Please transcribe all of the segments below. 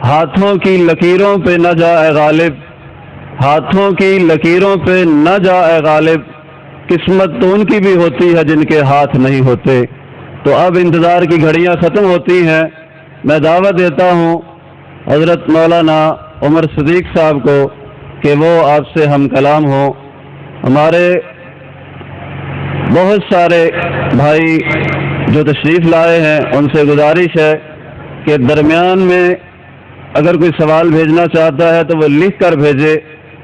ہاتھوں کی لکیروں پہ نہ جائے غالب، ہاتھوں کی لکیروں پہ نہ جائے غالب، قسمت تو ان کی بھی ہوتی ہے جن کے ہاتھ نہیں ہوتے۔ تو اب انتظار کی گھڑیاں ختم ہوتی ہیں۔ میں دعوت دیتا ہوں حضرت مولانا عمر صدیق صاحب کو کہ وہ آپ سے ہم کلام ہوں۔ ہمارے بہت سارے بھائی جو تشریف لائے ہیں ان سے گزارش ہے کہ درمیان میں اگر کوئی سوال بھیجنا چاہتا ہے تو وہ لکھ کر بھیجے،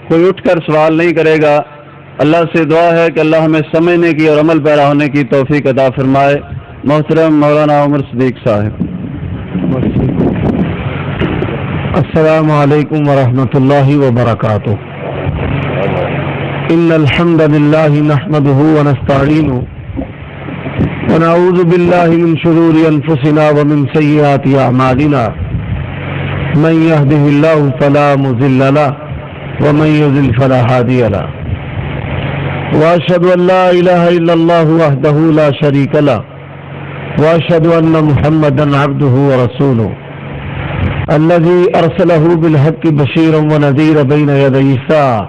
کوئی اٹھ کر سوال نہیں کرے گا۔ اللہ سے دعا ہے کہ اللہ ہمیں سمجھنے کی اور عمل پیرا ہونے کی توفیق عطا فرمائے۔ محترم مولانا عمر صدیق صاحب۔ السلام علیکم ورحمۃ اللہ وبرکاتہ۔ ان الحمد للہ نحمده ونستعینه ونعوذ باللہ من شرور انفسنا ومن سیئات اعمالنا، من يهده الله فلا مضل له ومن يضلل فلا هادي له، واشهد ان لا اله الا الله وحده لا شريك له، واشهد ان محمدا عبده ورسوله الذي ارسله بالحق بشيرا ونذيرا بين يدي الساعة،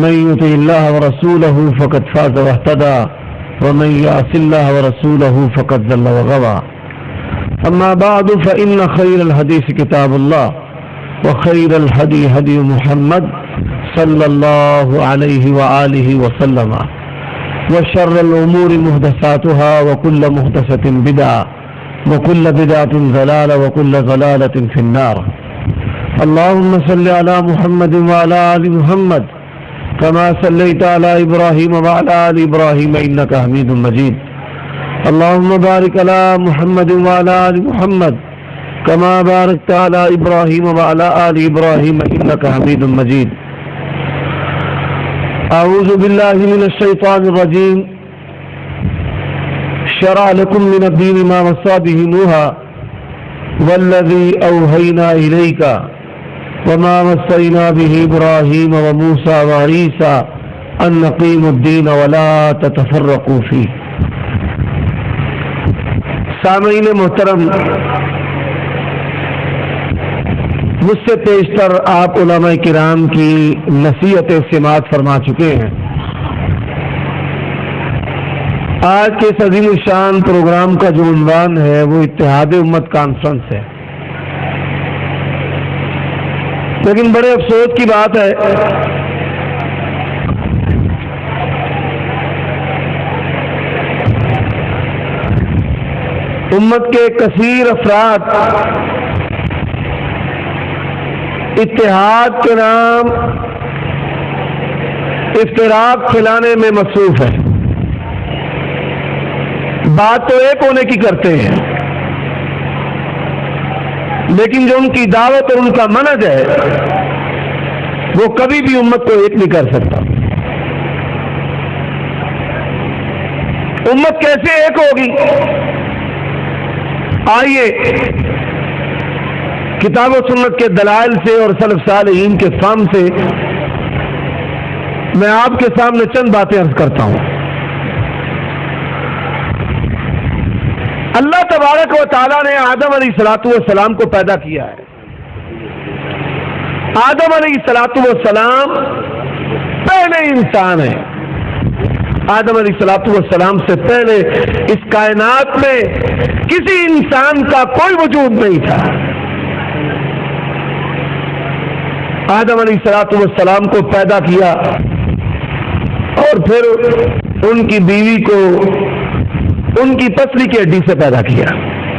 من يطع الله ورسوله فقد فاز واهتدى، ومن يعص الله ورسوله فقد ضل وغوى. اما بعد فان خير الحديث كتاب الله، وخير الهدي هدي محمد صلى الله عليه وآله وسلم، وشر الامور محدثاتها، وكل محدثة بدعة، وكل بدعة ضلالة، وكل ضلالة في النار. اللهم صل على محمد وعلى آل محمد كما صليت على إبراهيم وعلى آل إبراهيم إنك حميد مجيد. اللهم بارك على محمد وعلى آل محمد كما باركت على إبراهيم وعلى آل إبراهيم إنك حميد مجيد. أعوذ بالله من الشيطان الرجيم. شرع لكم من الدين ما وصى به نوحا والذي أوحينا إليك وما وصينا به إبراهيم وموسى وعيسى أن نقيموا الدين ولا تتفرقوا فيه. سامعین محترم، مجھ سے پیشتر آپ علماء کرام کی نصیحتیں سماعت فرما چکے ہیں۔ آج کے اس عظیم الشان پروگرام کا جو عنوان ہے وہ اتحاد امت کانفرنس ہے، لیکن بڑے افسوس کی بات ہے امت کے کثیر افراد اتحاد کے نام افتراق پھیلانے میں مصروف ہے۔ بات تو ایک ہونے کی کرتے ہیں، لیکن جو ان کی دعوت اور ان کا منہج ہے وہ کبھی بھی امت کو ایک نہیں کر سکتا۔ امت کیسے ایک ہوگی؟ آئیے کتاب و سنت کے دلائل سے اور سلف صالحین کے فہم سے میں آپ کے سامنے چند باتیں عرض کرتا ہوں۔ اللہ تبارک و تعالیٰ نے آدم علیہ الصلوۃ والسلام کو پیدا کیا ہے۔ آدم علیہ الصلوۃ والسلام پہلے انسان ہیں۔ آدم علیہ الصلوۃ والسلام سے پہلے اس کائنات میں کسی انسان کا کوئی وجود نہیں تھا۔ آدم علیہ الصلوۃ والسلام کو پیدا کیا اور پھر ان کی بیوی کو ان کی پسلی کی ہڈی سے پیدا کیا۔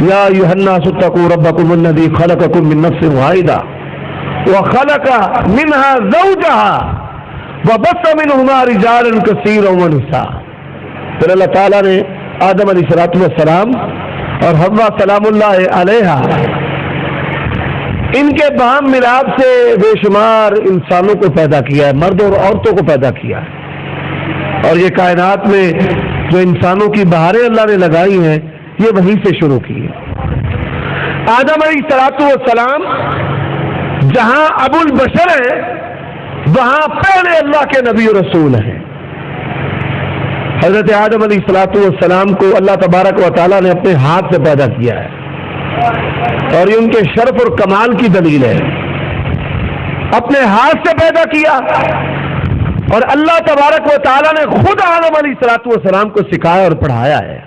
یا ایھا الناس اتقوا ربکم الذی خلقکم من نفس واحدہ وخلق منها زوجها وبث منهما رجالا كثيرا ونساء۔ پھر اللہ تعالیٰ نے آدم علیہ الصلوۃ والسلام اور حوا سلام اللہ علیہا ان کے باہم ملاپ سے بے شمار انسانوں کو پیدا کیا ہے، مرد اور عورتوں کو پیدا کیا ہے، اور یہ کائنات میں جو انسانوں کی بہاریں اللہ نے لگائی ہیں یہ وہیں سے شروع کی ہے۔ آدم علیہ الصلوۃ والسلام جہاں ابو البشر ہیں وہاں پہلے اللہ کے نبی و رسول ہیں۔ حضرت آدم علیہ الصلوۃ والسلام کو اللہ تبارک و تعالیٰ نے اپنے ہاتھ سے پیدا کیا ہے۔ اور یہ ان کے شرف اور کمال کی دلیل ہے. اپنے ہاتھ سے پیدا کیا اور اللہ تبارک و تعالیٰ نے خود آدم علیہ الصلوۃ والسلام کو سکھایا اور پڑھایا ہے.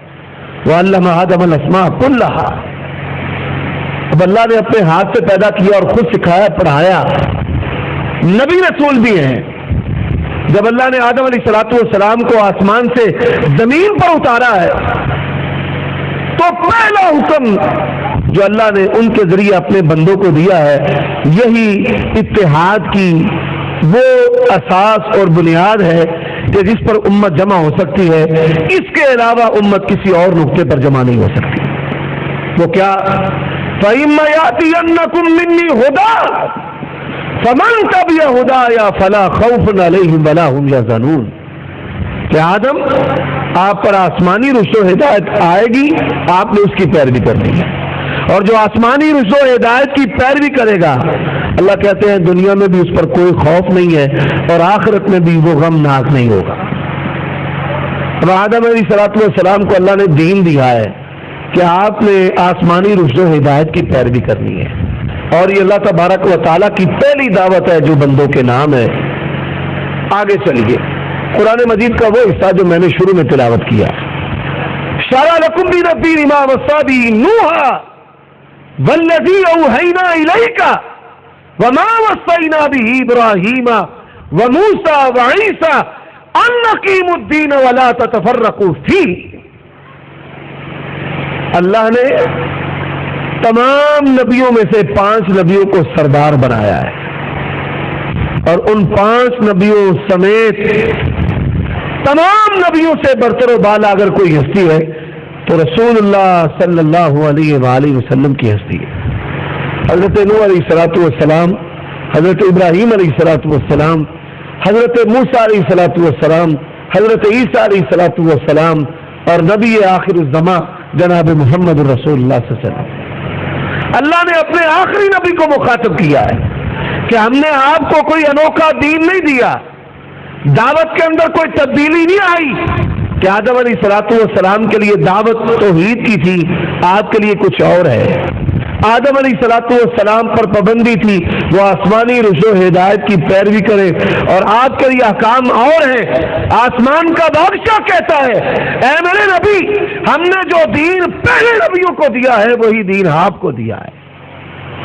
وَعَلَّمَ آدَمَ الْأَسْمَاءَ كُلَّهَا. اب اللہ نے اپنے ہاتھ سے پیدا کیا اور خود سکھایا پڑھایا. نبی رسول بھی ہیں. جب اللہ نے آدم علیہ الصلوۃ والسلام کو آسمان سے زمین پر اتارا ہے تو پہلا حکم جو اللہ نے ان کے ذریعے اپنے بندوں کو دیا ہے یہی اتحاد کی وہ اساس اور بنیاد ہے کہ جس پر امت جمع ہو سکتی ہے. اس کے علاوہ امت کسی اور نقطے پر جمع نہیں ہو سکتی. وہ کیا؟ فَإِمَّا يَأْتِيَنَّكُم مِّنِّي هُدًى فَمَن تَبِعَ هُدَايَ فَلَا خَوْفٌ عَلَيْهِمْ وَلَا هُمْ يَحْزَنُونَ. کہ آدم آپ پر آسمانی رشد و ہدایت آئے گی، آپ نے اس کی پیروی کرنی ہے. اور جو آسمانی رشد و ہدایت کی پیروی کرے گا اللہ کہتے ہیں دنیا میں بھی اس پر کوئی خوف نہیں ہے اور آخرت میں بھی وہ غمناک نہیں ہوگا. اب آدم علیہ الصلوۃ والسلام کو اللہ نے دین دیا ہے کہ آپ نے آسمانی رشد و ہدایت کی پیروی کرنی ہے. اور یہ اللہ تبارک و تعالیٰ کی پہلی دعوت ہے جو بندوں کے نام ہے. آگے چلیے قرآن مجید کا وہ حصہ جو میں نے شروع میں تلاوت کیا. شرع لکم من الدین ما وصی به نوحا والذی اوحینا الیک وما وصینا به ابراہیم وموسیٰ وعیسیٰ ان اقیموا الدین ولا تتفرقوا فیہ. اللہ نے تمام نبیوں میں سے 5 نبیوں کو سردار بنایا ہے اور ان 5 نبیوں سمیت تمام نبیوں سے برتر و بالا اگر کوئی ہستی ہے تو رسول اللہ صلی اللہ علیہ وآلہ وسلم کی ہستی ہے. حضرت نوح علیہ الصلوۃ والسلام، حضرت ابراہیم علیہ الصلوۃ والسلام، حضرت موسیٰ علیہ الصلوۃ والسلام، حضرت عیسیٰ علیہ الصلوۃ والسلام اور نبی آخر الزمان جناب محمد رسول اللہ صلی اللہ علیہ وسلم. اللہ نے اپنے آخری نبی کو مخاطب کیا ہے کہ ہم نے آپ کو کوئی انوکھا دین نہیں دیا، دعوت کے اندر کوئی تبدیلی نہیں آئی کہ آدم علیہ الصلوۃ والسلام کے لیے دعوت توحید کی تھی، آپ کے لیے کچھ اور ہے. آدم علیہ الصلوۃ والسلام پر پابندی تھی وہ آسمانی رشد و ہدایت کی پیروی کرے اور آپ کے لیے احکام اور ہیں. آسمان کا بادشاہ کہتا ہے اے میرے نبی ہم نے جو دین پہلے نبیوں کو دیا ہے وہی دین آپ کو دیا ہے.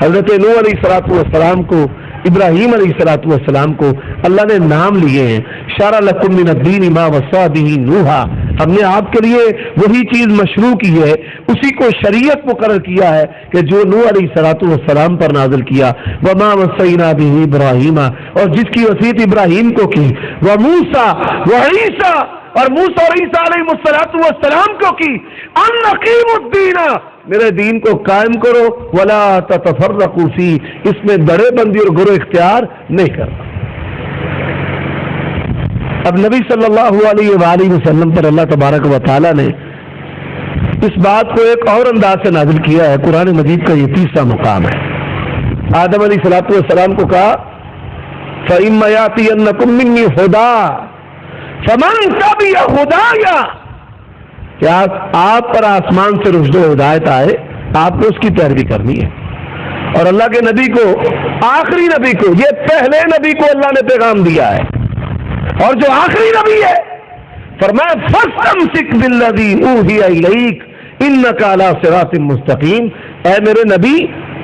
حضرت نوح علیہ الصلوۃ والسلام کو، ابراہیم علیہ الصلوۃ والسلام کو اللہ نے نام لیے ہیں. شرع لکم من الدین ما وصی به نوحا. ہم نے آپ کے لیے وہی چیز مشروع کی ہے، اسی کو شریعت مقرر کیا ہے کہ جو نوح علیہ الصلوۃ والسلام پر نازل کیا. وما وصینا به ابراہیم، اور جس کی وصیت ابراہیم کو کی. وموسیٰ وعیسیٰ، اور موسیٰ اور عیسیٰ علیہ السلام کو کی. ان اقیموا الدین، میرے دین کو قائم کرو. ولا تتفرقوا فیہ، اس میں دڑے بندی اور گروہ اختیار نہیں کرنا. اب نبی صلی اللہ علیہ وآلہ وسلم پر اللہ تبارک و تعالیٰ نے اس بات کو ایک اور انداز سے نازل کیا ہے. قرآن مجید کا یہ 3واں مقام ہے. آدم علیہ الصلوۃ والسلام کو کہا فَإِمَّا يَأْتِيَنَّكُم مِّنِّي هُدًى فَمَن تَبِعَ هُدَايَ. کیا آپ پر آسمان سے رشد و ہدایت آئے، آپ نے اس کی پیروی کرنی ہے. اور اللہ کے نبی کو، آخری نبی کو، یہ پہلے نبی کو اللہ نے پیغام دیا ہے اور جو آخری نبی ہے فرمایا فَاسْتَمْسِكْ بِالَّذِي أُوحِيَ إِلَيْكَ إِنَّكَ عَلَىٰ صِرَاطٍ مُسْتَقِيمٍ. اے میرے نبی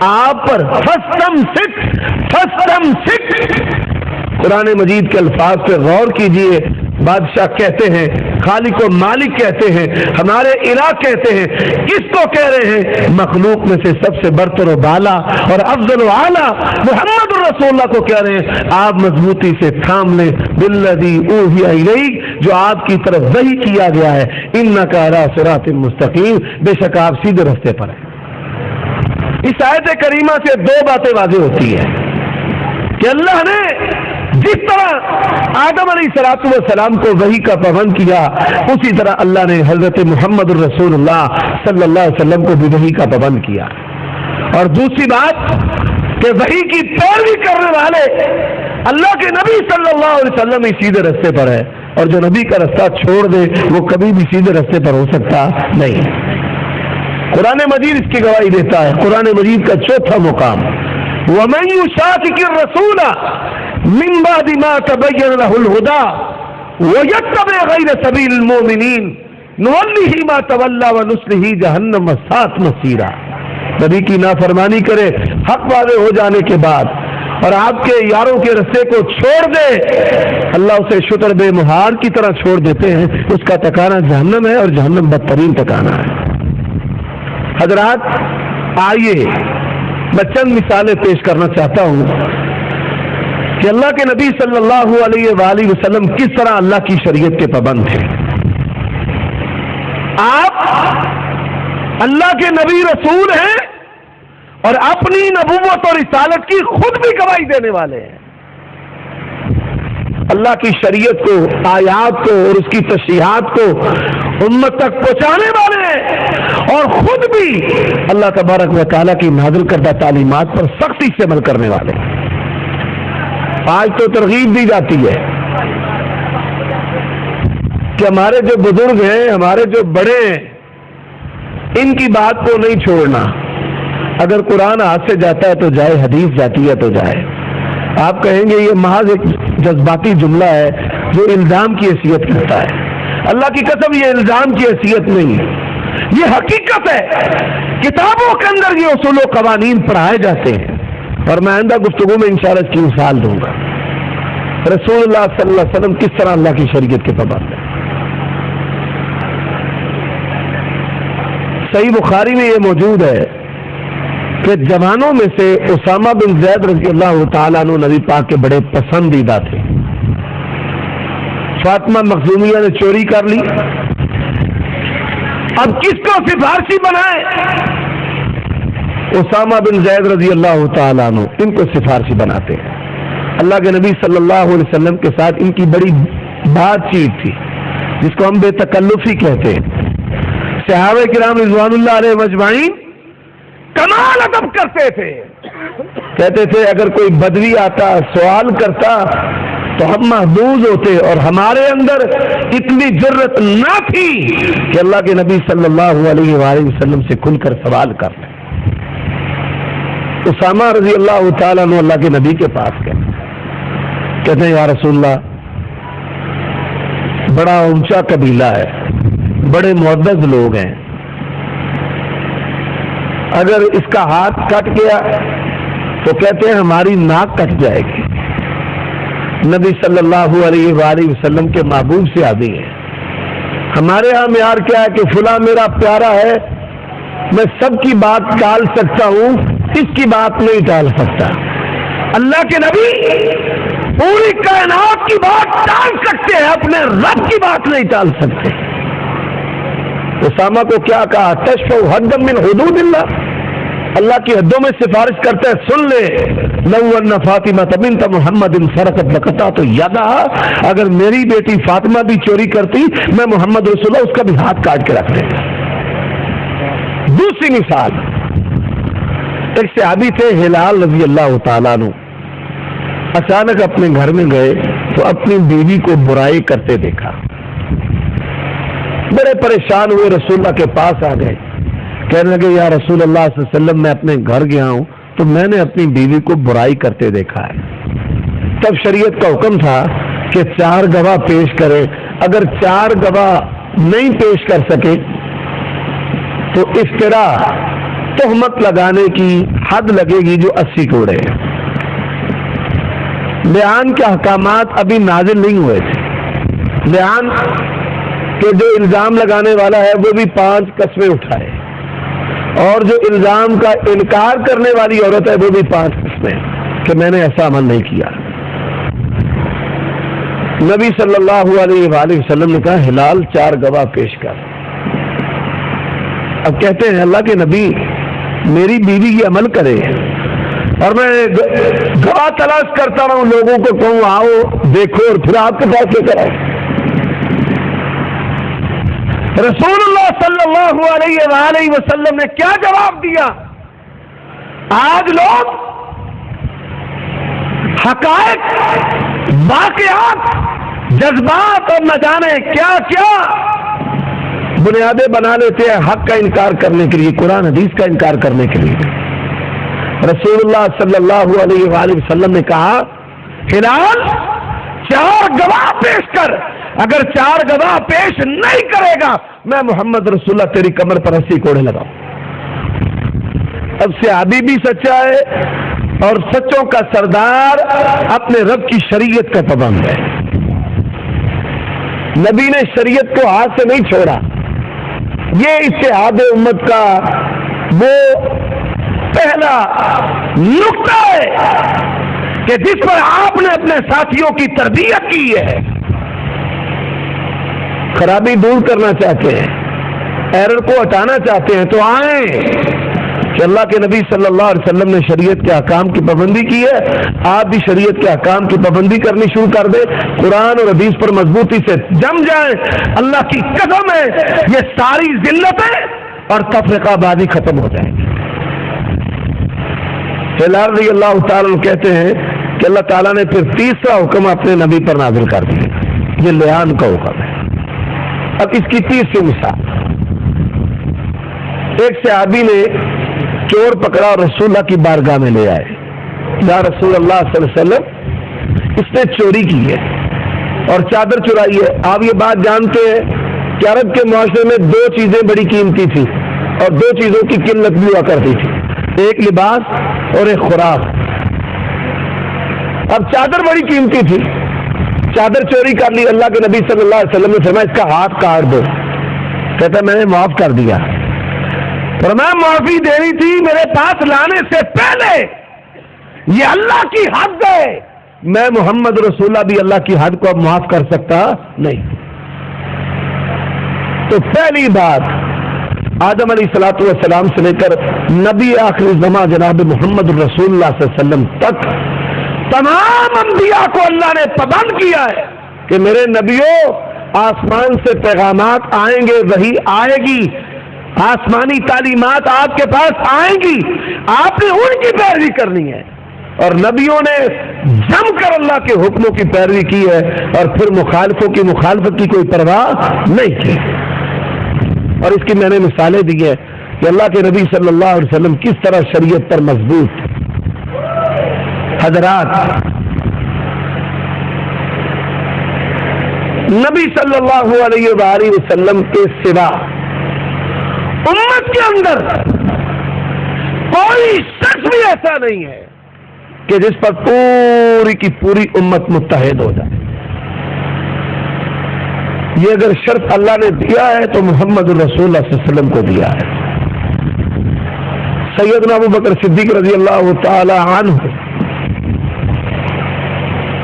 آپ پر فَاسْتَمْسِكْ. قرآن مجید کے الفاظ پہ غور کیجئے. بادشاہ کہتے ہیں، خالق و مالک کہتے ہیں، ہمارے الہ کہتے ہیں. کس کو کہہ رہے ہیں؟ مخلوق میں سے سب سے برتر و بالا اور افضل و اعلیٰ محمد رسول اللہ کو کہہ رہے ہیں آپ مضبوطی سے تھام لیں. بالذی اوحی الیک، جو آپ کی طرف وحی کیا گیا ہے. انک علی صراط مستقیم، بے شک آپ سیدھے راستے پر ہیں. اس آیت کریمہ سے 2 باتیں واضح ہوتی ہیں کہ اللہ نے جس طرح آدم علیہ الصلوۃ والسلام کو وحی کا پابند کیا اسی طرح اللہ نے حضرت محمد الرسول اللہ صلی اللہ علیہ وسلم کو بھی وحی کا پابند کیا. اور دوسری بات کہ وحی کی پیروی کرنے والے اللہ کے نبی صلی اللہ علیہ وسلم ہی سیدھے راستے پر ہے، اور جو نبی کا راستہ چھوڑ دے وہ کبھی بھی سیدھے راستے پر ہو سکتا نہیں. قرآن مجید اس کی گواہی دیتا ہے. قرآن مجید کا چوتھا مقام وَمَن يُشَاقِقِ الرَّسُولَ مِن بَعْدِ مَا تَبَيَّنَ لَهُ الْهُدَى وَيَتَّبِعْ غَيْرَ سَبِيلِ الْمُؤْمِنِينَ نُوَلِّهِ مَا تَوَلَّى وَنُصْلِهِ جَهَنَّمَ وَسَاءَتْ مَصِيرًا. نبی کی نافرمانی کرے حق واضح ہو جانے کے بعد اور آپ کے یاروں کے رستے کو چھوڑ دے، اللہ اسے شتر بے مہار کی طرح چھوڑ دیتے ہیں. اس کا ٹھکانہ جہنم ہے اور جہنم بدترین ٹھکانہ ہے. حضرات آئیے میں چند مثالیں پیش کرنا چاہتا ہوں کہ اللہ کے نبی صلی اللہ علیہ وآلہ وسلم کس طرح اللہ کی شریعت کے پابند تھے. آپ اللہ کے نبی رسول ہیں اور اپنی نبوت اور رسالت کی خود بھی گواہی دینے والے ہیں. اللہ کی شریعت کو، آیات کو اور اس کی تشریحات کو امت تک پہنچانے والے ہیں اور خود بھی اللہ تبارک و تعالیٰ کی نازل کردہ تعلیمات پر سختی سے عمل کرنے والے ہیں. آج تو ترغیب دی جاتی ہے کہ ہمارے جو بزرگ ہیں، ہمارے جو بڑے ہیں، ان کی بات کو نہیں چھوڑنا. اگر قرآن ہاتھ سے جاتا ہے تو جائے، حدیث جاتی ہے تو جائے. آپ کہیں گے یہ محض ایک جذباتی جملہ ہے جو الزام کی حیثیت کرتا ہے. اللہ کی قسم یہ الزام کی حیثیت نہیں، یہ حقیقت ہے. کتابوں کے اندر یہ اصول و قوانین پڑھائے جاتے ہیں اور میں آئندہ گفتگو میں انشاءاللہ اس کی مثال دوں گا. رسول اللہ صلی اللہ علیہ وسلم کس طرح اللہ کی شریعت کے پابند ہیں. صحیح بخاری میں یہ موجود ہے کہ جوانوں میں سے اسامہ بن زید رضی اللہ تعالیٰ عنہ نبی پاک کے بڑے پسندیدہ تھے. فاطمہ مخزومیہ نے چوری کر لی. اب کس کو سفارشی بنائے؟ اسامہ بن زید رضی اللہ تعالیٰ عنہ ان کو سفارشی بناتے ہیں. اللہ کے نبی صلی اللہ علیہ وسلم کے ساتھ ان کی بڑی بات چیت تھی جس کو ہم بے تکلفی کہتے ہیں. صحابہ کرام رضوان اللہ علیہ مجمعین کمال ادب کرتے تھے. کہتے تھے اگر کوئی بدوی آتا سوال کرتا تو ہم محظوظ ہوتے اور ہمارے اندر اتنی جرت نہ تھی کہ اللہ کے نبی صلی اللہ علیہ وآلہ وسلم سے کھل کر سوال کر لیں. اسامہ رضی اللہ تعالیٰ عنہ اللہ کے نبی کے پاس گئے. کہتے ہیں یا رسول اللہ بڑا اونچا قبیلہ ہے، بڑے معزز لوگ ہیں، اگر اس کا ہاتھ کٹ گیا تو کہتے ہیں ہماری ناک کٹ جائے گی. نبی صلی اللہ علیہ وآلہ وسلم کے محبوب سے آدھی ہے. ہمارے ہاں معیار کیا ہے کہ فلاں میرا پیارا ہے، میں سب کی بات ٹال سکتا ہوں، اس کی بات نہیں ٹال سکتا. اللہ کے نبی پوری کائنات کی بات ٹال سکتے ہیں، اپنے رب کی بات نہیں ٹال سکتے. اسامہ کو کیا کہا؟ تشفع حد من حدود اللہ، اللہ کی حدوں میں سفارش کرتے ہیں. سن لے لو ان فاطمہ بنت محمد سرقت لقطعت یدها، اگر میری بیٹی فاطمہ بھی چوری کرتی میں محمد رسول اللہ اس کا بھی ہاتھ کاٹ کے رکھ دیتا. دوسری مثال، ایک صحابی تھے ہلال رضی اللہ تعالیٰ عنہ، اچانک اپنے گھر میں گئے تو اپنی بیوی کو برائی کرتے دیکھا. بڑے پریشان ہوئے، رسول اللہ کے پاس آ گئے. کہنے لگے یا رسول اللہ صلی اللہ علیہ وسلم میں اپنے گھر گیا ہوں تو میں نے اپنی بیوی کو برائی کرتے دیکھا ہے. تب شریعت کا حکم تھا کہ 4 گواہ پیش کرے. اگر 4 گواہ نہیں پیش کر سکے تو افترا تہمت لگانے کی حد لگے گی جو 80 کوڑے. لعان کے احکامات ابھی نازل نہیں ہوئے تھے. لعان کہ جو الزام لگانے والا ہے وہ بھی 5 قسمیں اٹھائے اور جو الزام کا انکار کرنے والی عورت ہے وہ بھی 5 قسمیں کہ میں نے ایسا عمل نہیں کیا. نبی صلی اللہ علیہ وآلہ وسلم نے کہا ہلال 4 گواہ پیش کر. اب کہتے ہیں اللہ کے نبی میری بیوی یہ عمل کرے اور میں گواہ تلاش کرتا رہا ہوں، لوگوں کو کہوں آؤ دیکھو اور پھر آپ کے پاس لے کر آؤ. رسول اللہ صلی اللہ علیہ وآلہ وسلم نے کیا جواب دیا؟ آج لوگ حقائق، واقعات، جذبات اور نہ جانے کیا کیا بنیادیں بنا لیتے ہیں حق کا انکار کرنے کے لیے، قرآن حدیث کا انکار کرنے کے لیے۔ رسول اللہ صلی اللہ علیہ وآلہ وسلم نے کہا ہلال 4 گواہ پیش کر، اگر 4 گواہ پیش نہیں کرے گا میں محمد رسول اللہ تیری کمر پر رسی کوڑے لگاؤں۔ اب صحابی بھی سچا ہے اور سچوں کا سردار اپنے رب کی شریعت کا پابند ہے۔ نبی نے شریعت کو ہاتھ سے نہیں چھوڑا۔ یہ اتحاد امت کا وہ پہلا نقطہ ہے کہ جس پر آپ نے اپنے ساتھیوں کی تربیت کی ہے۔ خرابی دور کرنا چاہتے ہیں، ایرر کو ہٹانا چاہتے ہیں تو آئیں کہ اللہ کے نبی صلی اللہ علیہ وسلم نے شریعت کے احکام کی پابندی کی ہے، آپ بھی شریعت کے احکام کی پابندی کرنی شروع کر دیں، قرآن اور حدیث پر مضبوطی سے جم جائیں۔ اللہ کی قسم ہے یہ ساری ذلتیں اور تفرقہ بازی ختم ہو جائیں گی۔ ہلال رضی اللہ تعالیٰ کہتے ہیں کہ اللہ تعالیٰ نے پھر تیسرا حکم اپنے نبی پر نازل کر دیا، یہ لیان کا حکم ہے۔ اب اس کی تیسری مثال، ایک صحابی نے چور پکڑا اور رسول اللہ کی بارگاہ میں لے آئے، یا رسول اللہ صلی اللہ علیہ وسلم اس نے چوری کی ہے اور چادر چرائی ہے۔ آپ یہ بات جانتے ہیں کہ عرب کے معاشرے میں 2 چیزیں بڑی قیمتی تھی اور 2 چیزوں کی قلت بھی ہوا کرتی تھی، ایک لباس اور ایک خوراک۔ اب چادر بڑی قیمتی تھی، چادر چوری کر لی، اللہ کے نبی صلی اللہ علیہ وسلم نے فرمایا اس کا ہاتھ کاٹ دو، کہتا میں نے معاف کر دیا، اور میں معافی دینی تھی میرے پاس لانے سے پہلے، یہ اللہ کی حد ہے، میں محمد رسول اللہ بھی اللہ کی حد کو اب معاف کر سکتا نہیں۔ تو پہلی بات آدم علیہ الصلوۃ والسلام سے لے کر نبی آخری زمان جناب محمد رسول اللہ صلی اللہ علیہ وسلم تک تمام انبیاء کو اللہ نے پابند کیا ہے کہ میرے نبیوں آسمان سے پیغامات آئیں گے، وحی آئے گی، آسمانی تعلیمات آپ کے پاس آئیں گی، آپ نے ان کی پیروی کرنی ہے۔ اور نبیوں نے جم کر اللہ کے حکموں کی پیروی کی ہے اور پھر مخالفوں کی مخالفت کی کوئی پرواہ نہیں کی۔ اور اس کی میں نے مثالیں دی ہیں کہ اللہ کے نبی صلی اللہ علیہ وسلم کس طرح شریعت پر مضبوط۔ حضرات، نبی صلی اللہ علیہ وآلہ وسلم کے سوا امت کے اندر کوئی شخص بھی ایسا نہیں ہے کہ جس پر پوری کی پوری امت متحد ہو جائے۔ یہ اگر شرط اللہ نے دیا ہے تو محمد رسول اللہ صلی اللہ علیہ وسلم کو دیا ہے۔ سیدنا ابو بکر صدیق رضی اللہ تعالی عنہ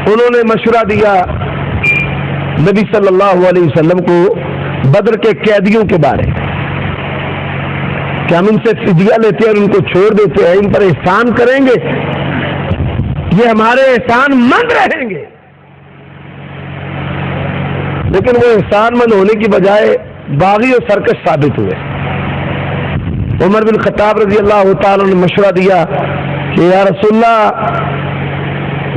انہوں نے مشورہ دیا نبی صلی اللہ علیہ وسلم کو بدر کے قیدیوں کے بارے کہ ہم ان سے فدیہ لیتے ہیں اور ان کو چھوڑ دیتے ہیں، ان پر احسان کریں گے، یہ ہمارے احسان مند رہیں گے۔ لیکن وہ احسان مند ہونے کی بجائے باغی اور سرکش ثابت ہوئے۔ عمر بن خطاب رضی اللہ تعالیٰ نے مشورہ دیا کہ یا رسول اللہ،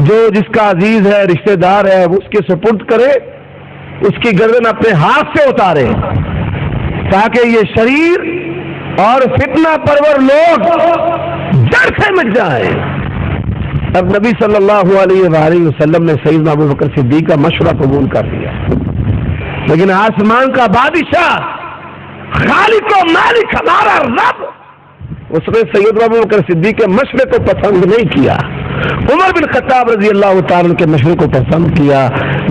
جو جس کا عزیز ہے، رشتہ دار ہے، وہ اس کے سپرد کرے، اس کی گردن اپنے ہاتھ سے اتارے تاکہ یہ شریر اور فتنہ پرور لوگ جڑ سے مٹ جائیں۔ اب نبی صلی اللہ علیہ وآلہ وسلم نے سیدنا ابو بکر صدیق کا مشورہ قبول کر لیا، لیکن آسمان کا بادشاہ خالق و مالک ہمارا رب، اس نے سیدنا ابو بکر صدیق کے مشورے کو پسند نہیں کیا۔ عمر بن خطاب رضی اللہ تعالیٰ کے مشورے کو پسند کیا۔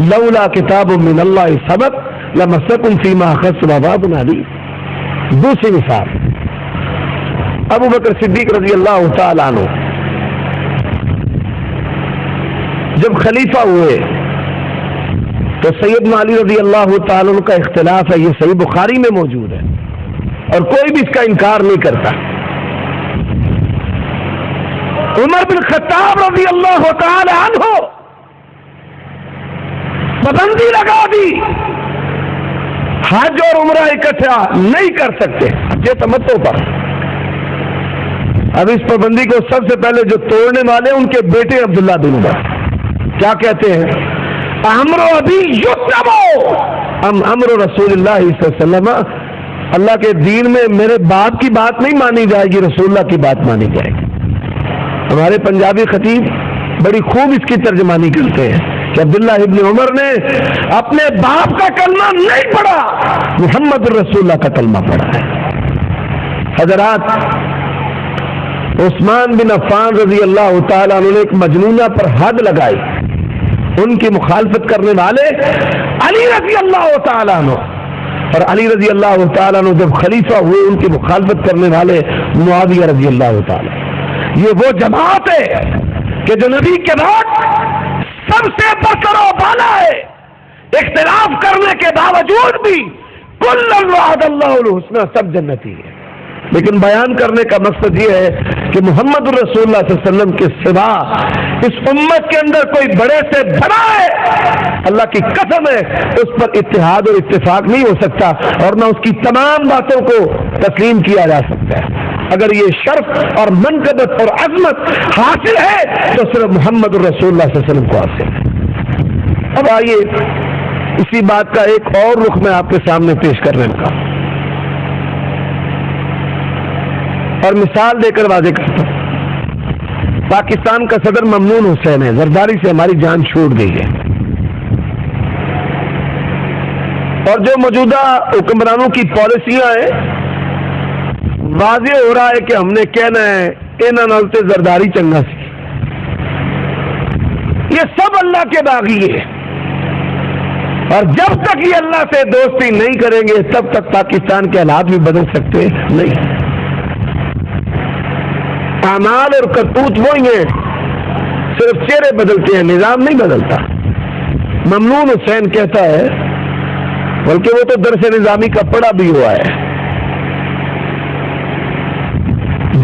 لولا کتاب من اللہ سبق لمسکم فیما اخذتم عذاب علیم۔ دوسری مثال، ابو بکر صدیق رضی اللہ تعالیٰ عنہ جب خلیفہ ہوئے تو سیدنا علی رضی اللہ تعالیٰ عنہ کا اختلاف ہے، یہ صحیح بخاری میں موجود ہے اور کوئی بھی اس کا انکار نہیں کرتا۔ عمر بن خطاب رضی اللہ تعالی عنہ پابندی لگا دی، حج اور عمرہ اکٹھا نہیں کر سکتے یہ تمتع پر۔ اب اس پابندی کو سب سے پہلے جو توڑنے والے ان کے بیٹے عبداللہ بن عمر کیا کہتے ہیں؟ امر ابھی یتبو ام امر رسول اللہ صلی اللہ علیہ وسلم اللہ کے دین میں میرے باپ کی بات نہیں مانی جائے گی، رسول اللہ کی بات مانی جائے گی۔ ہمارے پنجابی خطیب بڑی خوب اس کی ترجمانی کرتے ہیں کہ عبداللہ ابن عمر نے اپنے باپ کا کلمہ نہیں پڑھا، محمد رسول اللہ کا کلمہ پڑھا ہے۔ حضرات، عثمان بن عفان رضی اللہ تعالیٰ عنہ نے ایک مجنونہ پر حد لگائی، ان کی مخالفت کرنے والے علی رضی اللہ تعالیٰ عنہ، اور علی رضی اللہ تعالیٰ عنہ جب خلیفہ ہوئے ان کی مخالفت کرنے والے معاویہ رضی اللہ تعالیٰ۔ یہ وہ جماعت ہے کہ جو نبی کے بعد سب سے برتر و بالا ہے، اختلاف کرنے کے باوجود بھی کل وعد اللہ الحسنى، سب جنتی ہے۔ لیکن بیان کرنے کا مقصد یہ ہے کہ محمد رسول اللہ صلی اللہ علیہ وسلم کے سوا اس امت کے اندر کوئی بڑے سے بڑا ہے، اللہ کی قسم ہے اس پر اتحاد اور اتفاق نہیں ہو سکتا، اور نہ اس کی تمام باتوں کو تسلیم کیا جا سکتا ہے۔ اگر یہ شرف اور منقبت اور عظمت حاصل ہے تو صرف محمد رسول اللہ صلی اللہ علیہ وسلم کو حاصل ہے۔ اب آئیے اسی بات کا ایک اور رخ میں آپ کے سامنے پیش کرنے کا، اور مثال دے کر واضح کرتا ہوں۔ پاکستان کا صدر ممنون حسین ہے، زرداری سے ہماری جان چھوٹ گئی ہے، اور جو موجودہ حکمرانوں کی پالیسیاں ہیں، واضح ہو رہا ہے کہ ہم نے کہنا ہے انہاں نال تے زرداری چنگا سی۔ یہ سب اللہ کے باغی ہے، اور جب تک یہ اللہ سے دوستی نہیں کریں گے تب تک پاکستان کے حالات بھی بدل سکتے نہیں۔ اعمال اور کرتوت وہی ہیں، صرف چہرے بدلتے ہیں، نظام نہیں بدلتا۔ ممنون حسین کہتا ہے، بلکہ وہ تو درس نظامی کا پڑھا بھی ہوا ہے،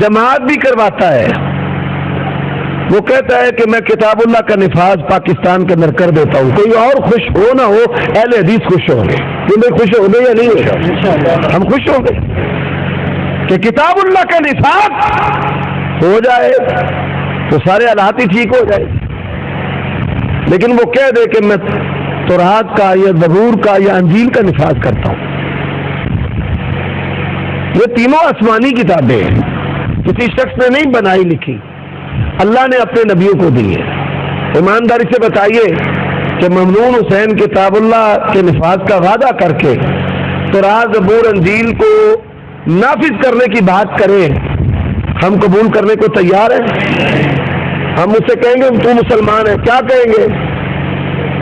جماعت بھی کرواتا ہے، وہ کہتا ہے کہ میں کتاب اللہ کا نفاذ پاکستان کے اندر کر دیتا ہوں، کوئی اور خوش ہو نہ ہو، اہل حدیث خوش ہوں گے۔ تمہیں خوش ہو گے یا نہیں ہوگا؟ ہم خوش ہوں گے کہ کتاب اللہ کا نفاذ ہو جائے تو سارے حالات ہی ٹھیک ہو جائے۔ لیکن وہ کہہ دے کہ میں تورات کا یا زبور کا یا انجیل کا نفاذ کرتا ہوں۔ یہ تینوں آسمانی کتابیں ہیں، کسی شخص نے نہیں بنائی لکھی، اللہ نے اپنے نبیوں کو دی ہے۔ ایمانداری سے بتائیے کہ ممنون حسین کتاب اللہ کے نفاذ کا وعدہ کر کے تورات زبور انجیل کو نافذ کرنے کی بات کریں، ہم قبول کرنے کو تیار ہیں؟ ہم اس سے کہیں گے تو مسلمان ہے، کیا کہیں گے؟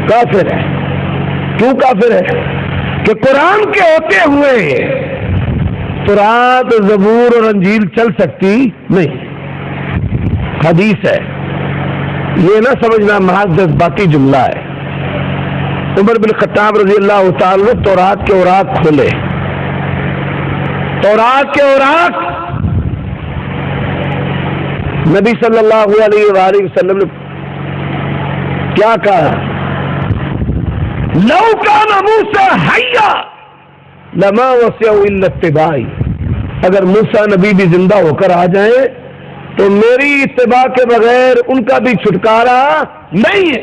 کافر ہے۔ کیوں کافر ہے؟ کہ قرآن کے ہوتے ہوئے تورات زبور اور انجیل چل سکتی نہیں، حدیث ہے، یہ نہ سمجھنا محض جذباتی جملہ ہے۔ عمر بن خطاب رضی اللہ تعالی عنہ تورات کے اوراق کھولے، تورات کے اوراق، نبی صلی اللہ علیہ وآلہ وسلم نے کیا کہا؟ لو کان موسیٰ حیا لما وسعہ الا اتباعی، اگر موسیٰ نبی بھی زندہ ہو کر آ جائیں تو میری اتباع کے بغیر ان کا بھی چھٹکارا نہیں ہے۔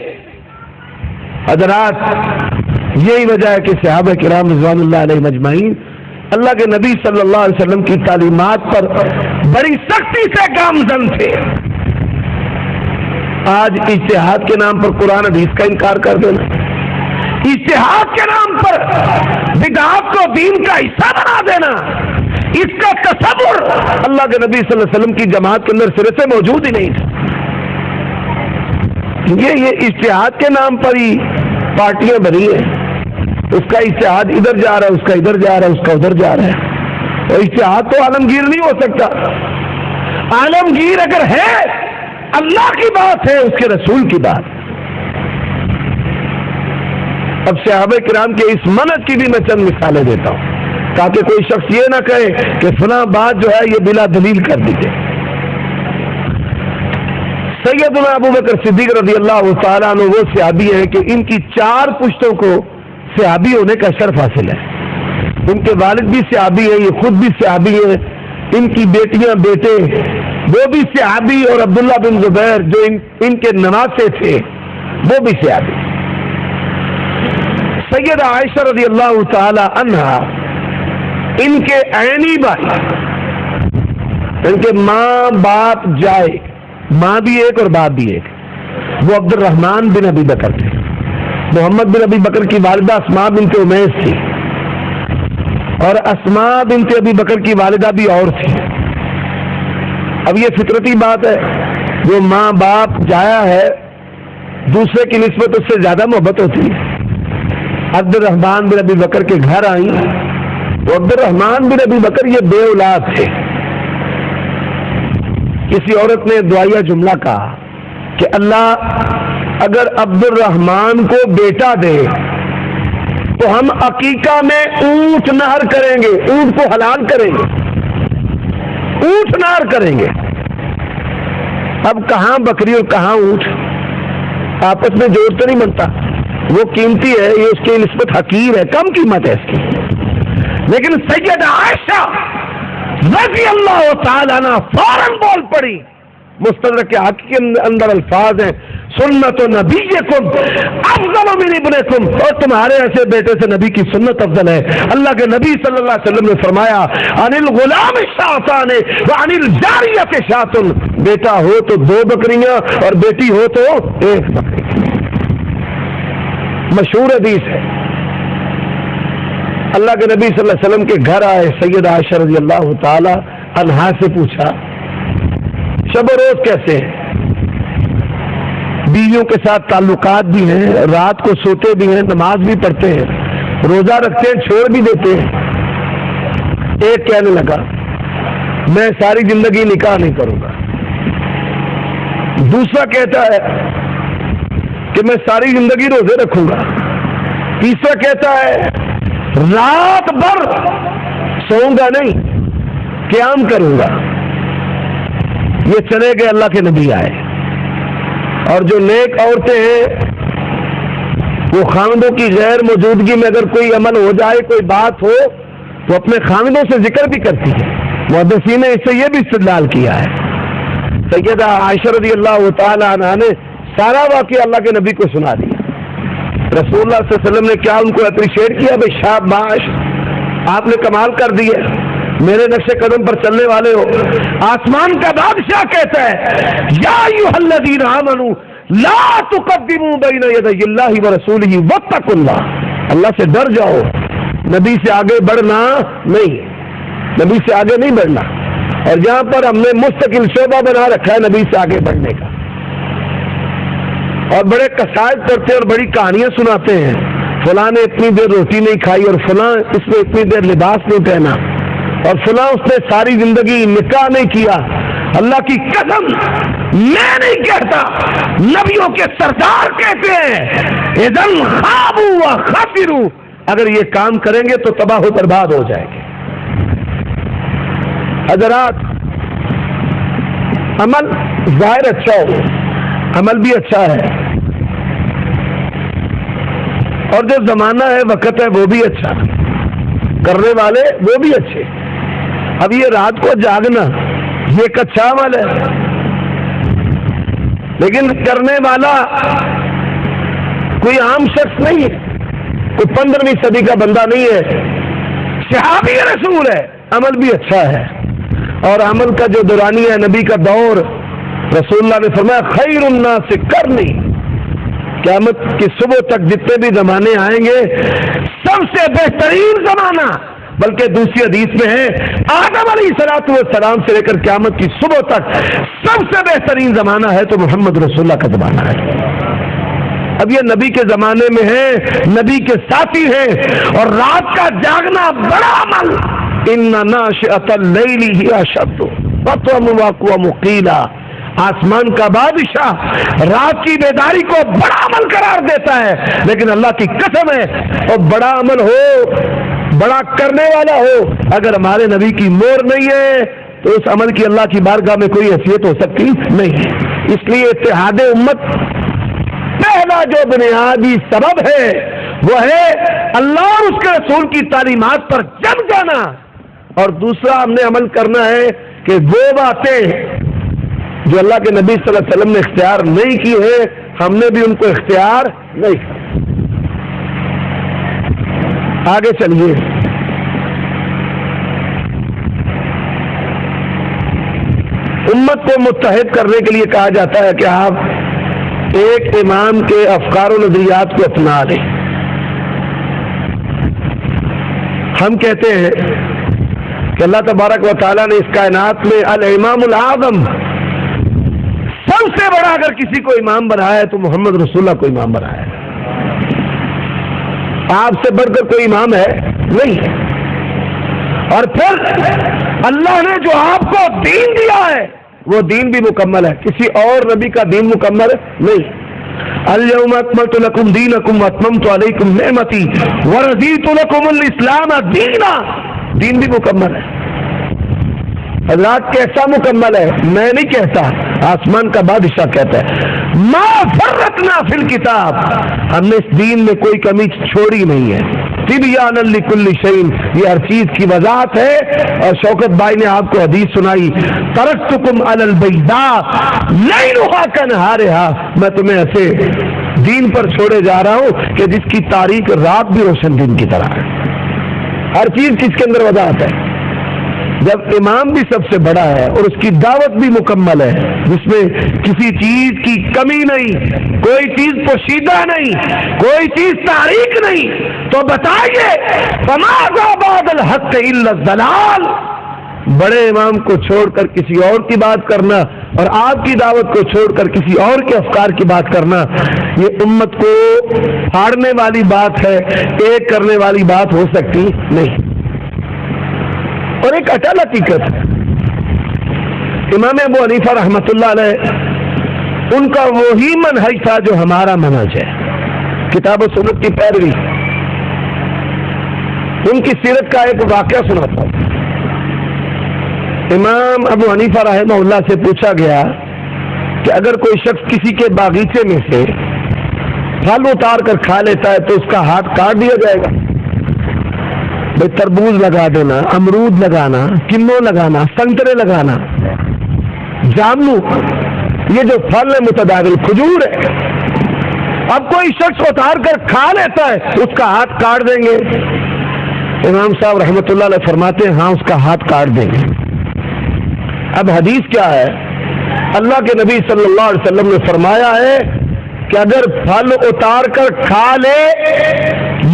حضرات، یہی وجہ ہے کہ صحابہ کرام رضوان اللہ علیہ مجمعین اللہ کے نبی صلی اللہ علیہ وسلم کی تعلیمات پر بڑی سختی سے گامزن تھے۔ آج اجتہاد کے نام پر قرآن حدیث کا انکار کر دینا، اجتہاد کے نام پر بدعات کو دین کا حصہ بنا دینا، اس کا تصور اللہ کے نبی صلی اللہ علیہ وسلم کی جماعت کے اندر سرے سے موجود ہی نہیں تھا۔ یہ اجتہاد کے نام پر ہی پارٹیاں بنی ہیں، اس کا اجتہاد ادھر جا رہا ہے، اس کا ادھر جا رہا ہے، اس کا ادھر جا رہا ہے، اور اجتہاد تو عالمگیر نہیں ہو سکتا۔ عالمگیر اگر ہے اللہ کی بات ہے، اس کے رسول کی بات۔ اب صحابہ کرام کے اس منہج کی بھی میں چند مثالیں دیتا ہوں تاکہ کوئی شخص یہ نہ کہے کہ فلاں بات جو ہے یہ بلا دلیل کر دی گئی۔ سیدنا ابو بکر صدیق رضی اللہ تعالیٰ عنہ وہ صحابی ہیں کہ ان کی 4 پشتوں کو صحابی ہونے کا شرف حاصل ہے۔ ان کے والد بھی صحابی ہیں، یہ خود بھی صحابی ہیں، ان کی بیٹیاں بیٹے وہ بھی صحابی، اور عبداللہ بن زبیر جو ان کے نواسے تھے وہ بھی صحابی۔ سیدہ عائشہ رضی اللہ تعالی عنہا ان کے عینی بھائی، ان کے ماں باپ جائے، ماں بھی ایک اور باپ بھی ایک، وہ عبد الرحمن بن ابی بکر تھے۔ محمد بن ابی بکر کی والدہ اسماء بنت امیس تھی، اور اسماء بنت ابی بکر کی والدہ بھی اور تھی۔ اب یہ فطرتی بات ہے، جو ماں باپ جایا ہے دوسرے کی نسبت اس سے زیادہ محبت ہوتی ہے۔ عبد الرحمن بن ابی بکر کے گھر آئیں تو عبد الرحمن بن ابی بکر یہ بے اولاد تھے۔ کسی عورت نے دعائیہ جملہ کہا کہ اللہ اگر عبد الرحمن کو بیٹا دے تو ہم عقیقہ میں اونٹ نہر کریں گے، اونٹ کو حلال کریں گے، اونٹ نہر کریں گے۔ اب کہاں بکری اور کہاں اونٹ، آپس میں جوڑ تو نہیں بنتا، وہ قیمتی ہے، یہ اس کی نسبت حقیر ہے، کم قیمت ہے اس کی۔ لیکن سیدہ عائشہ رضی اللہ تعالیٰ عنہ فوراً بول پڑی، مستدرک حق کے اندر الفاظ ہیں، سنت نبیکم افضل من ابنکم، اور تمہارے ایسے بیٹے سے نبی کی سنت افضل ہے۔ اللہ کے نبی صلی اللہ علیہ وسلم نے فرمایا عن الغلام شاطان وعن الجاریۃ شاۃ، بیٹا ہو تو 2 بکریاں اور بیٹی ہو تو 1 بکری۔ مشہور حدیث ہے۔ اللہ کے نبی صلی اللہ علیہ وسلم کے گھر آئے، سیدہ عائشہ رضی اللہ تعالی عنہا سے پوچھا شب و روز کیسے ہیں؟ بیویوں کے ساتھ تعلقات بھی ہیں، رات کو سوتے بھی ہیں، نماز بھی پڑھتے ہیں، روزہ رکھتے ہیں، چھوڑ بھی دیتے ہیں۔ ایک کہنے لگا میں ساری زندگی نکاح نہیں کروں گا، دوسرا کہتا ہے کہ میں ساری زندگی روزے رکھوں گا، تیسرا کہتا ہے رات بھر سوؤں گا نہیں، قیام کروں گا۔ یہ چلے گئے، اللہ کے نبی آئے، اور جو نیک عورتیں ہیں وہ خاوندوں کی غیر موجودگی میں اگر کوئی عمل ہو جائے، کوئی بات ہو تو اپنے خاوندوں سے ذکر بھی کرتی ہے۔ محدثین نے اس سے یہ بھی استدلال کیا ہے۔ سیدہ عائشہ رضی اللہ تعالی عنہا نے سارا واقعہ اللہ کے نبی کو سنا دیا۔ رسول اللہ صلی اللہ علیہ وسلم نے کیا ان کو اپریشیٹ کیا؟ بھائی شاباش، آپ نے کمال کر دی ہے، میرے نقش قدم پر چلنے والے ہو۔ آسمان کا بادشاہ کہتا ہے یا ایھا الذین آمنوا لا تقدموا بین یدی اللہ ورسولہ واتقوا اللہ، اللہ سے ڈر جاؤ، نبی سے آگے بڑھنا نہیں، نبی سے آگے نہیں بڑھنا۔ اور جہاں پر ہم نے مستقل شعبہ بنا رکھا ہے نبی سے آگے بڑھنے کا، اور بڑے قصائد کرتے اور بڑی کہانیاں سناتے ہیں، فلاں نے اتنی دیر روٹی نہیں کھائی، اور فلاں اس نے اتنی دیر لباس نہیں پہنا، اور فلاں اس نے ساری زندگی نکاح نہیں کیا۔ اللہ کی قسم میں نہیں کہتا، نبیوں کے سردار کہتے ہیں اذن خابوا وخسروا، اگر یہ کام کریں گے تو تباہ و برباد ہو جائیں گے۔ حضرات، عمل ظاہر اچھا ہو، عمل بھی اچھا ہے، اور جو زمانہ ہے وقت ہے وہ بھی اچھا، کرنے والے وہ بھی اچھے۔ اب یہ رات کو جاگنا یہ ایک اچھا عمل ہے، لیکن کرنے والا کوئی عام شخص نہیں ہے، کوئی 15ویں صدی کا بندہ نہیں ہے، صحابی رسول ہے، عمل بھی اچھا ہے۔ اور عمل کا جو دورانی ہے نبی کا دور، رسول اللہ نے فرمایا خیر الناس قرنی، قیامت کی صبح تک جتنے بھی زمانے آئیں گے سب سے بہترین زمانہ، بلکہ دوسری حدیث میں ہے آدم علیہ الصلوۃ والسلام سے لے کر قیامت کی صبح تک سب سے بہترین زمانہ ہے تو محمد رسول اللہ کا زمانہ ہے۔ اب یہ نبی کے زمانے میں ہے، نبی کے ساتھی ہیں، اور رات کا جاگنا بڑا عمل، ان ناشئۃ اللیل ہی اشد وطئا واقوم قیلا، آسمان کا بادشاہ رات کی بیداری کو بڑا عمل قرار دیتا ہے، لیکن اللہ کی قسم ہے اور بڑا عمل ہو، بڑا کرنے والا ہو، اگر ہمارے نبی کی مہر نہیں ہے تو اس عمل کی اللہ کی بارگاہ میں کوئی حیثیت ہو سکتی نہیں ہے۔ اس لیے اتحاد امت پہلا جو بنیادی سبب ہے وہ ہے اللہ اور اس کے رسول کی تعلیمات پر جم جانا، اور دوسرا ہم نے عمل کرنا ہے کہ وہ باتیں جو اللہ کے نبی صلی اللہ علیہ وسلم نے اختیار نہیں کی ہے ہم نے بھی ان کو اختیار نہیں کیا۔ آگے چلیے، امت کو متحد کرنے کے لیے کہا جاتا ہے کہ آپ ایک امام کے افکار و نظریات کو اپنا لیں. ہم کہتے ہیں کہ اللہ تبارک و تعالیٰ نے اس کائنات میں الامام الاعظم، سب سے بڑا اگر کسی کو امام بنایا ہے تو محمد رسول اللہ کو امام بنایا ہے. آپ سے بڑھ کر کوئی امام ہے نہیں. اور پھر اللہ نے جو آپ کو دین دیا ہے وہ دین بھی مکمل ہے، کسی اور نبی کا دین مکمل نہیں. اليوم اکملت لکم دینکم واتممت علیکم نعمتی ورضیت لکم الاسلام دینا. دین بھی مکمل ہے. حضرات کیسا مکمل ہے؟ میں نہیں کہتا، آسمان کا بادشاہ کہتا ہے ما فرقنا فی الکتاب، ہم نے اس دین میں کوئی کمی چھوڑی نہیں ہے. تبیانا لکل شیء، یہ ہر چیز کی وضاحت ہے. اور شوکت بھائی نے آپ کو حدیث سنائی، ترکتکم علی البیضاء لیلھا کنہارھا، میں تمہیں ایسے دین پر چھوڑے جا رہا ہوں کہ جس کی تاریک رات بھی روشن دن کی طرح ہے. ہر چیز کی اس کے اندر وضاحت ہے. جب امام بھی سب سے بڑا ہے اور اس کی دعوت بھی مکمل ہے، جس میں کسی چیز کی کمی نہیں، کوئی چیز پوشیدہ نہیں، کوئی چیز تاریک نہیں، تو بتائیے فماذا بعد الحق الا الضلال. بڑے امام کو چھوڑ کر کسی اور کی بات کرنا اور آپ کی دعوت کو چھوڑ کر کسی اور کے افکار کی بات کرنا، یہ امت کو پھاڑنے والی بات ہے، ایک کرنے والی بات ہو سکتی نہیں. اور ایک اٹل حقیقت ہے، امام ابو حنیفہ رحمۃ اللہ علیہ ان کا وہی منہج تھا جو ہمارا منہج ہے، کتاب و سنت کی پیروی. ان کی سیرت کا ایک واقعہ سناتا ہوں. امام ابو حنیفہ رحمہ اللہ سے پوچھا گیا کہ اگر کوئی شخص کسی کے باغیچے میں سے پھل اتار کر کھا لیتا ہے تو اس کا ہاتھ کاٹ دیا جائے گا؟ بھائی تربوز لگا دینا، امرود لگانا، کنو لگانا، سنترے لگانا، جامنو، یہ جو پھل ہے متداول، کھجور ہے، اب کوئی شخص اتار کر کھا لیتا ہے اس کا ہاتھ کاٹ دیں گے؟ امام صاحب رحمۃ اللہ علیہ فرماتے ہیں ہاں اس کا ہاتھ کاٹ دیں گے. اب حدیث کیا ہے؟ اللہ کے نبی صلی اللہ علیہ وسلم نے فرمایا ہے کہ اگر پھل اتار کر کھا لے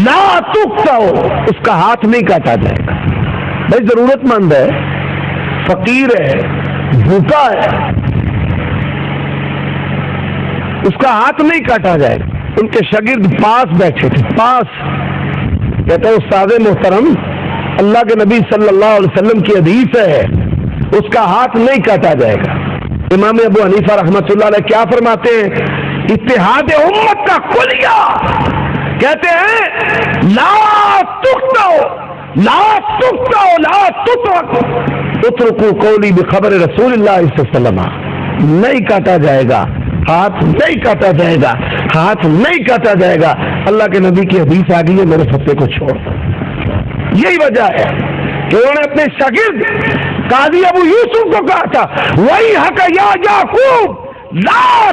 لا تقطع، اس کا ہاتھ نہیں کاٹا جائے گا. بھائی ضرورت مند ہے، فقیر ہے، بھوکا ہے، اس کا ہاتھ نہیں کاٹا جائے گا. ان کے شاگرد پاس بیٹھے تھے، پاس کہتے ہیں استاد محترم اللہ کے نبی صلی اللہ علیہ وسلم کی حدیث ہے اس کا ہاتھ نہیں کاٹا جائے گا. امام ابو حنیفہ رحمۃ اللہ علیہ کیا فرماتے ہیں؟ اتحاد امت کا کلیہ، کہتے ہیں لا تقطع لا تقطع لا تترک اترکوا قولی بخبر رسول اللہ صلی اللہ علیہ وسلم. نہیں کاٹا جائے گا ہاتھ، نہیں کاٹا جائے گا ہاتھ، نہیں کاٹا جائے گا. اللہ کے نبی کی حدیث آ گئی ہے، میرے فتوے کو چھوڑ. یہی وجہ ہے کہ انہوں نے اپنے شاگرد قاضی ابو یوسف کو کہا تھا وہی حق یا یعقوب لا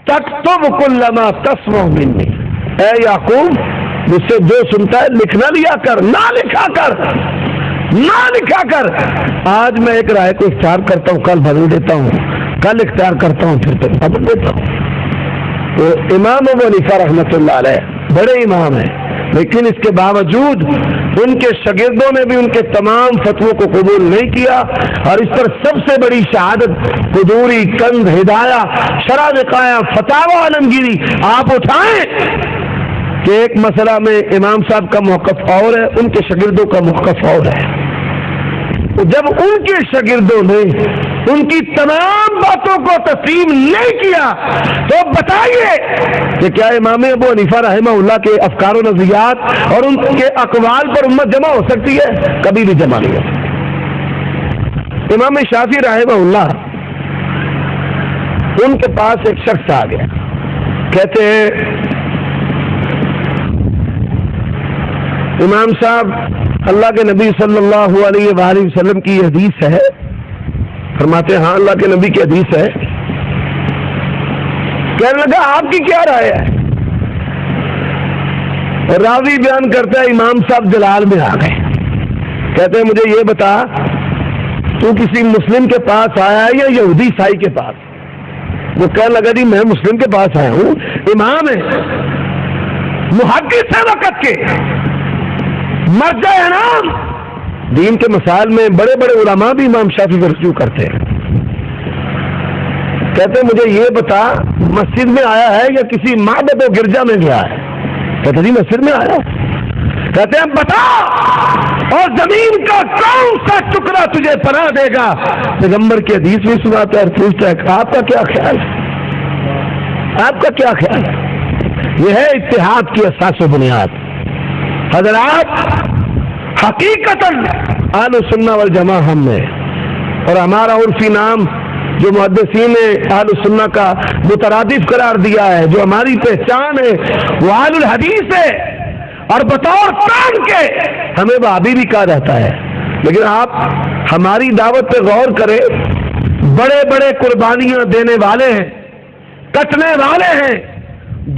تکتب کل ما تسمع منی، اے یعقوب مجھ سے جو سنتا ہے لکھنا لیا کر، نہ لکھا کر، نہ لکھا کر. آج میں ایک رائے کو اختیار کرتا ہوں، کل بدل دیتا ہوں، کل اختیار کرتا ہوں، پھر بدل دیتا ہوں. تو امام ابو حنیفہ رحمۃ اللہ علیہ بڑے امام ہیں، لیکن اس کے باوجود ان کے شاگردوں نے بھی ان کے تمام فتووں کو قبول نہیں کیا. اور اس پر سب سے بڑی شہادت قدوری، کند، ہدایہ، شرح وقایہ، فتاوی عالمگیری آپ اٹھائیں کہ ایک مسئلہ میں امام صاحب کا موقف اور ہے، ان کے شاگردوں کا موقف اور ہے. جب ان کے شاگردوں نے ان کی تمام باتوں کو تسلیم نہیں کیا تو بتائیے کہ کیا امام ابو حنیفہ رحمہ اللہ کے افکار و نظریات اور ان کے اقوال پر امت جمع ہو سکتی ہے؟ کبھی بھی جمع نہیں ہو. امام شافعی رحمہ اللہ ان کے پاس ایک شخص آ گیا، کہتے ہیں امام صاحب اللہ کے نبی صلی اللہ علیہ وآلہ وسلم کی حدیث ہے. فرماتے ہیں ہاں اللہ کے نبی کی حدیث ہے. کہنے لگا آپ کی کیا رائے ہے؟ راوی بیان کرتا ہے امام صاحب جلال میں آ گئے، کہتے ہیں مجھے یہ بتا تو کسی مسلم کے پاس آیا ہے یا یہودی عیسائی کے پاس؟ وہ کہنے لگا جی میں مسلم کے پاس آیا ہوں، امام ہے، محدث ہے وقت کے، مرجع ہے نا دین کے مسائل میں، بڑے بڑے علماء بھی امام شافعی پر رجوع کرتے ہیں۔ کہتے مجھے یہ بتا مسجد میں آیا ہے یا کسی معبد و گرجا میں گیا ہے؟ کہتے جی مسجد میں آیا ہے۔ کہتے ہیں بتا اور زمین کا کون سا ٹکڑا تجھے پناہ دے گا؟ پیغمبر کی حدیث بھی سناتا ہے اور پوچھتا ہے آپ کا کیا خیال ہے؟ آپ کا کیا خیال ہے؟ یہ ہے اتحاد کی اساس و بنیاد۔ حضرات حقیقتاً اہل سنہ والجماعہ ہم نے، اور ہمارا عرفی نام جو محدثین نے اہل سنہ کا مترادف قرار دیا ہے، جو ہماری پہچان ہے وہ اہل الحدیث ہے، اور بطور کام کے ہمیں وہابی بھی کہا جاتا ہے۔ لیکن آپ ہماری دعوت پہ غور کریں، بڑے بڑے قربانیاں دینے والے ہیں، کٹنے والے ہیں،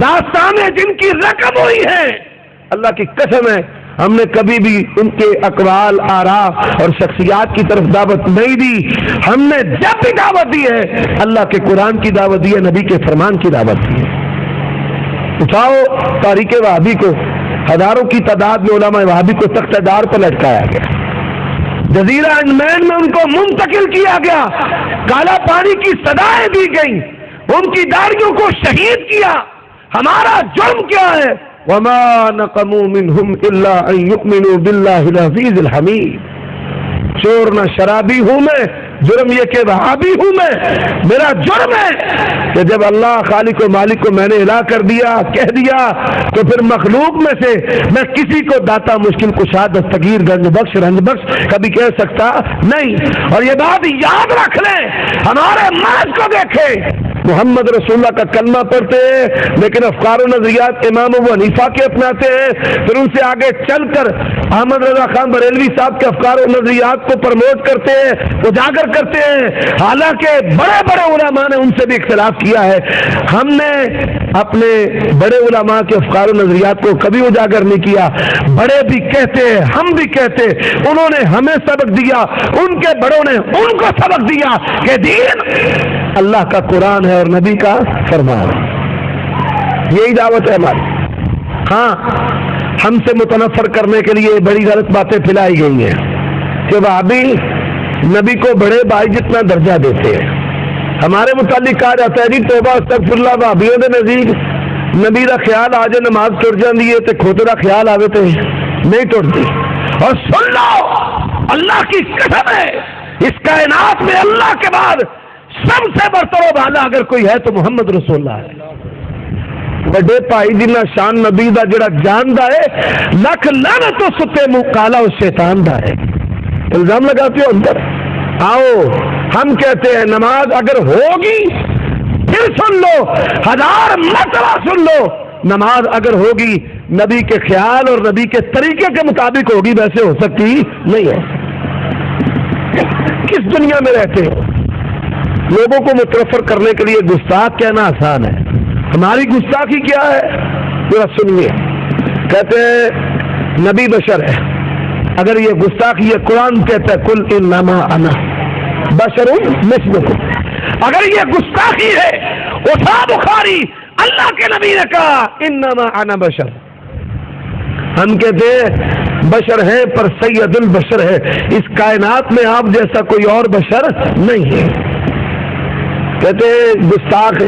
داستانیں جن کی رقم ہوئی ہے، اللہ کی قسم ہے ہم نے کبھی بھی ان کے اقوال، آراء اور شخصیات کی طرف دعوت نہیں دی۔ ہم نے جب بھی دعوت دی ہے اللہ کے قرآن کی دعوت دی ہے، نبی کے فرمان کی دعوت دی ہے۔ اٹھاؤ تاریخ وہابی کو، ہزاروں کی تعداد میں علماء وہابی کو تخت دار پر لٹکایا گیا، جزیرہ انڈمان میں ان کو منتقل کیا گیا، کالا پانی کی سزائیں دی گئیں، ان کی داڑھیوں کو شہید کیا۔ ہمارا جرم کیا ہے؟ وما نقموا منهم الا ان يؤمنوا بالله العزيز الحميد۔ چور نہ شرابی ہوں میں، جرم یہ کہ وہابی ہوں میں۔ میرا جرم ہے کہ جب اللہ خالق و مالک کو میں نے الہ کر دیا، کہہ دیا، تو پھر مخلوق میں سے میں کسی کو داتا، مشکل کشا، دستگیر، گنج بخش، رنج بخش کبھی کہہ سکتا نہیں۔ اور یہ بات یاد رکھ لیں، ہمارے ماض کو دیکھیں، محمد رسول اللہ کا کلمہ پڑھتے ہیں لیکن افکار و نظریات امام ابو حنیفہ کے اپناتے ہیں، پھر ان سے آگے چل کر احمد رضا خان بریلوی صاحب کے افکار و نظریات کو پروموٹ کرتے ہیں، اجاگر کرتے ہیں، حالانکہ بڑے بڑے علماء نے ان سے بھی اختلاف کیا ہے۔ ہم نے اپنے بڑے علماء کے افکار و نظریات کو کبھی اجاگر نہیں کیا، بڑے بھی کہتے ہیں، ہم بھی کہتے، انہوں نے ہمیں سبق دیا، ان کے بڑوں نے ان کو سبق دیا کہ دین اللہ کا قرآن ہے اور نبی کا فرمان، یہی دعوت ہے ہماری۔ ہاں ہم سے متنفر کرنے کے لیے بڑی غلط باتیں پھیلائی گئی ہیں کہ وہابی نبی کو بڑے بھائی جتنا درجہ دیتے ہیں۔ ہمارے متعلق کہا جاتا ہے جی توبہ استغفر اللہ، وہابیوں کے نزدیک نبی کا خیال آ جائے نماز ٹر جاندی ہے تے کھوتے کا خیال آوے تے نہیں ٹرتی۔ اور سن لو اللہ کی قسم ہے اس کائنات میں اللہ کے بعد سب سے برتر و بالا اگر کوئی ہے تو محمد رسول اللہ ہے۔ بڑے بھائی جنہ شان نبی دا جڑا جاندا ہے، لکھ لعنت تو ستے منہ کالا اس شیطان دا ہے۔ الزام لگاتے ہو اندر۔ آؤ ہم کہتے ہیں نماز اگر ہوگی، پھر سن لو، 1000 مرتبہ سن لو، نماز اگر ہوگی نبی کے خیال اور نبی کے طریقے کے مطابق ہوگی، ویسے ہو سکتی نہیں ہے۔ کس دنیا میں رہتے ہو؟ لوگوں کو متنفر کرنے کے لیے گستاخ کہنا آسان ہے، ہماری گستاخی کیا ہے ذرا سنیے۔ کہتے ہیں نبی بشر ہے، اگر یہ گستاخی ہے، قرآن کہتا ہے کل انما انا بشر مثلکم، اگر یہ گستاخی ہے، اٹھا بخاری اللہ کے نبی نے کہا انما انا بشر، ہم کہتے ہیں بشر ہے پر سید البشر ہے، اس کائنات میں آپ جیسا کوئی اور بشر نہیں ہے۔ کہتے ہیں گستاخ ہے،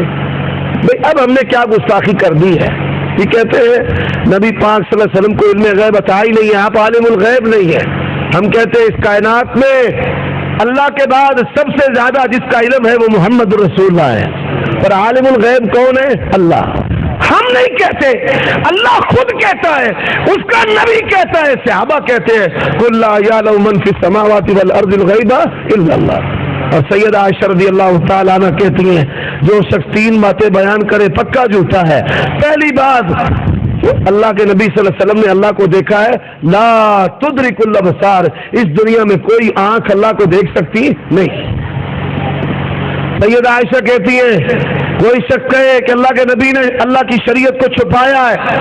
بھئی اب ہم نے کیا گستاخی کر دی ہے؟ یہ کہتے ہیں نبی پاک صلی اللہ علیہ وسلم کو علم غیب عطا ہی نہیں ہے، آپ عالم الغیب نہیں ہے۔ ہم کہتے ہیں اس کائنات میں اللہ کے بعد سب سے زیادہ جس کا علم ہے وہ محمد رسول اللہ ہے، اور عالم الغیب کون ہے؟ اللہ۔ ہم نہیں کہتے، اللہ خود کہتا ہے، اس کا نبی کہتا ہے، صحابہ کہتے ہیں قل لا یعلم من فی السماوات والارض الغیب الا اللہ۔ اور سیدہ عائشہ رضی اللہ تعالیٰ عنہ کہتی ہیں جو شخص 3 باتیں بیان کرے پکا جھوٹا ہے۔ پہلی بات، اللہ کے نبی صلی اللہ علیہ وسلم نے اللہ کو دیکھا ہے، لا تدرک الابصار، اس دنیا میں کوئی آنکھ اللہ کو دیکھ سکتی نہیں۔ سیدہ عائشہ کہتی ہیں کوئی شخص کہے کہ اللہ کے نبی نے اللہ کی شریعت کو چھپایا ہے،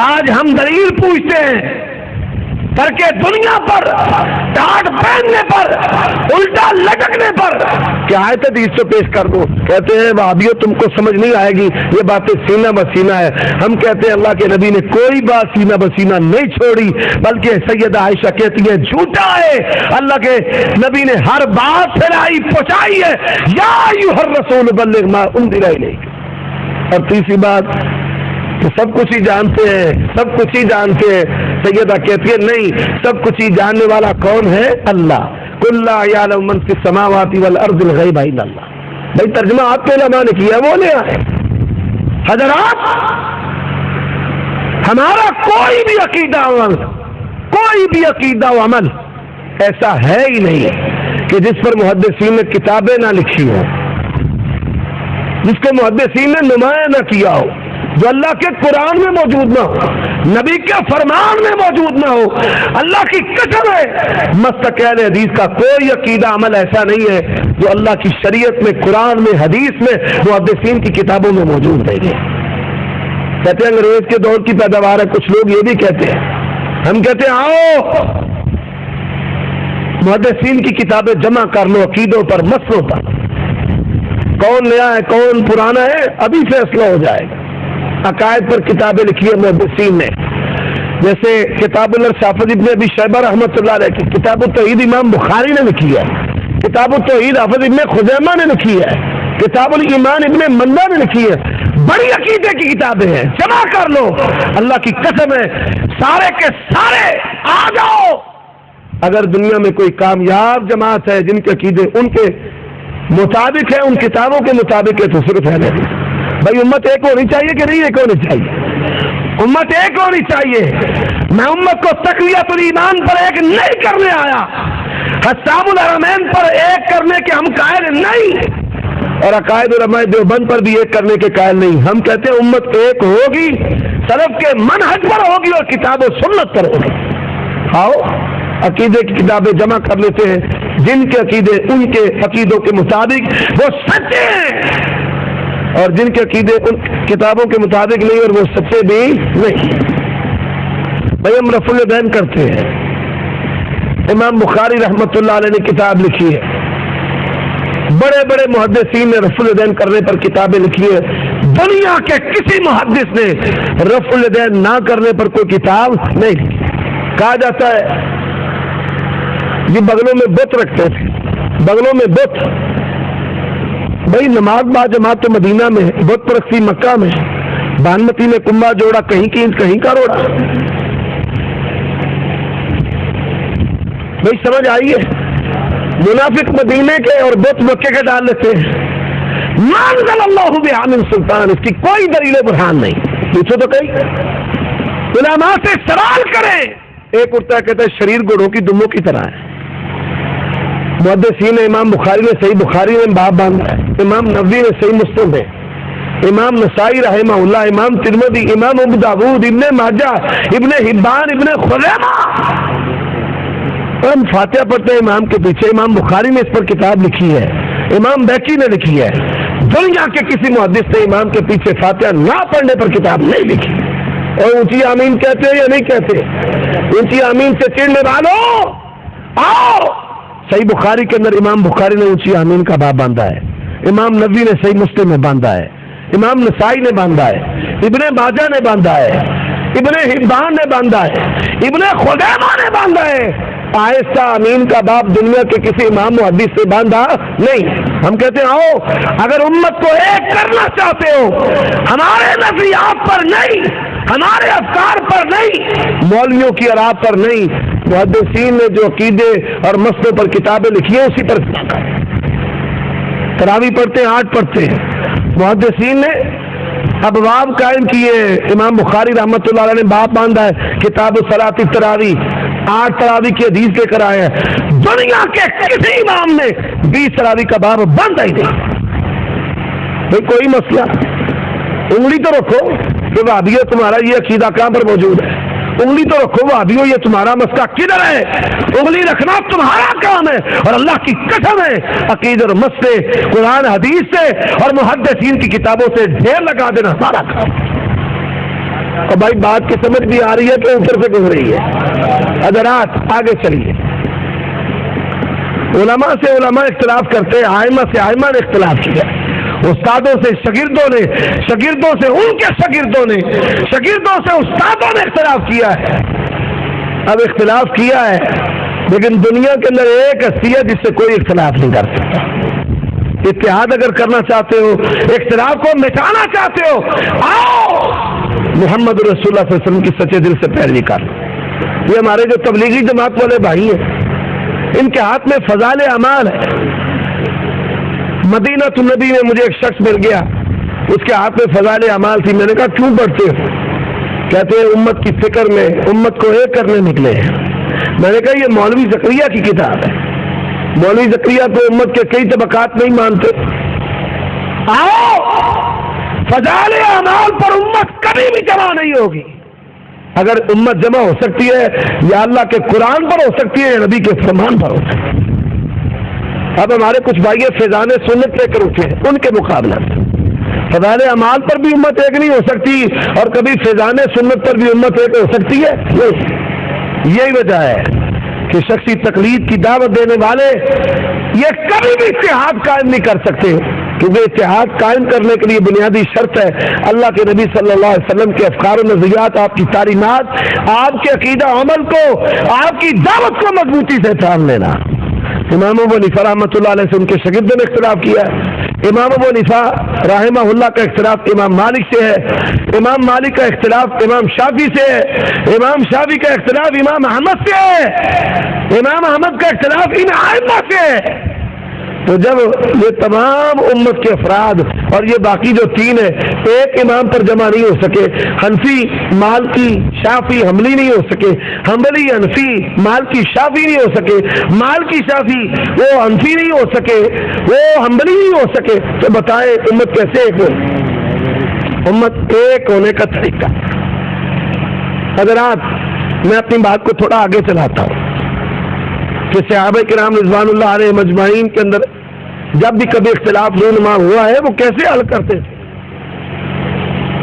آج ہم دلیل پوچھتے ہیں ترک دنیا پر، ٹاٹ پہننے پر، الٹا لٹکنے پر کیا آیت حدیث سے پیش کر دو. کہتے ہیں وہابیوں تم کو سمجھ نہیں آئے گی، یہ باتیں سینہ بسینہ ہے. ہم کہتے ہیں اللہ کے نبی نے کوئی بات سینہ بسینہ نہیں چھوڑی، بلکہ سیدہ عائشہ کہتی ہے جھوٹا ہے، اللہ کے نبی نے ہر بات پھیلائی پہنچائی ہے. یا ایھا الرسول بلغ ما انزل الیک. اور تیسری بات تو سب کچھ ہی جانتے ہیں، سب کچھ ہی جانتے ہیں. سیدہ کہتی ہے نہیں، سب کچھ ہی جاننے والا کون ہے؟ اللہ. قل لا یعلم من فی السماوات والارض الغیب الا اللہ. بھائی ترجمہ آپ کے علماء نے کیا، وہ لے آئے. حضرات ہمارا کوئی بھی عقیدہ عمل، کوئی بھی عقیدہ و عمل ایسا ہے ہی نہیں کہ جس پر محدثین نے کتابیں نہ لکھی ہو، جس کو محدثین نے نمایاں نہ کیا ہو، جو اللہ کے قرآن میں موجود نہ ہو، نبی کے فرمان میں موجود نہ ہو. اللہ کی قسم ہے مستقل اہل حدیث کا کوئی عقیدہ عمل ایسا نہیں ہے جو اللہ کی شریعت میں، قرآن میں، حدیث میں، محدثین کی کتابوں میں موجود نہیں ہے. کہتے ہیں انگریز کے دور کی پیداوار ہے. کچھ لوگ یہ بھی کہتے ہیں، ہم کہتے ہیں آؤ محدثین کی کتابیں جمع کر لو عقیدوں پر، مسئلوں پر. کون نیا ہے کون پرانا ہے ابھی فیصلہ ہو جائے گا. عقائد پر کتابیں لکھی ہے محدثین نے، جیسے کتاب الارشاد ابن ابی شیبہ رحمۃ اللہ علیہ کی، کتاب التوحید امام بخاری نے لکھی ہے، کتاب التوحید حافظ ابن خزیمہ نے لکھی ہے، کتاب الایمان ابن مندہ نے لکھی ہے. بڑی عقیدے کی کتابیں ہیں، جمع کر لو. اللہ کی قسم ہے سارے کے سارے آ جاؤ. اگر دنیا میں کوئی کامیاب جماعت ہے جن کے عقیدے ان کے مطابق ہے، ان کتابوں کے مطابق ہے، تو صرف ہے نہیں. بھائی امت ایک ہونی چاہیے کہ نہیں ایک ہونی چاہیے؟ امت ایک ہونی چاہیے. میں امت کو تقویۃ الایمان پر ایک نہیں کرنے آیا، حسام الحرمین پر ایک کرنے کے ہم قائل نہیں، اور عقائد علماء دیوبند پر بھی ایک کرنے کے قائل نہیں. ہم کہتے ہیں امت ایک ہوگی، سلف کے منہج پر ہوگی اور کتاب و سنت پر ہوگی. آؤ عقیدے کی کتابیں جمع کر لیتے ہیں، جن کے عقیدے ان کے عقیدوں کے مطابق وہ سچے ہیں، اور جن کے عقیدے ان کتابوں کے مطابق نہیں اور وہ سچے بھی نہیں. بھائی ہم رفع الیدین کرتے ہیں. امام بخاری رحمۃ اللہ علیہ نے کتاب لکھی ہے، بڑے بڑے محدثین نے رفع الیدین کرنے پر کتابیں لکھی ہے. دنیا کے کسی محدث نے رفع الیدین نہ کرنے پر کوئی کتاب نہیں لکھی. کہا جاتا ہے یہ بغلوں میں بت رکھتے تھے، بغلوں میں بت. بھائی نماز با جماعت تو مدینہ میں، بت پرستی مکہ میں، بانمتی میں کنبا جوڑا، کہیں کی کہیں کا روڑا. بھائی سمجھ آئیے، منافق مدینے کے اور بت مکے کے ڈال لیتے ہیں. مانزل اللہ بہا من سلطان، اس کی کوئی دلیل برہان نہیں. پوچھو تو کہیں علماء سے سوال کریں. ایک اٹھتا ہے کہتا ہے شریر گھوڑوں کی دموں کی طرح ہے. محدثین امام بخاری نے صحیح بخاری میں باب باندھا ہے، امام نووی نے صحیح مسلم ہے، امام نسائی رحمہ اللہ، امام ترمذی، امام ابو داؤد، ابن ماجہ، ابن حبان، ابن خزیمہ. ہم فاتحہ پڑھتے ہیں امام کے پیچھے. امام بخاری نے اس پر کتاب لکھی ہے، امام بیکی نے لکھی ہے. دنیا کے کسی محدث نے امام کے پیچھے فاتحہ نہ پڑھنے پر کتاب نہیں لکھی. اور اونچی آمین کہتے ہیں یا نہیں کہتے؟ اونچی آمین سے چڑھنے والوں آؤ. صحیح بخاری کے اندر امام بخاری نے اونچی آمین کا باب باندھا ہے، امام نووی نے صحیح مسلم میں باندھا ہے، امام نسائی نے باندھا ہے، ابن ماجہ نے باندھا ہے، ابن حبان نے باندھا ہے، ابن خزیمہ نے باندھا ہے. آہستہ آمین کا باب دنیا کے کسی امام محدث سے باندھا نہیں. ہم کہتے ہیں آؤ اگر امت کو ایک کرنا چاہتے ہو، ہمارے نظریات پر نہیں، ہمارے افکار پر نہیں، مولویوں کی آراء پر نہیں، محدثین نے جو عقیدے اور مسئلوں پر کتابیں لکھی ہیں اسی پر تراویح پڑھتے ہیں، 8 پڑھتے ہیں. محدثین نے ابواب قائم کیے. امام بخاری رحمۃ اللہ علیہ نے باب باندھا ہے کتاب الصلاۃ التراویح، 8 تراویح کی حدیث لے کر آئے ہیں. دنیا کے کسی امام نے 20 تراویح کا باب باندھا ہی نہیں. بھائی کوئی مسئلہ انگلی تو رکھو کہ وہابیو تمہارا یہ عقیدہ کہاں پر موجود ہے. انگلی تو رکھو وہابیو یہ تمہارا مسئلہ کدھر ہے. انگلی رکھنا تمہارا کام ہے، اور اللہ کی قسم ہے عقیدے اور مسئلے قرآن حدیث سے اور محدثین کی کتابوں سے ڈھیر لگا دینا ہمارا کام. اور بھائی بات کی سمجھ بھی آ رہی ہے کہ اوپر سے گزر رہی ہے؟ حضرات آگے چلیے. علماء سے علماء اختلاف کرتے ہیں, آئمہ سے آئمہ نے اختلاف کیا, استادوں سے شاگردوں نے, شاگردوں سے ان کے شاگردوں نے, شاگردوں سے استادوں نے اختلاف کیا ہے. اب اختلاف کیا ہے لیکن دنیا کے اندر ایک ہستی ہے جس سے کوئی اختلاف نہیں کر سکتا. اتحاد اگر کرنا چاہتے ہو, اختلاف کو مٹانا چاہتے ہو, آؤ محمد رسول اللہ صلی اللہ علیہ وسلم کی سچے دل سے پیروی کر لو. یہ ہمارے جو تبلیغی جماعت والے بھائی ہیں, ان کے ہاتھ میں فضائل اعمال ہے. مدینہ النبی میں مجھے ایک شخص مل گیا, اس کے ہاتھ میں فضائل اعمال تھی. میں نے کہا کیوں پڑھتے ہو؟ کہتے ہیں امت کی فکر میں, امت کو ایک کرنے نکلے ہیں. میں نے کہا یہ مولوی زکریا کی کتاب ہے. مولوی زکریا کو امت کے کئی طبقات نہیں مانتے. آؤ فضائل اعمال پر امت کبھی بھی جمع نہیں ہوگی. اگر امت جمع ہو سکتی ہے یا اللہ کے قرآن پر ہو سکتی ہے یا نبی کے فرمان پر ہو سکتی ہے. اب ہمارے کچھ بھائی فیضان سنت لے کر اٹھے, ان کے مقابلہ فضائل اعمال پر بھی امت ایک نہیں ہو سکتی اور کبھی فیضان سنت پر بھی امت ایک ہو سکتی ہے. یہی وجہ ہے کہ شخصی تقلید کی دعوت دینے والے یہ کبھی بھی اتحاد قائم نہیں کر سکتے, کیونکہ اتحاد قائم کرنے کے لیے بنیادی شرط ہے اللہ کے نبی صلی اللہ علیہ وسلم کے افکار و نظریات, آپ کی تعلیمات, آپ کے عقیدہ عمل کو, آپ کی دعوت کو مضبوطی سے تھام لینا. امام ابو حنیفہ رحمۃ اللہ علیہ سے ان کے شاگردوں نے اختلاف کیا ہے. امام ابو حنیفہ رحمہ اللہ کا اختلاف امام مالک سے ہے, امام مالک کا اختلاف امام شافعی سے ہے, امام شافعی کا اختلاف امام احمد سے ہے, امام احمد کا اختلاف ان ائمہ سے ہے. تو جب یہ تمام امت کے افراد اور یہ باقی جو تین ہے ایک امام پر جمع نہیں ہو سکے, حنفی مالکی شافعی حنبلی نہیں ہو سکے, حنبلی حنفی مالکی شافعی نہیں ہو سکے, مالکی شافعی وہ حنفی نہیں ہو سکے, وہ حنبلی نہیں ہو سکے, تو بتائیں امت کیسے ایک ہو؟ امت ایک ہونے کا طریقہ. حضرات میں اپنی بات کو تھوڑا آگے چلاتا ہوں کہ صحابہ کرام رضوان اللہ علیہ مجمعین کے اندر جب بھی کبھی اختلاف رونما ہوا ہے وہ کیسے حل کرتے تھے.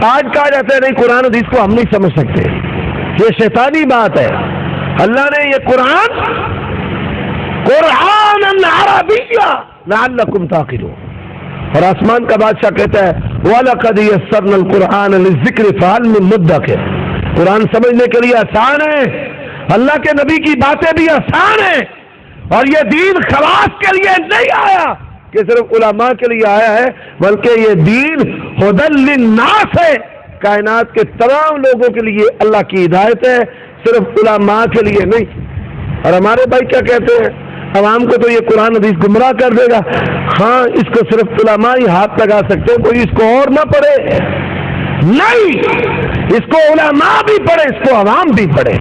آج کہا جاتا ہے نہیں قرآن حدیث کو ہم نہیں سمجھ سکتے, یہ شیطانی بات ہے. اللہ نے یہ قرآن عربیہ لعلکم تعقلون, اور آسمان کا بادشاہ کہتا ہے وَلَقَدْ يَسَّرْنَا الْقُرْآنَ لِلذِّكْرِ فَهَلْ مِن مُدَّكِرٍ. قرآن سمجھنے کے لیے آسان ہے, اللہ کے نبی کی باتیں بھی آسان ہیں, اور یہ دین خواص کے لیے نہیں آیا کہ صرف علماء کے لیے آیا ہے, بلکہ یہ دین ہدی للناس ہے, کائنات کے تمام لوگوں کے لیے اللہ کی ہدایت ہے, صرف علماء کے لیے نہیں. اور ہمارے بھائی کیا کہتے ہیں, عوام کو تو یہ قرآن حدیث گمراہ کر دے گا. ہاں اس کو صرف علماء ہی ہاتھ لگا سکتے ہیں, کوئی اس کو اور نہ پڑھے. نہیں, اس کو علماء بھی پڑھے, اس کو عوام بھی پڑھے,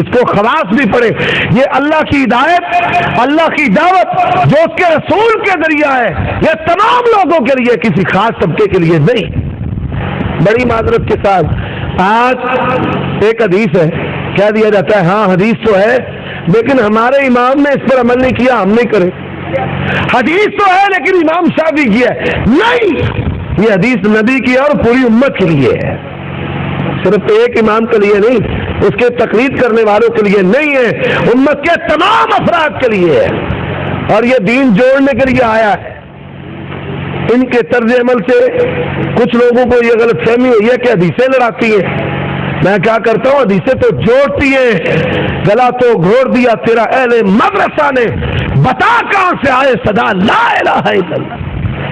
اس کو خواص بھی پڑھے. یہ اللہ کی ہدایت, اللہ کی دعوت جو اس کے رسول کے ذریعہ ہے, یہ تمام لوگوں کے لیے, کسی خاص طبقے کے لیے نہیں. بڑی معذرت کے ساتھ آج ایک حدیث ہے, کہہ دیا جاتا ہے ہاں حدیث تو ہے لیکن ہمارے امام نے اس پر عمل نہیں کیا, ہم نہیں کریں. حدیث تو ہے لیکن امام شافعی کیا ہے. نہیں, یہ حدیث نبی کی اور پوری امت کے لیے ہے, صرف ایک امام کے لیے نہیں, اس کے تقلید کرنے والوں کے لیے نہیں ہے, امت کے تمام افراد کے لیے ہے. اور یہ دین جوڑنے کے لیے آیا ہے. ان کے طرز عمل سے کچھ لوگوں کو یہ غلط فہمی ہوئی ہے کہ حدیثیں لڑاتی ہیں. میں کیا کرتا ہوں, حدیثیں تو جوڑتی ہیں. گلا تو گھوڑ دیا تیرا اہل مدرسہ نے, بتا کہاں سے آئے صدا لا الہ الا اللہ.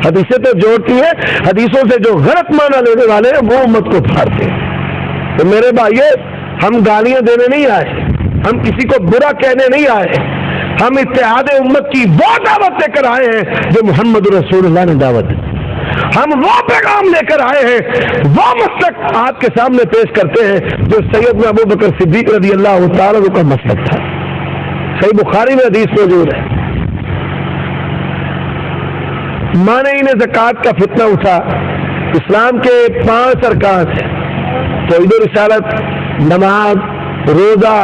حدیثیں تو جوڑتی ہیں, حدیثوں سے جو غلط معنی لینے والے ہیں وہ امت کو پھاڑتے ہیں. تو میرے بھائیے, ہم گالیاں دینے نہیں آئے, ہم کسی کو برا کہنے نہیں آئے, ہم اتحاد امت کی وہ دعوت لے کر آئے ہیں جو محمد رسول اللہ نے دعوت دی. ہم وہ پیغام لے کر آئے ہیں, وہ مسلک آپ کے سامنے پیش کرتے ہیں جو سیدنا ابو بکر صدیق رضی اللہ تعالیٰ عنہ کا مسلک تھا. صحیح بخاری میں حدیث موجود ہے, مانعین زکوٰۃ کا فتنہ اٹھا. اسلام کے 5 ارکان ہیں, توحید و رسالت, نماز, روزہ,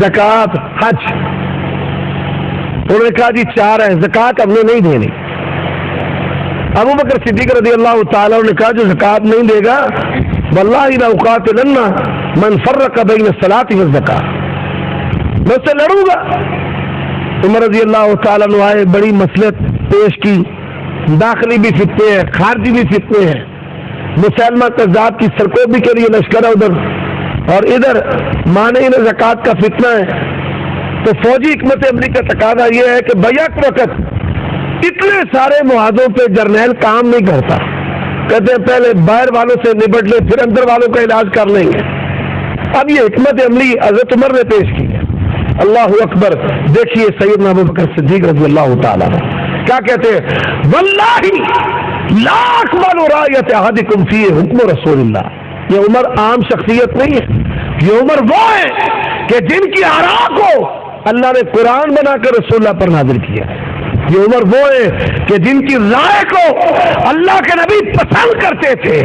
زکوٰۃ, حج. انہوں نے کہا جی 4 ہیں, زکوٰۃ ہم نے نہیں دینی. ابو بکر صدیق رضی اللہ تعالیٰ نے کہا جو زکوٰۃ نہیں دے گا واللہ لا اقاتلن من فرق بین الصلاۃ والزکوٰۃ, میں اس سے لڑوں گا. عمر رضی اللہ تعالیٰ عنہ آئے, بڑی مصلحت پیش کی. داخلی بھی فتنے ہیں, خارجی بھی فتنے ہیں. مسلمہ کذاب کی سرکوبی کے لیے لشکر ہے ادھر, اور ادھر مانع زکوٰۃ کا فتنہ ہے. تو فوجی حکمت عملی کا تقاضا یہ ہے کہ بیک وقت اتنے سارے معاہدوں پہ جرنیل کام نہیں کرتا. کہتے ہیں پہلے باہر والوں سے نبٹ لیں, پھر اندر والوں کا علاج کر لیں گے. اب یہ حکمت عملی حضرت عمر نے پیش کی ہے. اللہ اکبر. دیکھیے سیدنا ابوبکر صدیق رضی اللہ تعالیٰ کیا کہتے ہیں, واللہ لا اقبل رایۃ احدکم فی حکم رسول اللہ. یہ عمر عام شخصیت نہیں ہے, یہ عمر وہ ہے کہ جن کی آراء کو اللہ نے قرآن بنا کر رسول اللہ پر نازل کیا ہے. یہ عمر وہ ہے کہ جن کی رائے کو اللہ کے نبی پسند کرتے تھے.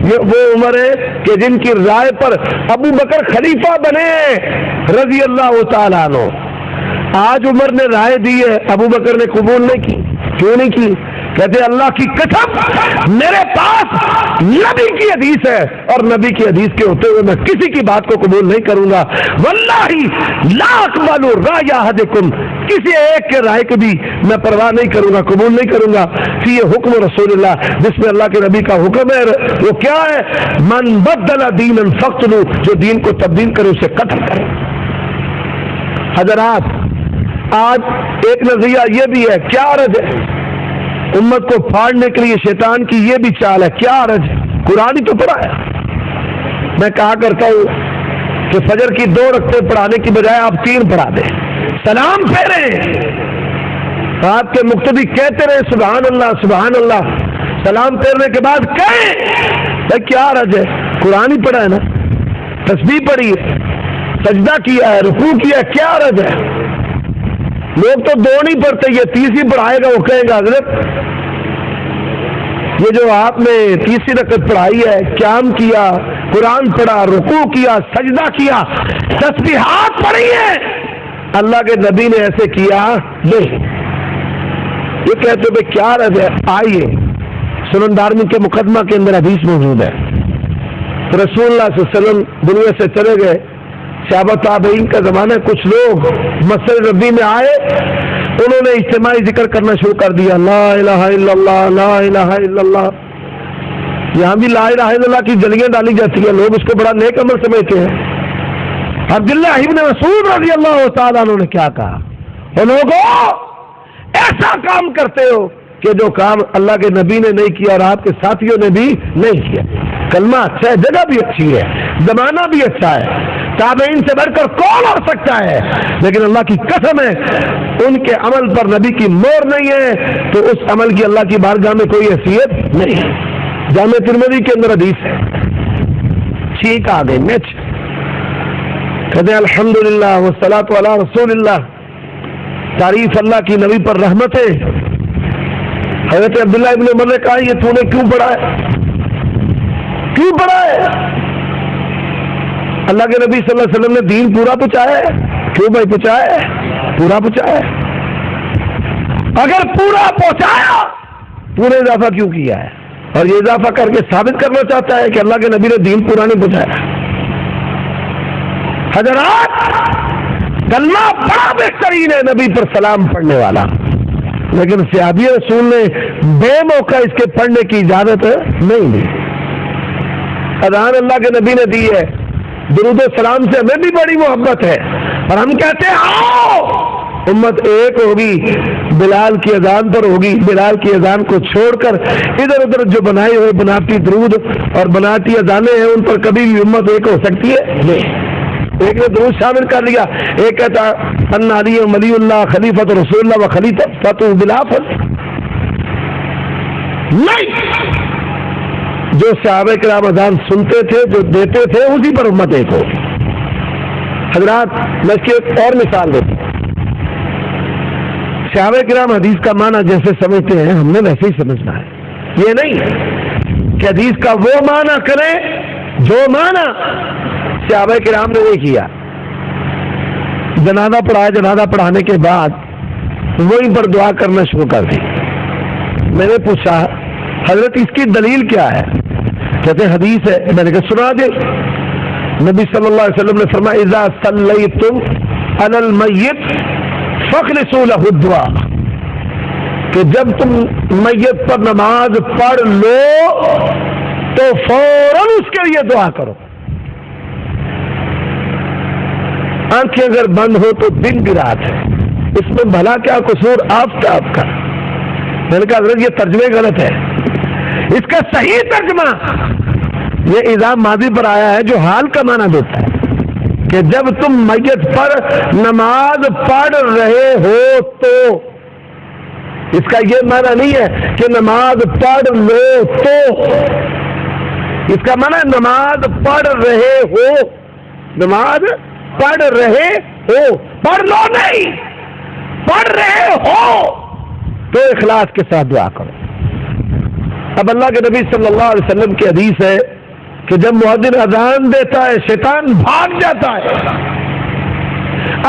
یہ وہ عمر ہے کہ جن کی رائے پر ابو بکر خلیفہ بنے رضی اللہ تعالیٰ عنہ. آج عمر نے رائے دی ہے, ابو بکر نے قبول نہیں کی. کیوں نہیں کی؟ کہتے اللہ کی قسم میرے پاس نبی کی حدیث ہے, اور نبی کی حدیث کے ہوتے ہوئے میں کسی کی بات کو قبول نہیں کروں گا. واللہ لا اقبل رأی احدکم, کسی ایک کے رائے کی بھی میں پرواہ نہیں کروں گا, قبول نہیں کروں گا. فی حکم رسول اللہ, جس میں اللہ کے نبی کا حکم ہے وہ کیا ہے, من بدل دینا فقتلوا, جو دین کو تبدیل کرے اسے قتل کرے. حضرات آج ایک نظریہ یہ بھی ہے, کیا عرض ہے امت کو پھاڑنے کے لیے شیطان کی یہ بھی چال ہے, کیا عرض ہے, قرآن ہی تو پڑھا ہے. میں کہا کرتا ہوں کہ فجر کی 2 رکعتیں پڑھانے کی بجائے آپ 3 پڑھا دیں, سلام پھیریں, آپ کے مقتدی کہتے رہے سبحان اللہ سبحان اللہ, سلام پھیرنے کے بعد کہیں کیا عرض ہے, قرآن ہی پڑھا ہے نا, تسبیح پڑھی ہے, سجدہ کیا ہے, رکوع کیا ہے, کیا عرض ہے. لوگ تو 2 نہیں پڑھتے, یہ 3 پڑھائے گا, وہ کہے گا حضرت یہ جو آپ نے 3 رکعت پڑھائی ہے, قیام کیا, قرآن پڑھا, رکوع کیا, سجدہ کیا, تسبیحات پڑھی ہے, اللہ کے نبی نے ایسے کیا نہیں. یہ کہتے ہیں کیا رض ہے. آئیے سنن دارمی کے مقدمہ کے اندر حدیث موجود ہے, رسول اللہ صلی اللہ علیہ وسلم دنیا سے چلے گئے, صحابہ تابعین کا زمانہ, کچھ لوگ مسجد نبی میں آئے, انہوں نے اجتماعی ذکر کرنا شروع کر دیا, لا الہ الا اللہ لا الہ الا اللہ. یہاں بھی لا الہ الا اللہ کی جلیاں ڈالی جاتی ہیں, لوگ اس کو بڑا نیک عمل سمجھتے ہیں. عبداللہ ابن مسعود رضی اللہ تعالیٰ عنہ نے کیا کہا, اور لوگوں ایسا کام کرتے ہو کہ جو کام اللہ کے نبی نے نہیں کیا اور آپ کے ساتھیوں نے بھی نہیں کیا. کلمہ اچھا ہے, جگہ بھی اچھی ہے, زمانہ بھی اچھا ہے, تابعین سے بڑھ کر کون ہو سکتا ہے, لیکن اللہ کی قسم ہے ان کے عمل پر نبی کی مہر نہیں ہے, تو اس عمل کی اللہ کی بارگاہ میں کوئی حیثیت نہیں ہے. جامع ترمذی کے اندر حدیث ہے, ٹھیک آ گئے میچ, کہتے ہیں الحمدللہ والصلاۃ علی رسول اللہ, تعریف اللہ کی نبی پر رحمت ہے. حضرت عبداللہ ابن عمر نے کہا یہ تو نے کیوں پڑھا ہے, کیوں پڑھا ہے؟ اللہ کے نبی صلی اللہ علیہ وسلم نے دین پورا پہنچایا ہے. کیوں بھائی پہنچایا ہے, پورا پہنچایا ہے. اگر پورا پہنچایا پورے اضافہ کیوں کیا ہے, اور یہ اضافہ کر کے ثابت کرنا چاہتا ہے کہ اللہ کے نبی نے دین پورا نہیں پہنچایا. حضرات کلمہ بڑا بہترین ہے نبی پر سلام پڑھنے والا, لیکن صحابی رسول نے بے موقع اس کے پڑھنے کی اجازت نہیں دی. اذان اللہ کے نبی نے دی ہے, درود و سلام سے ہمیں بھی بڑی محبت ہے, اور ہم کہتے ہیں آؤ امت ایک ہوگی, بلال کی اذان پر ہوگی. بلال کی اذان کو چھوڑ کر ادھر ادھر جو بنائے ہوئے بناتی درود اور بناتی اذانیں ہیں ان پر کبھی بھی امت ایک ہو سکتی ہے نہیں. ایک نے درود شامل کر لیا, ایک کہتا ان علی ولی اللہ خلیفۃ رسول اللہ و خلیفۃ بلافت نہیں. جو صحابہ کرام اذان سنتے تھے, جو دیتے تھے, اسی پر امت ایک ہو. حضرات میں اس کی ایک اور مثال دیتا ہوں. صحابہ کرام حدیث کا معنی جیسے سمجھتے ہیں ہم نے ویسے ہی سمجھنا ہے. یہ نہیں کہ حدیث کا وہ معنی کریں جو معنی صحابہ کرام نے نہیں کیا. جنازہ پڑھایا, جنازہ پڑھانے کے بعد وہیں پر دعا کرنا شروع کر دی. میں نے پوچھا حضرت اس کی دلیل کیا ہے؟ کہتے حدیث ہے. میں نے کہا سنا دے. نبی صلی اللہ علیہ وسلم نے فرمایا اذا صلیتم علی المیت فاخلصوا له الدعاء، کہ جب تم میت پر نماز پڑھ لو تو فوراً اس کے لیے دعا کرو. آنکھیں اگر بند ہو تو دن کی رات ہے، اس میں بھلا کیا قصور آفتاب کا. میں نے کہا حضرت یہ ترجمے غلط ہے، اس کا صحیح ترجمہ یہ اذا ماضی پر آیا ہے جو حال کا معنی دیتا ہے کہ جب تم میت پر نماز پڑھ رہے ہو تو. اس کا یہ معنی نہیں ہے کہ نماز پڑھ لو تو، اس کا معنی نماز پڑھ رہے ہو. نماز پڑھ رہے ہو، پڑھ لو نہیں، پڑھ رہے ہو تو اخلاص کے ساتھ دعا کرو. اب اللہ کے نبی صلی اللہ علیہ وسلم کی حدیث ہے کہ جب مؤذن اذان دیتا ہے شیطان بھاگ جاتا ہے.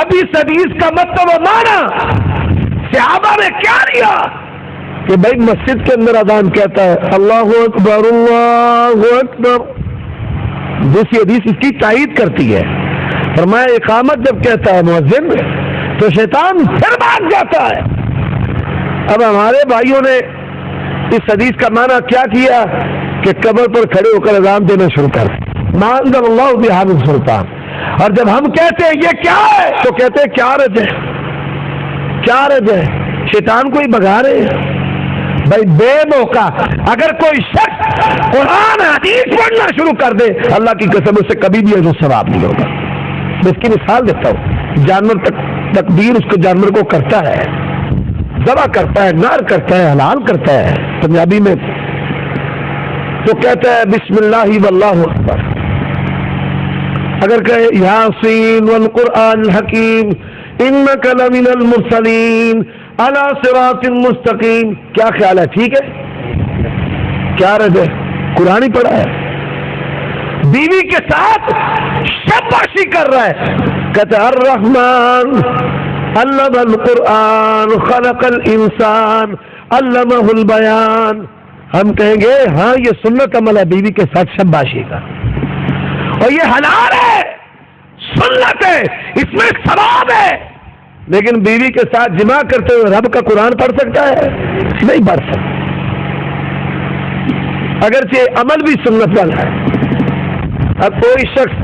اب اس حدیث کا مطلب و معنی صحابہ نے کیا لیا کہ بھائی مسجد کے اندر اذان کہتا ہے اللہ اکبر اللہ اکبر، دوسری حدیث اس کی تائید کرتی ہے. فرمایا اقامت جب کہتا ہے مؤذن تو شیطان پھر بھاگ جاتا ہے. اب ہمارے بھائیوں نے اس حدیث کا معنی کیا کیا کہ قبر پر کھڑے ہو کر اذان دینا شروع کر ما انزل اللہ بہذا من سلطان. اور جب ہم کہتے ہیں یہ کیا ہے تو کہتے ہیں کیا رج ہے، کیا رج ہے، شیطان کو ہی بگا رہے ہیں. بھائی بے موقع اگر کوئی شخص قرآن حدیث پڑھنا شروع کر دے اللہ کی قسم سے کبھی بھی جو ثواب نہیں ہوگا. میں اس کی مثال دیتا ہوں. جانور تکبیر اس کو جانور کو کرتا ہے، ذبح کرتا ہے، نار کرتا ہے، حلال کرتا ہے پنجابی میں تو کہتا ہے بسم اللہ واللہ اکبر. اگر کہے یاسین والقرآن الحکیم انک لمن المرسلین علی صراط مستقیم، کیا خیال ہے؟ ٹھیک ہے؟ کیا رد ہے؟ قرآن ہی پڑھا ہے. بیوی کے ساتھ شاباشی کر رہا ہے، کہتا ہے الرحمن علم القرآن خلق الانسان علمہ البیان. ہم کہیں گے ہاں یہ سنت عمل ہے بیوی کے ساتھ شاباشی کا، اور یہ حلال ہے، سنت ہے، اس میں ثواب ہے. لیکن بیوی کے ساتھ جماع کرتے ہوئے رب کا قرآن پڑھ سکتا ہے؟ نہیں پڑھ سکتا، اگرچہ عمل بھی سنت والا ہے. اب کوئی شخص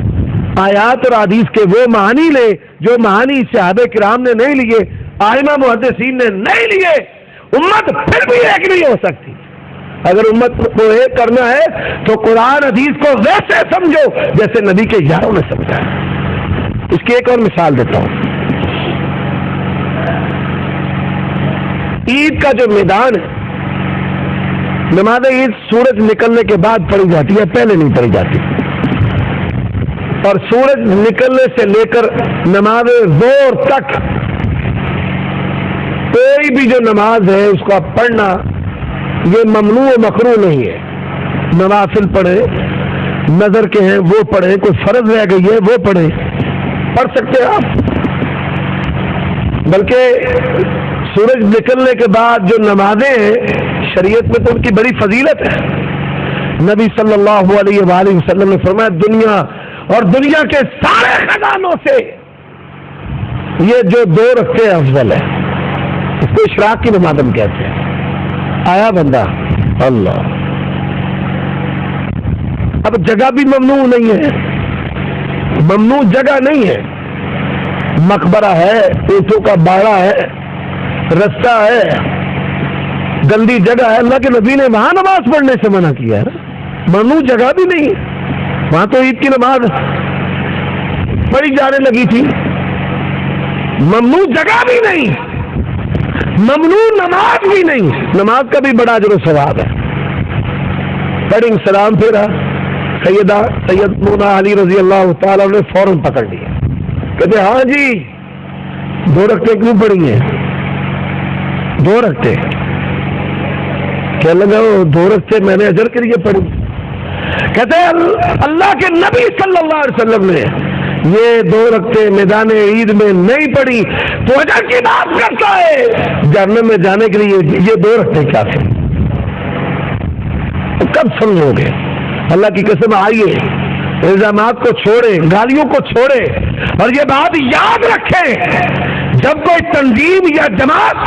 آیات اور حدیث کے وہ معانی لے جو معانی صحابہ کرام نے نہیں لیے، ائمہ محدثین نے نہیں لیے، امت پھر بھی ایک نہیں ہو سکتی. اگر امت کو ایک کرنا ہے تو قرآن حدیث کو ویسے سمجھو جیسے نبی کے یاروں نے سمجھا. اس کی ایک اور مثال دیتا ہوں. عید کا جو میدان ہے، نماز عید سورج نکلنے کے بعد پڑھی جاتی ہے، پہلے نہیں پڑھی جاتی. اور سورج نکلنے سے لے کر نماز ظہر تک کوئی بھی جو نماز ہے اس کو آپ پڑھنا یہ ممنوع و مکروہ نہیں ہے. نوافل پڑھے، نظر کے ہیں وہ پڑھے، کوئی فرض رہ گئی ہے وہ پڑھے، پڑھ سکتے ہیں آپ. بلکہ سورج نکلنے کے بعد جو نمازیں ہیں شریعت میں تو ان کی بڑی فضیلت ہے. نبی صلی اللہ علیہ وآلہ وسلم نے فرمایا دنیا اور دنیا کے سارے خزانوں سے یہ جو دو رکھتے ہیں افضل ہے. اس کو اشراق کی نماز ہم کہتے ہیں. آیا بندہ اللہ. اب جگہ بھی ممنوع نہیں ہے، ممنوع جگہ نہیں ہے. مقبرہ ہے، اونٹوں کا باڑا ہے، رستہ ہے، گندی جگہ ہے. اللہ کے نبی نے وہاں نماز پڑھنے سے منع کیا ہے. ممنوع جگہ بھی نہیں ہے. وہاں تو عید کی نماز پڑھی جانے لگی تھی. ممنوع جگہ بھی نہیں، ممنوع نماز بھی نہیں. نماز کا بھی بڑا اجر و ثواب ہے. پڑھیں سلام پھیرا، سید مولا علی رضی اللہ تعالیٰ نے فوراً پکڑ لیا. کہتے ہاں جی 2 رکعتیں کیوں پڑھی ہیں؟ 2 رکعتیں کیا لگا؟ وہ 2 رکعتیں میں نے اجر کے لیے پڑھی. کہتے ہیں اللہ کے نبی صلی اللہ علیہ وسلم نے یہ 2 رکعتیں میدان عید میں نہیں پڑھی تو اجر کی بات کرتا ہے. جہنم میں جانے کے لیے یہ 2 رکعتیں کیا تھیں؟ کب سمجھو گے؟ اللہ کی قسم آئیے الزامات کو چھوڑے، گالیوں کو چھوڑے، اور یہ بات یاد رکھیں، جب کوئی تنظیم یا جماعت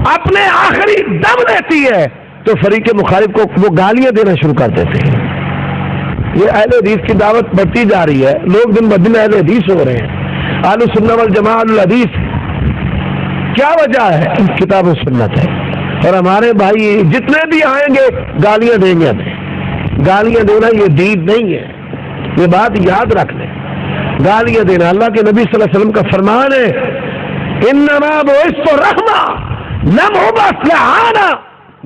اپنے آخری دم دیتی ہے تو فریق مخالف کو وہ گالیاں دینا شروع کر دیتے ہیں۔ یہ اہل حدیث کی دعوت بڑھتی جا رہی ہے، لوگ دن بدن اہل حدیث ہو رہے ہیں۔ اہل سنت والجماعہ الحدیث، کیا وجہ ہے؟ کتاب و سنت ہے، اور ہمارے بھائی جتنے بھی آئیں گے گالیاں دیں گے ہمیں۔ گالیاں دینا یہ دین نہیں ہے، یہ بات یاد رکھ لیں۔ گالیاں دینا، اللہ کے نبی صلی اللہ علیہ وسلم کا فرمان ہے، انما بعثت رحمہ لم ابعث لعانہ،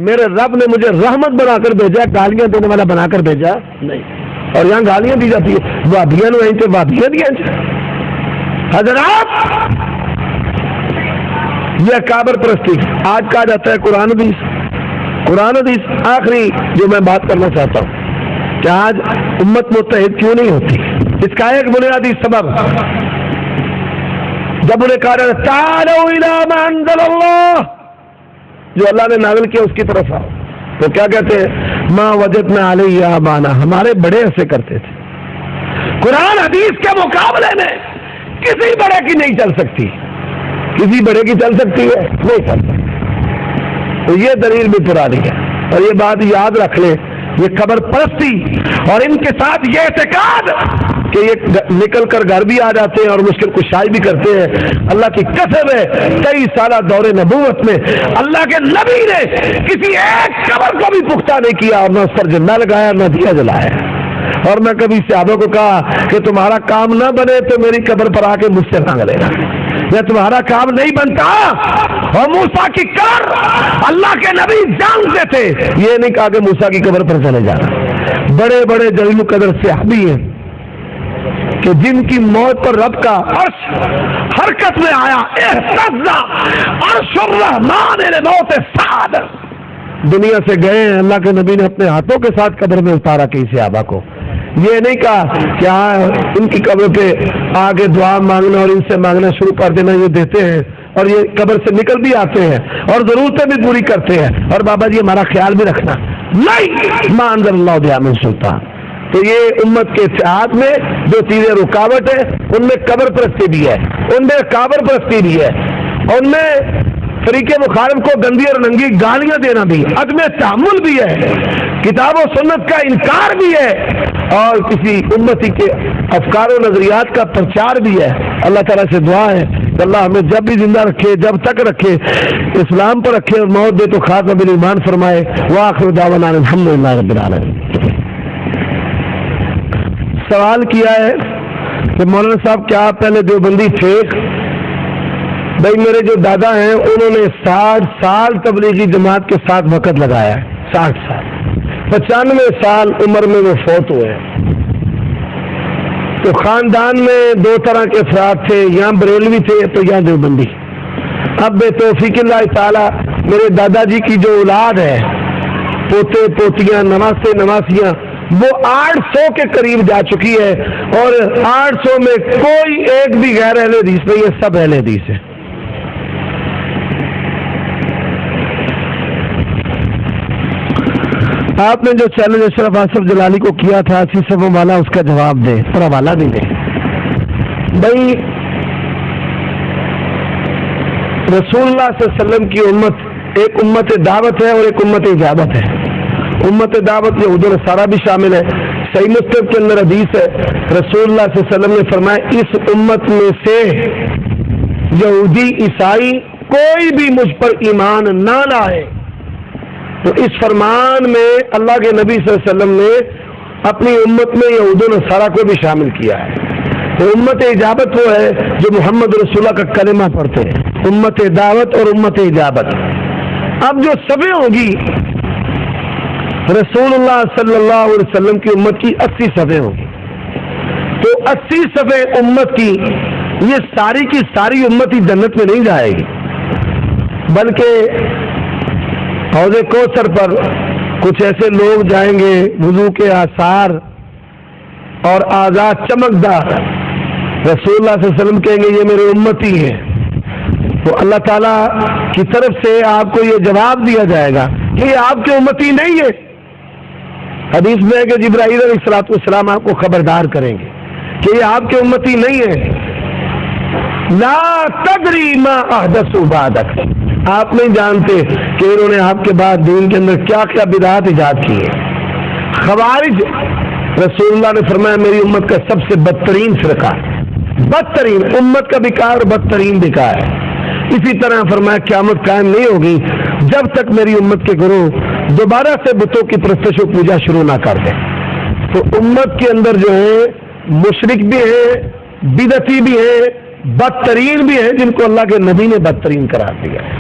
میرے رب نے مجھے رحمت بنا کر بھیجا، گالیاں دینے والا بنا کر بھیجا نہیں۔ اور یہاں گالیاں دی جاتی ہے، وہابیاں نے وہیں سے وہابیاں دیا۔ حضرات، یہ کابر پرستی آج کہا جاتا ہے قرآن حدیث۔ قرآن حدیث آخری جو میں بات کرنا چاہتا ہوں کہ آج امت متحد کیوں نہیں ہوتی، اس کا ایک بنیادی سبب، جب انہیں کہا جاتا ہے تعالوا الی ما انزل اللہ، جو اللہ نے نازل کیا اس کی طرف آؤ، تو کیا کہتے ہیں؟ ما وجدنا علیہ آبانا، ہمارے بڑے ایسے کرتے تھے۔ قرآن حدیث کے مقابلے میں کسی بڑے کی نہیں چل سکتی، کسی بڑے کی چل سکتی ہے؟ نہیں چل سکتی۔ تو یہ دلیل بھی پرانی ہے، اور یہ بات یاد رکھ لیں، یہ قبر پرستی اور ان کے ساتھ یہ اعتقاد کہ یہ نکل کر گھر بھی آ جاتے ہیں اور مشکل کشائی بھی کرتے ہیں، اللہ کی قسم ہے کئی سالہ دور نبوت میں اللہ کے نبی نے کسی ایک قبر کو بھی پختہ نہیں کیا، اور نہ اس پر جنہ لگایا نہ دیا جلایا۔ اور میں کبھی صحابہ کو کہا کہ تمہارا کام نہ بنے تو میری قبر پر آ کے مجھ سے مانگ لینا، یا تمہارا کام نہیں بنتا اور موسیٰ کی قبر اللہ کے نبی جانتے تھے، یہ نہیں کہا کہ موسیٰ کی قبر پر چلے جانا۔ بڑے بڑے جلیل القدر صحابی ہیں کہ جن کی موت پر رب کا عرش حرکت میں آیا، اہتز عرش الرحمن لموت سعد، دنیا سے گئے ہیں، اللہ کے نبی نے اپنے ہاتھوں کے ساتھ قبر میں اتارا کئی صحابہ کو۔ یہ نہیں کہا کہ ان کی قبر پہ آگے دعا مانگنا اور ان سے مانگنا شروع کر دینا، یہ دیتے ہیں اور یہ قبر سے نکل بھی آتے ہیں اور ضرورتیں بھی پوری کرتے ہیں، اور بابا جی ہمارا خیال بھی رکھنا نہیں، ما انزل اللہ بہا من سلطان۔ تو یہ امت کے اتحاد میں جو چیزیں رکاوٹ ہے، ان میں قبر پرستی بھی ہے، ان میں قبر پرستی بھی ہے، ان میں فریق مخالف کو گندی اور ننگی گالیاں دینا بھی، عدم تحمل بھی ہے، کتاب و سنت کا انکار بھی ہے، اور کسی امتی کے افکار و نظریات کا پرچار بھی ہے۔ اللہ تعالیٰ سے دعا ہے کہ اللہ ہمیں جب بھی زندہ رکھے، جب تک رکھے، اسلام پر رکھے، اور موت دے تو خاتمہ بالایمان فرمائے۔ وآخر دعوانا الحمدللہ رب العالمین۔ سوال کیا ہے کہ مولانا صاحب کیا آپ پہلے دیوبندی تھے؟ بھائی میرے جو دادا ہیں انہوں نے 60 سال تبلیغی جماعت کے ساتھ وقت لگایا ہے، 60 سال، 95 سال عمر میں وہ فوت ہوئے ہیں۔ تو خاندان میں 2 طرح کے افراد تھے، یہاں بریلوی تھے تو یہاں دیوبندی۔ اب بے توفیق اللہ تعالیٰ میرے دادا جی کی جو اولاد ہے، پوتے پوتیاں نواسے نواسیاں، وہ 800 کے قریب جا چکی ہے، اور 800 میں کوئی ایک بھی غیر اہل حدیث نہیں ہے، سب اہل حدیث ہے۔ آپ نے جو چیلنج اشرف آصف جلالی کو کیا تھا 80 صفوں والا، اس کا جواب دیں اور حوالہ بھی دیں۔ بھائی رسول اللہ صلی اللہ علیہ وسلم کی امت ایک امت دعوت ہے اور ایک امت اجابت ہے۔ امت دعوت یہود و نصارہ بھی شامل ہے۔ صحیح مسلم کے اندر حدیث ہے، رسول اللہ صلی اللہ علیہ وسلم نے فرمایا اس امت میں سے یہودی عیسائی کوئی بھی مجھ پر ایمان نہ لائے۔ تو اس فرمان میں اللہ کے نبی صلی اللہ علیہ وسلم نے اپنی امت میں یہود و نصارہ کو بھی شامل کیا ہے۔ تو امت اجابت وہ ہے جو محمد رسول اللہ کا کلمہ پڑھتے ہیں، امت دعوت اور امت اجابت۔ اب جو صفیں ہوگی رسول اللہ صلی اللہ علیہ وسلم کی امت کی 80 صفیں ہوگی، تو 80 صفیں امت کی یہ ساری کی ساری امت ہی جنت میں نہیں جائے گی، بلکہ حوض کوثر پر کچھ ایسے لوگ جائیں گے وضو کے آثار اور آزاد چمکدار، رسول اللہ صلی اللہ علیہ وسلم کہیں گے یہ میرے امتی ہیں، تو اللہ تعالیٰ کی طرف سے آپ کو یہ جواب دیا جائے گا کہ یہ آپ کے امتی نہیں ہے۔ حدیث میں ہے کہ جبرائیل علیہ السلام آپ کو خبردار کریں گے کہ یہ آپ کے امتی نہیں ہے، لا تدری ما احدثوا بعدک، آپ نہیں جانتے کہ انہوں نے آپ کے بعد دین کے اندر کیا کیا بدعات ایجاد کی ہے۔ خوارج رسول اللہ نے فرمایا میری امت کا سب سے بدترین فرقہ، بدترین امت کا بیکار، بدترین بیکار ہے۔ اسی طرح فرمایا قیامت قائم نہیں ہوگی جب تک میری امت کے گروہ دوبارہ سے بتوں کی پرستش و پوجا شروع نہ کر دیں۔ تو امت کے اندر جو ہے مشرک بھی ہے، بدعتی بھی ہے، بدترین بھی ہے، جن کو اللہ کے نبی نے بدترین قرار دیا ہے۔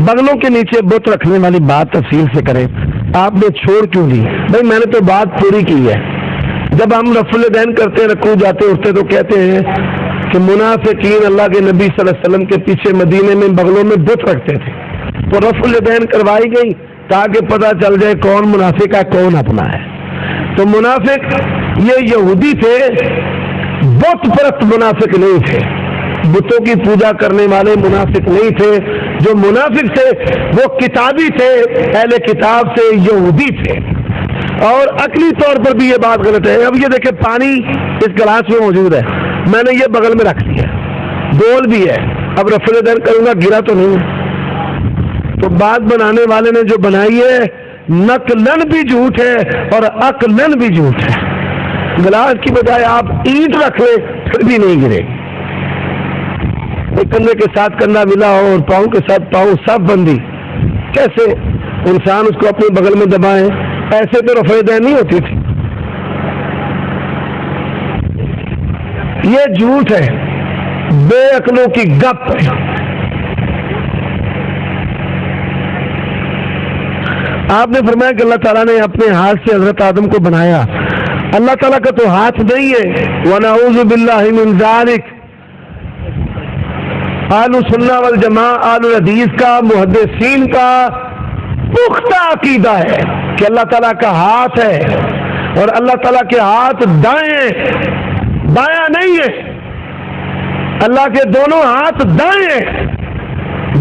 بغلوں کے نیچے بت رکھنے والی بات تفصیل سے کریں، آپ نے چھوڑ کیوں دی؟ بھائی میں نے تو بات پوری کی ہے۔ جب ہم رفع الیدین کرتے رکوع جاتے اٹھتے تو کہتے ہیں کہ منافقین اللہ کے نبی صلی اللہ علیہ وسلم کے پیچھے مدینے میں بغلوں میں بت رکھتے تھے، تو رفع الیدین کروائی گئی تاکہ پتہ چل جائے کون منافق ہے کون اپنا ہے۔ تو منافق یہ یہودی تھے، بت پرست منافق نہیں تھے، بتوں کی پوجا کرنے والے منافق نہیں تھے۔ جو منافق تھے وہ کتابی تھے، اہل کتاب سے یہودی تھے۔ اور عقلی طور پر بھی یہ بات غلط ہے۔ اب یہ دیکھیں پانی اس گلاس میں موجود ہے، میں نے یہ بغل میں رکھ لیا، گول بھی ہے، اب رفع الیدین کروں گا گرا تو نہیں۔ تو بات بنانے والے نے جو بنائی ہے نقلن بھی جھوٹ ہے اور عقلن بھی جھوٹ ہے۔ گلاس کی بجائے آپ اینٹ رکھ لیں پھر بھی نہیں گرے گی۔ کندھے کے ساتھ کندھا ملا ہو اور پاؤں کے ساتھ پاؤں صف بندی، کیسے انسان اس کو اپنے بغل میں دبائے؟ ایسے تو رفع الیدین نہیں ہوتی تھی۔ یہ جھوٹ ہے، بے عقلوں کی گپ ہے۔ آپ نے فرمایا کہ اللہ تعالیٰ نے اپنے ہاتھ سے حضرت آدم کو بنایا، اللہ تعالیٰ کا تو ہاتھ نہیں ہے۔ وَنَعُوذُ بِاللَّهِ مِنْ ذَلِكَ۔ اہل سنہ والجماعہ، اہل حدیث کا، محدثین کا پختہ عقیدہ ہے کہ اللہ تعالیٰ کا ہاتھ ہے، اور اللہ تعالیٰ کے ہاتھ دائیں بایاں نہیں ہے۔ اللہ کے دونوں ہاتھ دائیں ہیں،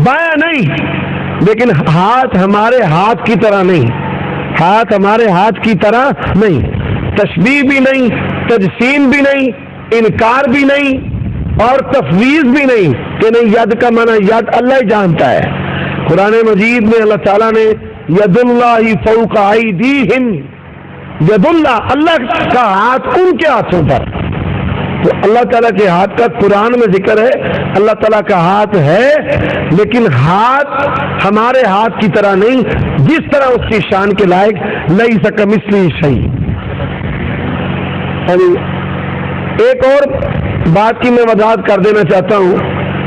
بایاں نہیں۔ لیکن ہاتھ ہمارے ہاتھ کی طرح نہیں، ہاتھ ہمارے ہاتھ کی طرح نہیں، تشبیہ بھی نہیں، تجسیم بھی نہیں، انکار بھی نہیں اور تفویض بھی نہیں کہ نہیں ید کا معنی ید اللہ ہی جانتا ہے۔ قرآن مجید میں اللہ تعالیٰ نے ید اللہ فوق ایدیہم، ید اللہ، اللہ کا ہاتھ ان کے ہاتھوں پر۔ تو اللہ تعالیٰ کے ہاتھ کا قرآن میں ذکر ہے، اللہ تعالیٰ کا ہاتھ ہے، لیکن ہاتھ ہمارے ہاتھ کی طرح نہیں، جس طرح اس کی شان کے لائق لیس کمثلہ شیء۔ ایک اور بات کی میں وضاحت کر دینا چاہتا ہوں۔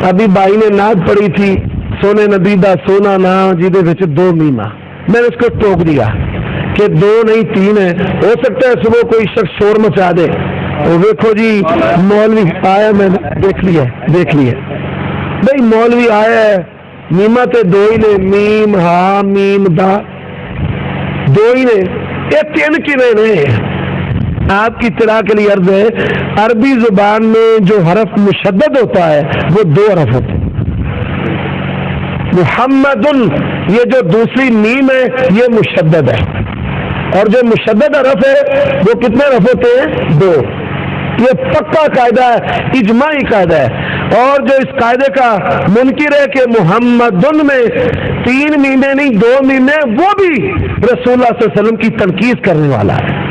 ابھی بھائی نے نعت پڑھی تھی، سونے ندی دا سونا نا جیدے وچ دو میما، میں نے اس کو ٹوک دیا کہ دو نہیں تین ہے۔ ہو سکتا ہے صبح کوئی شخص شور مچا دے، وہ دیکھو جی مولوی آیا، میں نے دیکھ لیا بھائی مولوی آیا ہے، میما تے دو ہی نے، میم ہا میم دا دو ہی نے، یہ تین کنے نے؟ آپ کی اطلاع کے لیے عرض ہے، عربی زبان میں جو حرف مشدد ہوتا ہے وہ دو حرف ہوتے ہیں۔ محمد، یہ جو دوسری میم ہے یہ مشدد ہے، اور جو مشدد حرف ہے وہ کتنے حرف ہوتے ہیں؟ دو۔ یہ پکا قاعدہ ہے، اجماعی قاعدہ ہے، اور جو اس قاعدے کا منکر ہے کہ محمد میں تین میمیں نہیں دو میمیں، وہ بھی رسول اللہ صلی اللہ علیہ وسلم کی تنقید کرنے والا ہے۔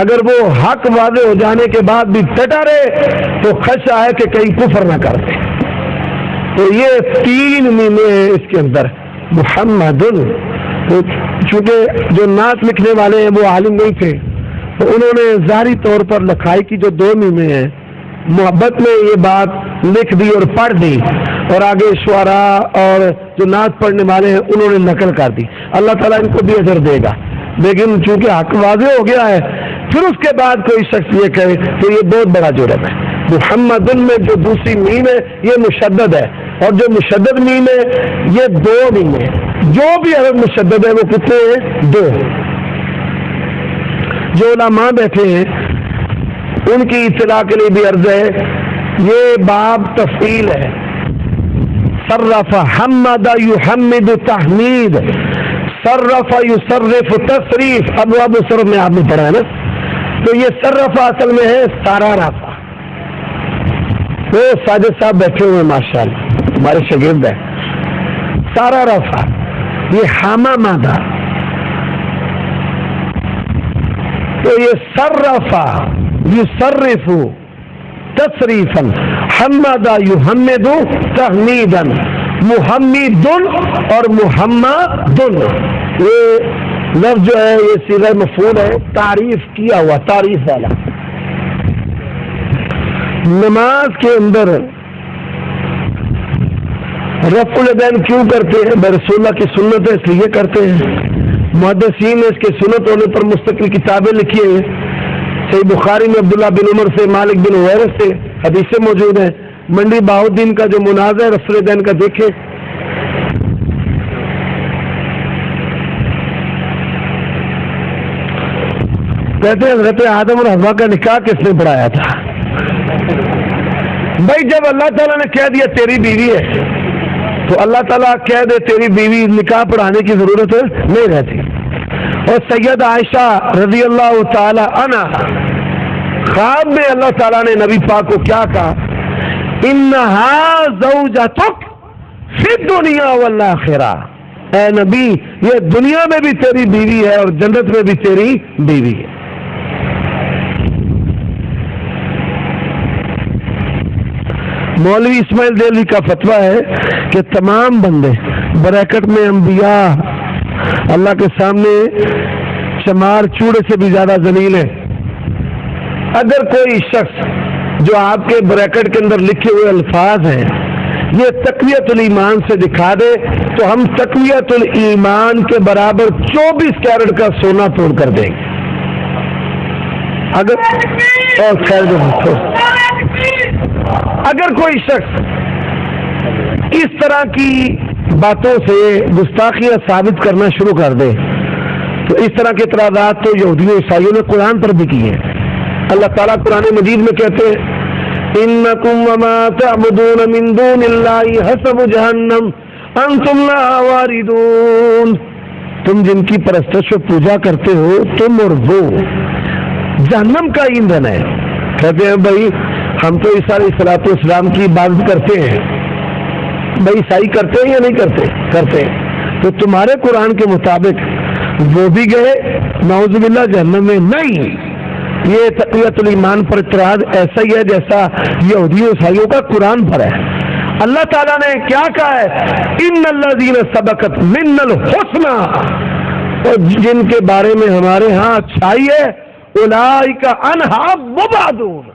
اگر وہ حق واضح ہو جانے کے بعد بھی ڈٹا رہے تو خدشہ ہے کہ کہیں کفر نہ کر دے۔ تو یہ تین میمیں ہیں اس کے اندر، محمد۔ چونکہ جو نعت لکھنے والے ہیں وہ عالم نہیں تھے، تو انہوں نے ظاہری طور پر لکھائی کی جو دو میمیں ہیں، محبت میں یہ بات لکھ دی اور پڑھ دی، اور آگے شعراء اور جو نعت پڑھنے والے ہیں انہوں نے نقل کر دی۔ اللہ تعالیٰ ان کو بھی اجر دے گا، لیکن چونکہ حق واضح ہو گیا ہے، پھر اس کے بعد کوئی شخص یہ کہے تو یہ بہت بڑا جرم ہے۔ محمد میں جو دوسری میم ہے یہ مشدد ہے، اور جو مشدد میم ہے یہ دو میم ہے۔ جو بھی حرف مشدد ہے وہ کتنے ہیں؟ دو۔ جو علماء بیٹھے ہیں ان کی اطلاع کے لیے بھی عرض ہے، یہ باب تفصیل ہے۔ صرف حمد یحمد تحمید، صرف یصرف تصریف، ابواب صرف میں آپ نے پڑھا ہے نا، تو یہ سرفا اصل میں ہے سارا رافا. وہ ساجد صاحب بیٹھے ہوئے ماشاءاللہ ہمارے شاگرد ہیں. سارا رافا یہ حامہ مادہ، تو یہ سرفا یصرف تصریفا، حمد یحمد تحمیدا، محمد اور محمد، یہ لفظ جو ہے یہ صیغہ مفعول ہے، تعریف کیا ہوا، تعریف والا. نماز کے اندر رفع الیدین کیوں کرتے ہیں؟ رسول اللہ کی سنت ہے اس لیے کرتے ہیں. محدثین نے اس کے سنت ہونے پر مستقل کتابیں لکھی ہیں. صحیح بخاری میں عبداللہ بن عمر سے، مالک بن حویرث سے حدیثیں موجود ہیں. منڈی بہاؤالدین کا جو مناظر ہے رفع الیدین کا دیکھیں. کہتے ہیں حضرت آدم اور حوا کا نکاح کس نے پڑھایا تھا؟ بھائی جب اللہ تعالیٰ نے کہہ دیا تیری بیوی ہے تو اللہ تعالیٰ کہہ دے تیری بیوی، نکاح پڑھانے کی ضرورت نہیں رہتی. اور سید عائشہ رضی اللہ تعالی عنہ خواب میں اللہ تعالیٰ نے نبی پاک کو کیا کہا؟ انہا زوجتک فی الدنیا والآخرہ، اے نبی یہ دنیا میں بھی تیری بیوی ہے اور جنت میں بھی تیری بیوی ہے. مولوی اسماعیل دہلوی کا فتویٰ ہے کہ تمام بندے بریکٹ میں انبیاء اللہ کے سامنے چمار چوڑے سے بھی زیادہ ذلیل ہے. اگر کوئی شخص جو آپ کے بریکٹ کے اندر لکھے ہوئے الفاظ ہیں یہ تقویت الایمان سے دکھا دے تو ہم تقویت الایمان کے برابر 24 کیرٹ کا سونا توڑ کر دیں گے. اگر کوئی شخص اس طرح کی باتوں سے گستاخیاں ثابت کرنا شروع کر دے تو اس طرح کے اعتراضات تو یہودیوں عیسائیوں نے قرآن پر بھی کیے ہیں. اللہ تعالیٰ قرآن مجید میں کہتے ہیں انکم وما تعبدون من دون اللہ حسب جہنم انتم لہا واردون، تم جن کی پرستش و پوجا کرتے ہو تم اور وہ جہنم کا ایندھن ہے. کہتے ہیں بھائی ہم تو عیسیٰ علیہ الصلوۃ والسلام کی عبادت کرتے ہیں. بھائی عیسائی کرتے ہیں یا نہیں کرتے؟ کرتے ہیں. تو تمہارے قرآن کے مطابق وہ بھی گئے نعوذ باللہ جہنم میں؟ نہیں. یہ تقویت الایمان پر اعتراض ایسا ہی ہے جیسا یہودیوں عیسائیوں کا قرآن پر ہے. اللہ تعالیٰ نے کیا کہا ہے؟ ان الذین سبقت من الحسنى، اور جن کے بارے میں ہمارے ہاں اچھائی ہے اولئک عنہا مبعدون،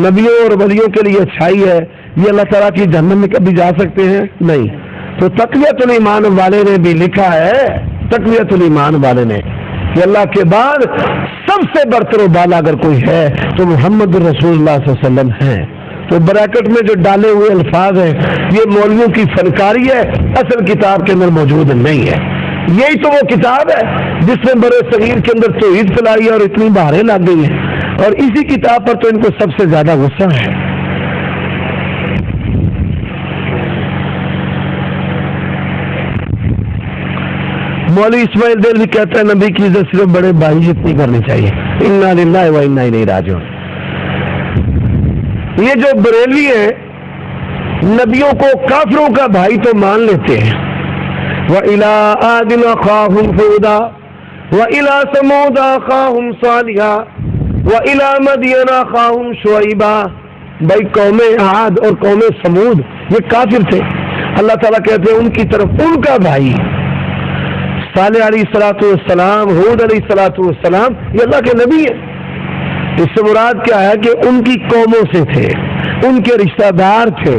نبیوں اور ولیوں کے لیے اچھائی ہے. یہ اللہ تعالیٰ کی جہنم میں کبھی جا سکتے ہیں؟ نہیں. تو تقویت الایمان والے نے بھی لکھا ہے، تقویت الایمان والے نے کہ اللہ کے بعد سب سے برتر و بالا اگر کوئی ہے تو محمد رسول اللہ صلی اللہ علیہ وسلم ہے. تو بریکٹ میں جو ڈالے ہوئے الفاظ ہیں یہ مولویوں کی فنکاری ہے، اصل کتاب کے اندر موجود نہیں ہے. یہی تو وہ کتاب ہے جس میں برے صغیر کے اندر توحید پھیلائی ہے اور اتنی بہاریں لگ گئی ہیں، اور اسی کتاب پر تو ان کو سب سے زیادہ غصہ ہے. مولوی اسماعیل دہلوی کہتا ہے نبی کی عزت صرف بڑے بھائی جتنی کرنی چاہیے. انا للہ و انا الیہ راجعون. یہ جو بریلوی ہیں نبیوں کو کافروں کا بھائی تو مان لیتے ہیں. وَإِلَىٰ عَادٍ أَخَاهُمْ هُودًا وَإِلَىٰ ثَمُودَ أَخَاهُمْ صَالِحًا وَإِلَىٰ مَدْيَنَ أَخَاهُمْ شُعَيْبًا. بھائی قوم عاد اور قوم سمود یہ کافر تھے. اللہ تعالیٰ کہتے ہیں ان کی طرف ان کا بھائی صالح علیہ الصلوۃ والسلام، ہود علیہ الصلوۃ والسلام یہ اللہ کے نبی ہیں. اس سے مراد کیا ہے کہ ان کی قوموں سے تھے، ان کے رشتہ دار تھے،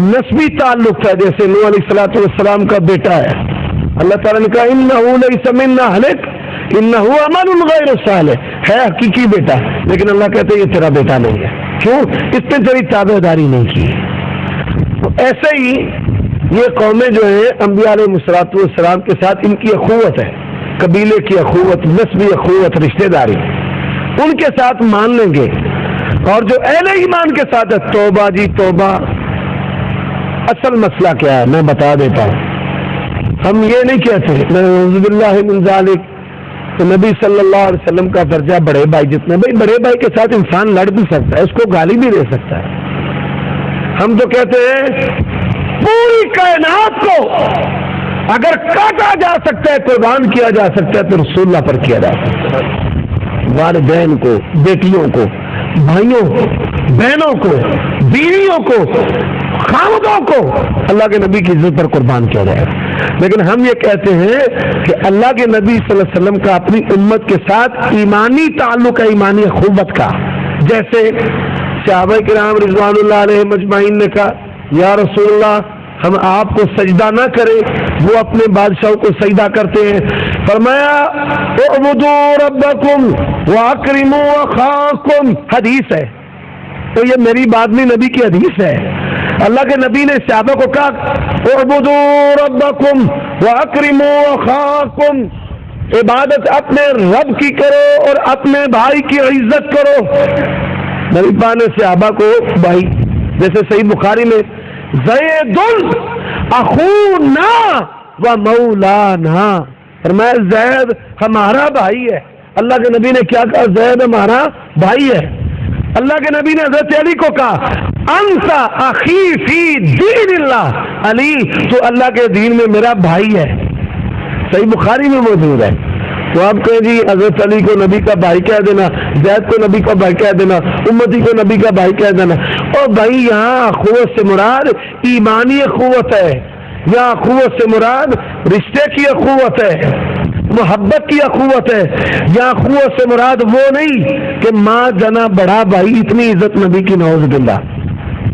نسبی تعلق تھا. جیسے نوح علیہ الصلوۃ والسلام کا بیٹا ہے. اللہ تعالیٰ نے کہا انہ لیس منا اہلک انہ عمل غیر صالح، ہے حقیقی بیٹا لیکن اللہ کہتے ہیں یہ تیرا بیٹا نہیں ہے. کیوں؟ اس نے تیری تابعداری نہیں کی. ایسے ہی یہ قومیں جو ہیں انبیاء علیہ الصلوۃ والسلام کے ساتھ ان کی اخوت ہے، قبیلے کی اخوت، نسبی اخوت، رشتہ داری، ان کے ساتھ مان لیں گے. اور جو اہل ایمان کے ساتھ ہے توبہ جی توبہ. اصل مسئلہ کیا ہے میں بتا دیتا ہوں. ہم یہ نہیں کہتے نعوذ باللہ من ذالک تو نبی صلی اللہ علیہ وسلم کا درجہ بڑے بھائی جتنا، بھائی بڑے بھائی کے ساتھ انسان لڑ بھی سکتا ہے، اس کو گالی بھی دے سکتا ہے. ہم تو کہتے ہیں پوری کائنات کو اگر کاٹا جا سکتا ہے، قربان کیا جا سکتا ہے، تو رسول اللہ پر کیا جا سکتا ہے. والدین کو، بیٹیوں کو، بھائیوں کو، بہنوں کو، بیویوں کو، خامدوں کو اللہ کے نبی کی عزت پر قربان کیا جائے. لیکن ہم یہ کہتے ہیں کہ اللہ کے نبی صلی اللہ علیہ وسلم کا اپنی امت کے ساتھ ایمانی تعلق ہے، ایمانی اخوت کا. جیسے صحابہ کرام رضوان اللہ علیہ مجمعین نے کہا یا رسول اللہ ہم آپ کو سجدہ نہ کریں، وہ اپنے بادشاہوں کو سجدہ کرتے ہیں. فرمایا اعبدوا ربکم واکرموا اخاکم، حدیث ہے. تو یہ میری بات نہیں، نبی کی حدیث ہے. اللہ کے نبی نے صحابہ کو کہا اعبدوا ربکم واکرموا اخاکم، عبادت اپنے رب کی کرو اور اپنے بھائی کی عزت کرو. نبی پاک نے صحابہ کو بھائی، جیسے صحیح بخاری میں زید اخونا و مولانا، فرمایا زید ہمارا بھائی ہے. اللہ کے نبی نے کیا کہا؟ زید ہمارا بھائی ہے. اللہ کے نبی نے حضرت علی کو کہا انت اخی فی دین اللہ، علی تو اللہ کے دین میں میرا بھائی ہے. صحیح بخاری میں موجود ہے. تو آپ کہیں جی حضرت علی کو نبی کا بھائی کہہ دینا، زید کو نبی کا بھائی کہہ دینا، امتی کو نبی کا بھائی کہہ دینا. اور بھائی یہاں اخوت سے مراد ایمانی اخوت ہے، یہاں اخوت سے مراد رشتے کی اخوت ہے، محبت کی اخوت ہے. یہاں اخوت سے مراد وہ نہیں کہ ماں جنا بڑا بھائی، اتنی عزت نبی کی نعوذ باللہ.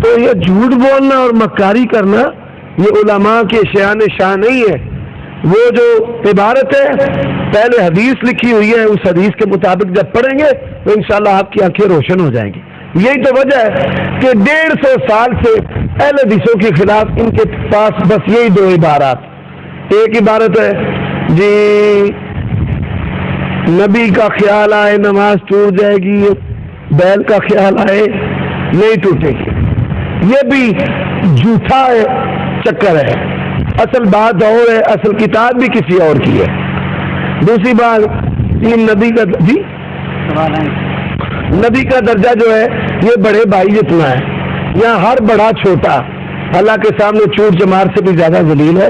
تو یہ جھوٹ بولنا اور مکاری کرنا یہ علماء کے شان شان نہیں ہے. وہ جو عبارت ہے پہلے حدیث لکھی ہوئی ہے، اس حدیث کے مطابق جب پڑھیں گے تو انشاءاللہ آپ کی آنکھیں روشن ہو جائیں گی. یہی تو وجہ ہے کہ 150 سال سے اہل حدیثوں کے خلاف ان کے پاس بس یہی دو عبارات. ایک عبارت ہے جی نبی کا خیال آئے نماز ٹوٹ جائے گی، بیل کا خیال آئے نہیں ٹوٹے گی. یہ بھی جھوٹا چکر ہے. اصل بات اور ہے، اصل کتاب بھی کسی اور کی ہے. دوسری بات یہ نبی کا جی نبی کا درجہ جو ہے یہ بڑے بھائی جتنا ہے. یہاں ہر بڑا چھوٹا اللہ کے سامنے چور چمار سے بھی زیادہ ذلیل ہے.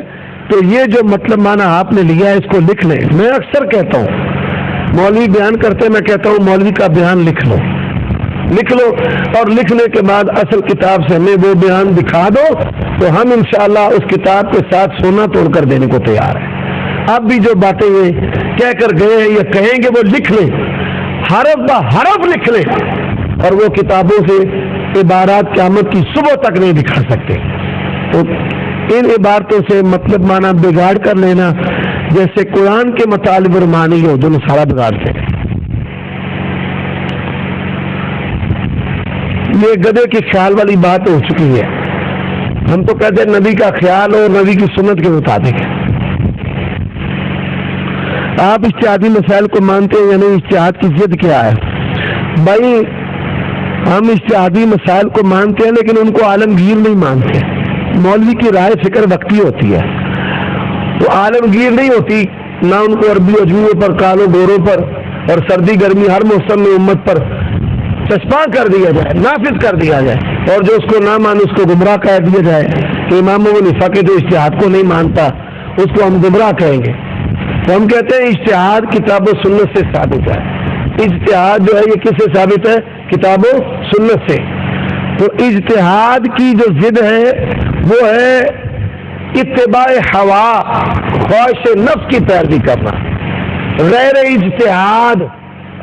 تو یہ جو مطلب مانا آپ نے لیا ہے اس کو لکھ لیں. میں اکثر کہتا ہوں مولوی بیان کرتے میں کہتا ہوں مولوی کا بیان لکھ لو، لکھ لو، اور لکھنے کے بعد اصل کتاب سے ہمیں وہ بیان دکھا دو تو ہم انشاءاللہ اس کتاب کے ساتھ سونا توڑ کر دینے کو تیار ہیں. اب بھی جو باتیں یہ کہہ کر گئے ہیں یا کہیں گے وہ لکھ لیں، حرف بہ حرف لکھ لیں، اور وہ کتابوں سے عبارات قیامت کی صبح تک نہیں دکھا سکتے. تو ان عبارتوں سے مطلب مانا بگاڑ کر لینا جیسے قرآن کے مطالب اور معنی ہو، دونوں سارا بگاڑتے ہیں. یہ گدھے کے خیال والی بات ہو چکی ہے. ہم تو کہتے ہیں نبی کا خیال اور نبی کی سنت کے مطابق ہے. آپ اجتہادی مسائل کو مانتے ہیں یعنی اجتہاد کی ضد کیا ہے؟ بھائی ہم اجتہادی مسائل کو مانتے ہیں لیکن ان کو عالمگیر نہیں مانتے. مولوی کی رائے فکر وقتی ہوتی ہے، وہ عالمگیر نہیں ہوتی. نہ ان کو عربی عجمیوں پر، کالوں گوروں پر اور سردی گرمی ہر موسم میں امت پر چسپاں کر دیا جائے، نافذ کر دیا جائے، اور جو اس کو نہ مانے اس کو گمراہ کہہ دیا جائے کہ امام ابو حنیفہ کے جو اجتہاد کو نہیں مانتا اس کو ہم گمراہ کہیں گے. تو ہم کہتے ہیں اجتہاد کتاب و سنت سے ثابت ہے. اجتہاد جو ہے یہ کس سے ثابت ہے؟ کتاب و سنت سے. تو اجتہاد کی جو ضد ہے وہ ہے اتباع ہوا، خواہش نفس کی پیروی کرنا. غیر اجتہاد،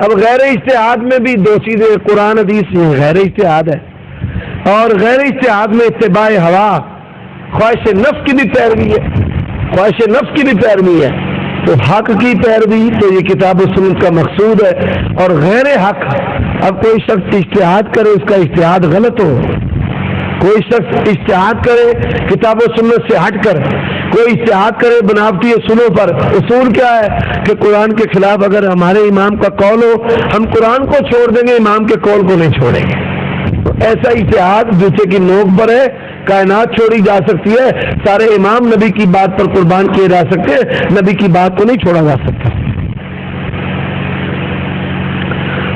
اب غیر اجتہاد میں بھی دو چیزیں، قرآن حدیث میں غیر اجتہاد ہے اور غیر اجتہاد میں اتباع ہوا، خواہش نفس کی بھی پیروی ہے، خواہش نفس کی بھی پیروی ہے. تو حق کی پیروی تو یہ کتاب و سنت کا مقصود ہے. اور غیر حق، اب کوئی شخص اجتہاد کرے اس کا اجتہاد غلط ہو، کوئی شخص اجتہاد کرے کتاب و سنت سے ہٹ کر، کوئی اجتہاد کرے بناوٹی اصولوں پر. اصول کیا ہے کہ قرآن کے خلاف اگر ہمارے امام کا قول ہو ہم قرآن کو چھوڑ دیں گے، امام کے قول کو نہیں چھوڑیں گے. تو ایسا اجتہاد جوتے کی نوک پر ہے. کائنات چھوڑی جا سکتی ہے، سارے امام نبی کی بات پر قربان کیے جا سکتے ہیں، نبی کی بات کو نہیں چھوڑا جا سکتا.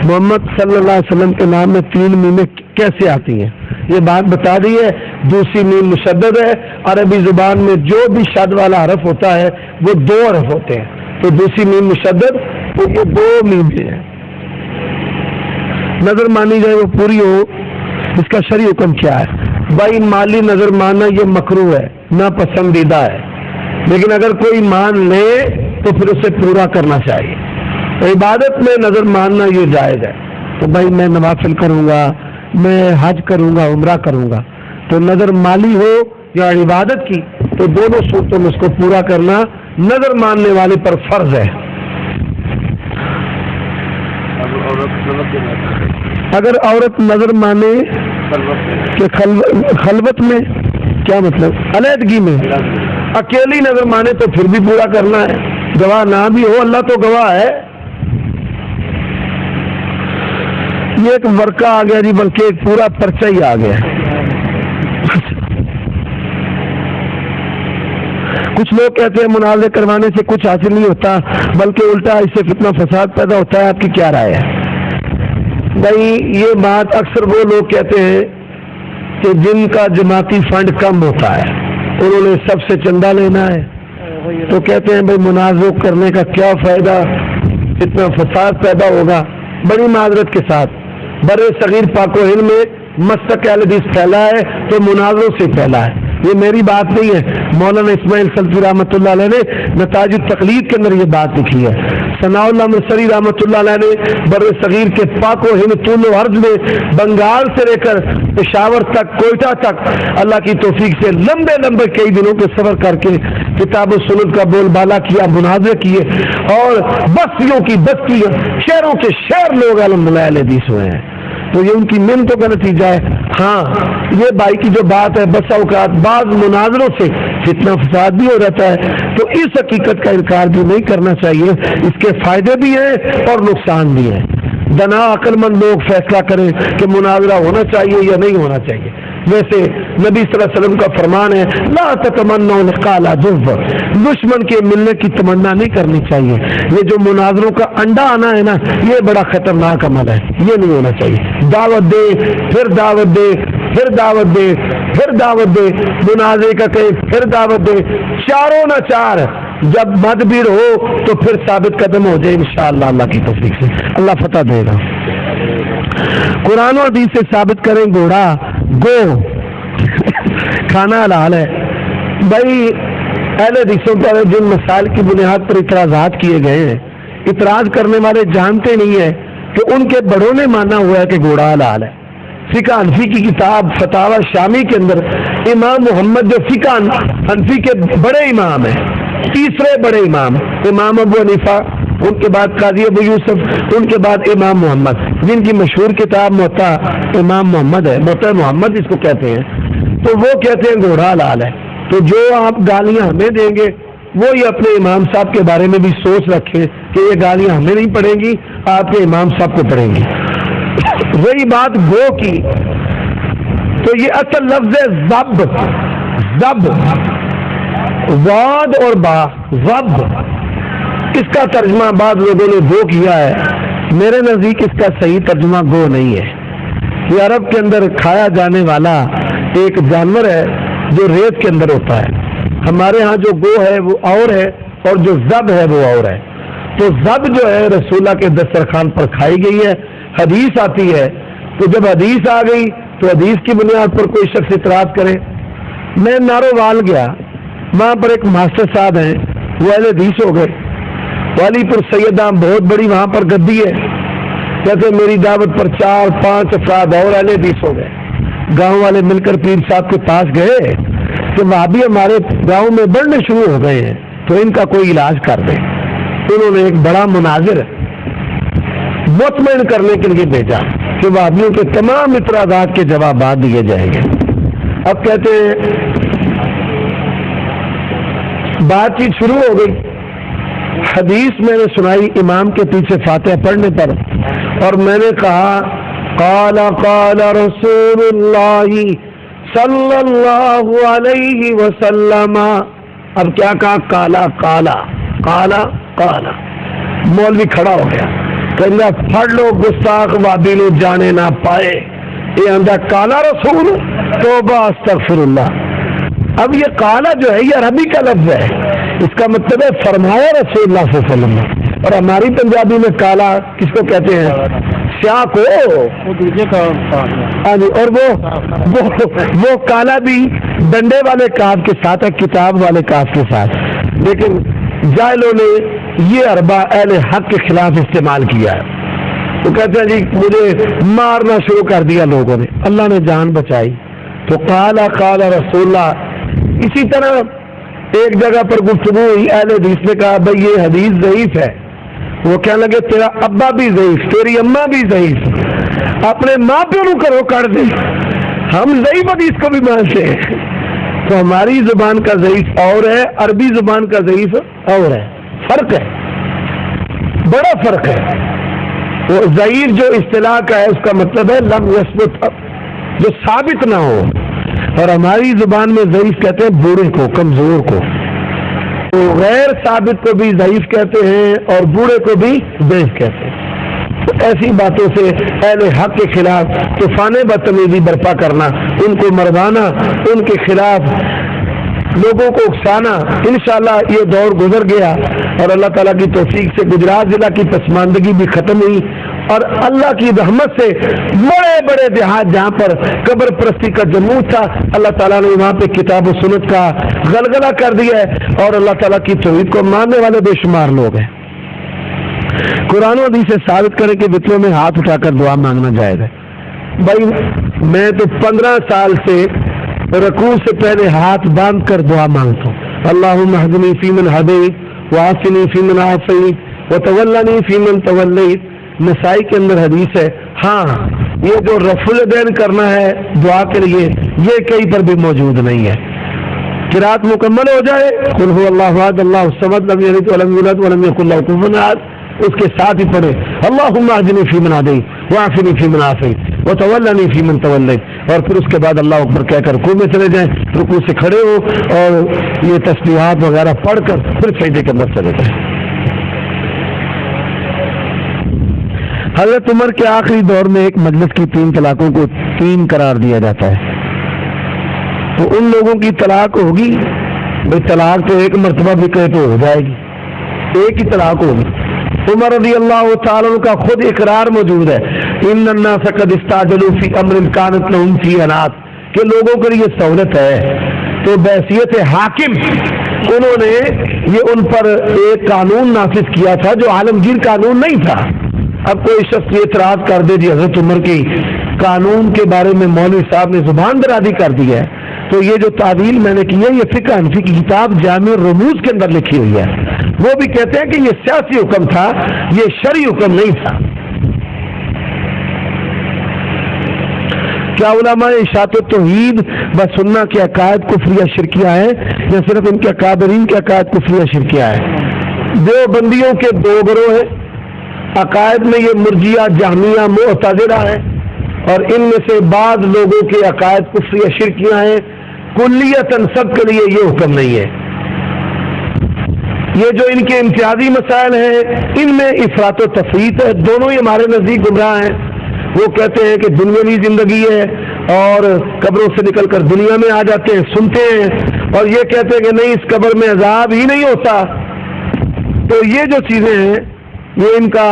محمد صلی اللہ علیہ وسلم کے نام میں 3 میمیں کیسے آتی ہیں؟ یہ بات بتا دی ہے. دوسری میم مشدد ہے. عربی زبان میں جو بھی شد والا حرف ہوتا ہے وہ 2 حرف ہوتے ہیں. تو دوسری میم مشدد تو یہ 2 میمیں ہیں. نظر مانی جائے وہ پوری ہو. اس کا شرعی حکم کیا ہے؟ بھائی مالی نظر ماننا یہ مکروہ ہے، ناپسندیدہ ہے، لیکن اگر کوئی مان لے تو پھر اسے پورا کرنا چاہیے. عبادت میں نظر ماننا یہ جائز ہے. تو بھائی میں نوافل کروں گا، میں حج کروں گا، عمرہ کروں گا، تو نظر مالی ہو یا عبادت کی تو دونوں صورتوں میں اس کو پورا کرنا نظر ماننے والے پر فرض ہے. اگر عورت نظر مانے کہ خلوت میں، کیا مطلب؟ علیحدگی میں اکیلی نظر مانے تو پھر بھی پورا کرنا ہے. گواہ نہ بھی ہو، اللہ تو گواہ ہے. یہ ایک ورقہ آ گیا جی، بلکہ ایک پورا پرچہ ہی آ گیا. کچھ لوگ کہتے ہیں مناظرے کروانے سے کچھ حاصل نہیں ہوتا بلکہ الٹا اس سے فتنہ فساد پیدا ہوتا ہے. آپ کی کیا رائے ہے؟ نہیں، یہ بات اکثر وہ لوگ کہتے ہیں کہ جن کا جماعتی فنڈ کم ہوتا ہے، انہوں نے سب سے چندہ لینا ہے، تو کہتے ہیں بھائی مناظرہ کرنے کا کیا فائدہ، اتنا فساد پیدا ہوگا. بڑی معذرت کے ساتھ برے صغیر پاک و ہند میں مستق اہل حدیث پھیلا ہے تو مناظروں سے پھیلا ہے. یہ میری بات نہیں ہے، مولانا اسماعیل سلفی رحمۃ اللہ علیہ نے نتائج التقلید کے اندر یہ بات لکھی ہے. ثناء اللہ مرسلی رحمۃ اللہ علیہ نے بر صغیر کے پاک و ہند طول و عرض میں بنگال سے لے کر پشاور تک، کوئٹہ تک اللہ کی توفیق سے لمبے لمبے کئی دنوں کے سفر کر کے کتاب و سنت کا بول بالا کیا، مناظرے کیے، اور بستیوں کی بستیاں، شہروں کے شہر لوگ الحمدللہ اہل حدیث ہوئے ہیں. تو یہ ان کی محنتوں کا نتیجہ ہے. ہاں، یہ بھائی کی جو بات ہے، بس اوقات بعض مناظروں سے فتنہ فساد بھی ہو جاتا ہے، تو اس حقیقت کا انکار بھی نہیں کرنا چاہیے. اس کے فائدے بھی ہیں اور نقصان بھی ہیں. دنا عقل مند لوگ فیصلہ کریں کہ مناظرہ ہونا چاہیے یا نہیں ہونا چاہیے. ویسے نبی صلی اللہ علیہ وسلم کا فرمان ہے لا تتمنوا لقاء العدو، دشمن کے ملنے کی تمنا نہیں کرنی چاہیے. یہ جو مناظروں کا انڈا آنا ہے نا، یہ بڑا خطرناک عمل ہے، یہ نہیں ہونا چاہیے. دعوت دے، پھر دعوت دے، پھر دعوت دے، پھر دعوت دے، مناظرے کا کہے پھر دعوت دے، چاروں نہ چار. جب مدبر ہو تو پھر ثابت قدم ہو جائے انشاءاللہ اللہ کی توفیق سے. اللہ فتح دے گا. قرآن و حدیث سے ثابت کریں گھوڑا گو کھانا حلال ہے. بھائی اہل حدیثوں پر جن مسائل کی بنیاد پر اعتراضات کیے گئے ہیں، اعتراض کرنے والے جانتے نہیں ہیں کہ ان کے بڑوں نے مانا ہوا ہے کہ گھوڑا حلال ہے. فقہ حنفی کی کتاب فتاوی شامی کے اندر امام محمد جو فقہ حنفی کے بڑے امام ہیں، تیسرے بڑے امام، امام ابو حنیفہ، ان کے بعد قاضی ابو یوسف، ان کے بعد امام محمد، جن کی مشہور کتاب موطا امام محمد ہے، موطا محمد اس کو کہتے ہیں. تو وہ کہتے ہیں گھوڑا حلال ہے. تو جو آپ گالیاں ہمیں دیں گے وہی اپنے امام صاحب کے بارے میں بھی سوچ رکھیں کہ یہ گالیاں ہمیں نہیں پڑیں گی، آپ کے امام صاحب کو پڑیں گی. وہی بات گو کی، تو یہ اصل لفظ ہے ضب، ضب، واد اور با، ضب. اس کا ترجمہ بعض لوگوں نے گو کیا ہے. میرے نزدیک اس کا صحیح ترجمہ گو نہیں ہے. یہ عرب کے اندر کھایا جانے والا ایک جانور ہے جو ریت کے اندر ہوتا ہے. ہمارے ہاں جو گو ہے وہ اور ہے اور جو ضب ہے وہ اور ہے. تو ضب جو ہے رسول اللہ کے دسترخوان پر کھائی گئی ہے. حدیث آتی ہے، تو جب حدیث آ گئی تو حدیث کی بنیاد پر کوئی شخص اعتراض کرے. میں نارووال گیا، وہاں پر ایک ماسٹر صاحب ہیں، وہ اہل حدیث ہو گئے. والی پور سیدہ بہت بڑی وہاں پر گدی ہے، کہتے میری دعوت پر 4-5 افراد اور اہل حدیث ہو گئے. گاؤں والے مل کر پیر صاحب کے پاس گئے کہ وہاں بھی ہمارے گاؤں میں بڑھنے شروع ہو گئے ہیں، تو ان کا کوئی علاج کر دیں. انہوں نے ایک بڑا مناظر مطمئن کرنے کے لیے بھیجا کہ وہابیوں کے تمام اعتراضات کے جوابات دیے جائیں گے. اب کہتے ہیں بات چیت شروع ہو گئی. حدیث میں نے سنائی امام کے پیچھے فاتحہ پڑھنے پر، اور میں نے کہا قال قال رسول اللہ صلی اللہ علیہ وسلم. اب کیا کہا؟ کالا کالا کالا کالا. مولوی کھڑا ہو گیا، کہنا پھڑ لو گستاخ وادی نو جانے نہ پائے، یہ آندہ کالا رسول توبہ استغفر اللہ۔ اب یہ کالا جو ہے یہ عربی کا لفظ ہے، اس کا مطلب ہے فرمایا رسول اللہ صلی اللہ علیہ وسلم۔ اور ہماری پنجابی میں کالا کس کو کہتے ہیں؟ سیاہ کو۔ ہاں جی، اور وہ کالا بھی ڈنڈے والے کاف کے ساتھ ہے، کتاب والے کاف کے ساتھ، لیکن جاہلوں نے یہ حربہ اہل حق کے خلاف استعمال کیا ہے۔ تو کہتے ہیں جی مجھے مارنا شروع کر دیا لوگوں نے، اللہ نے جان بچائی تو قال رسول اللہ۔ اسی طرح ایک جگہ پر گفتگو ہوئی، اہل حدیث نے کہا بھائی یہ حدیث ضعیف ہے، وہ کہنے لگے تیرا ابا بھی ضعیف، تیری اماں بھی ضعیف، اپنے ماں پیوں کو کرو کر دے، ہم ضعیف حدیث کو بھی مانتے ہیں۔ تو ہماری زبان کا ضعیف اور ہے، عربی زبان کا ضعیف اور ہے، فرق ہے، بڑا فرق ہے۔ وہ ضعیف جو اصطلاح کا ہے اس کا مطلب ہے لم یثبت، جو ثابت نہ ہو، اور ہماری زبان میں ضعیف کہتے ہیں بوڑھے کو، کمزور کو۔ تو غیر ثابت کو بھی ضعیف کہتے ہیں اور بوڑھے کو بھی ضعیف کہتے ہیں۔ تو ایسی باتوں سے اہل حق کے خلاف طوفان بدتمیزی برپا کرنا، ان کو مروانا، ان کے خلاف لوگوں کو اکسانا، انشاءاللہ یہ دور گزر گیا اور اللہ تعالیٰ کی توفیق سے گجرات ضلع کی پسماندگی بھی ختم ہوئی، اور اللہ کی رحمت سے بڑے بڑے دیہات جہاں پر قبر پرستی کا جمود تھا، اللہ تعالیٰ نے وہاں پہ کتاب و سنت کا غلغلہ کر دیا ہے، اور اللہ تعالیٰ کی توحید کو ماننے والے بے شمار لوگ ہیں۔ قرآن و حدیث سے ثابت کریں کہ وطروں میں ہاتھ اٹھا کر دعا مانگنا جائز ہے۔ بھائی میں تو 15 سال سے رکوع سے پہلے ہاتھ باندھ کر دعا مانگتا ہوں، اللہم اہدنی فیمن ہدیت وعافنی فیمن عافیت وتولنی فیمن تولیت۔ نسائی کے اندر حدیث ہے۔ ہاں یہ جو رفع الیدین کرنا ہے دعا کے لیے، یہ کہیں پر بھی موجود نہیں ہے۔ قرات مکمل ہو جائے قل هو اللہ احد اللہ الصمد لم یلد ولم یولد ولم یکن له کفوا احد، اس کے ساتھ ہی پڑھے اللہم اہدنی فیمن ہدیت وعافنی فیمن عافیت وتولنی فیمن تولیت، اور پھر اس کے بعد اللہ اکبر کہہ کر رکوع میں چلے جائیں، رکوع سے کھڑے ہو اور یہ تسبیحات وغیرہ پڑھ کر پھر سجدے کے اندر چلے جائیں۔ حضرت عمر کے آخری دور میں ایک مجلس کی 3 طلاقوں کو 3 قرار دیا جاتا ہے، تو ان لوگوں کی طلاق ہوگی، بھائی طلاق تو ایک مرتبہ بھی کہے تو ہو جائے گی، ایک ہی طلاق ہوگی۔ عمر رضی اللہ تعالیٰ عنہ کا خود اقرار موجود ہے، ان الناس قد استعجلوا فی امر کانت لهم فی عنات، کہ لوگوں کے لیے سہولت ہے، تو بحیثیت حاکم انہوں نے یہ ان پر ایک قانون نافذ کیا تھا جو عالمگیر قانون نہیں تھا۔ اب کوئی شخص یہ اعتراض کر دے جی حضرت عمر کی قانون کے بارے میں مولوی صاحب نے زبان درازی کر دی ہے، تو یہ جو تعویل میں نے کی ہے یہ فقہ حنفی کی کتاب جامع الرموز کے اندر لکھی ہوئی ہے، وہ بھی کہتے ہیں کہ یہ سیاسی حکم تھا، یہ شرعی حکم نہیں تھا۔ کیا علماء اشاعت توحید و سنہ کے عقائد کفریہ شرکیہ ہیں یا صرف ان کے اکابرین کے عقائد کفریہ شرکیہ ہیں؟ دیوبندیوں کے 2 گروہ ہیں، عقائد میں یہ مرجیہ، جہمیہ، معتزلہ ہیں، اور ان میں سے بعض لوگوں کے عقائد کفریہ شرکیہ ہیں، کلیتاً سب کے لیے یہ حکم نہیں ہے۔ یہ جو ان کے امتیازی مسائل ہیں ان میں افراط و تفریط ہے، دونوں ہی ہمارے نزدیک گمراہ ہیں۔ وہ کہتے ہیں کہ دنیاوی زندگی ہے اور قبروں سے نکل کر دنیا میں آ جاتے ہیں، سنتے ہیں، اور یہ کہتے ہیں کہ نہیں اس قبر میں عذاب ہی نہیں ہوتا۔ تو یہ جو چیزیں ہیں یہ ان کا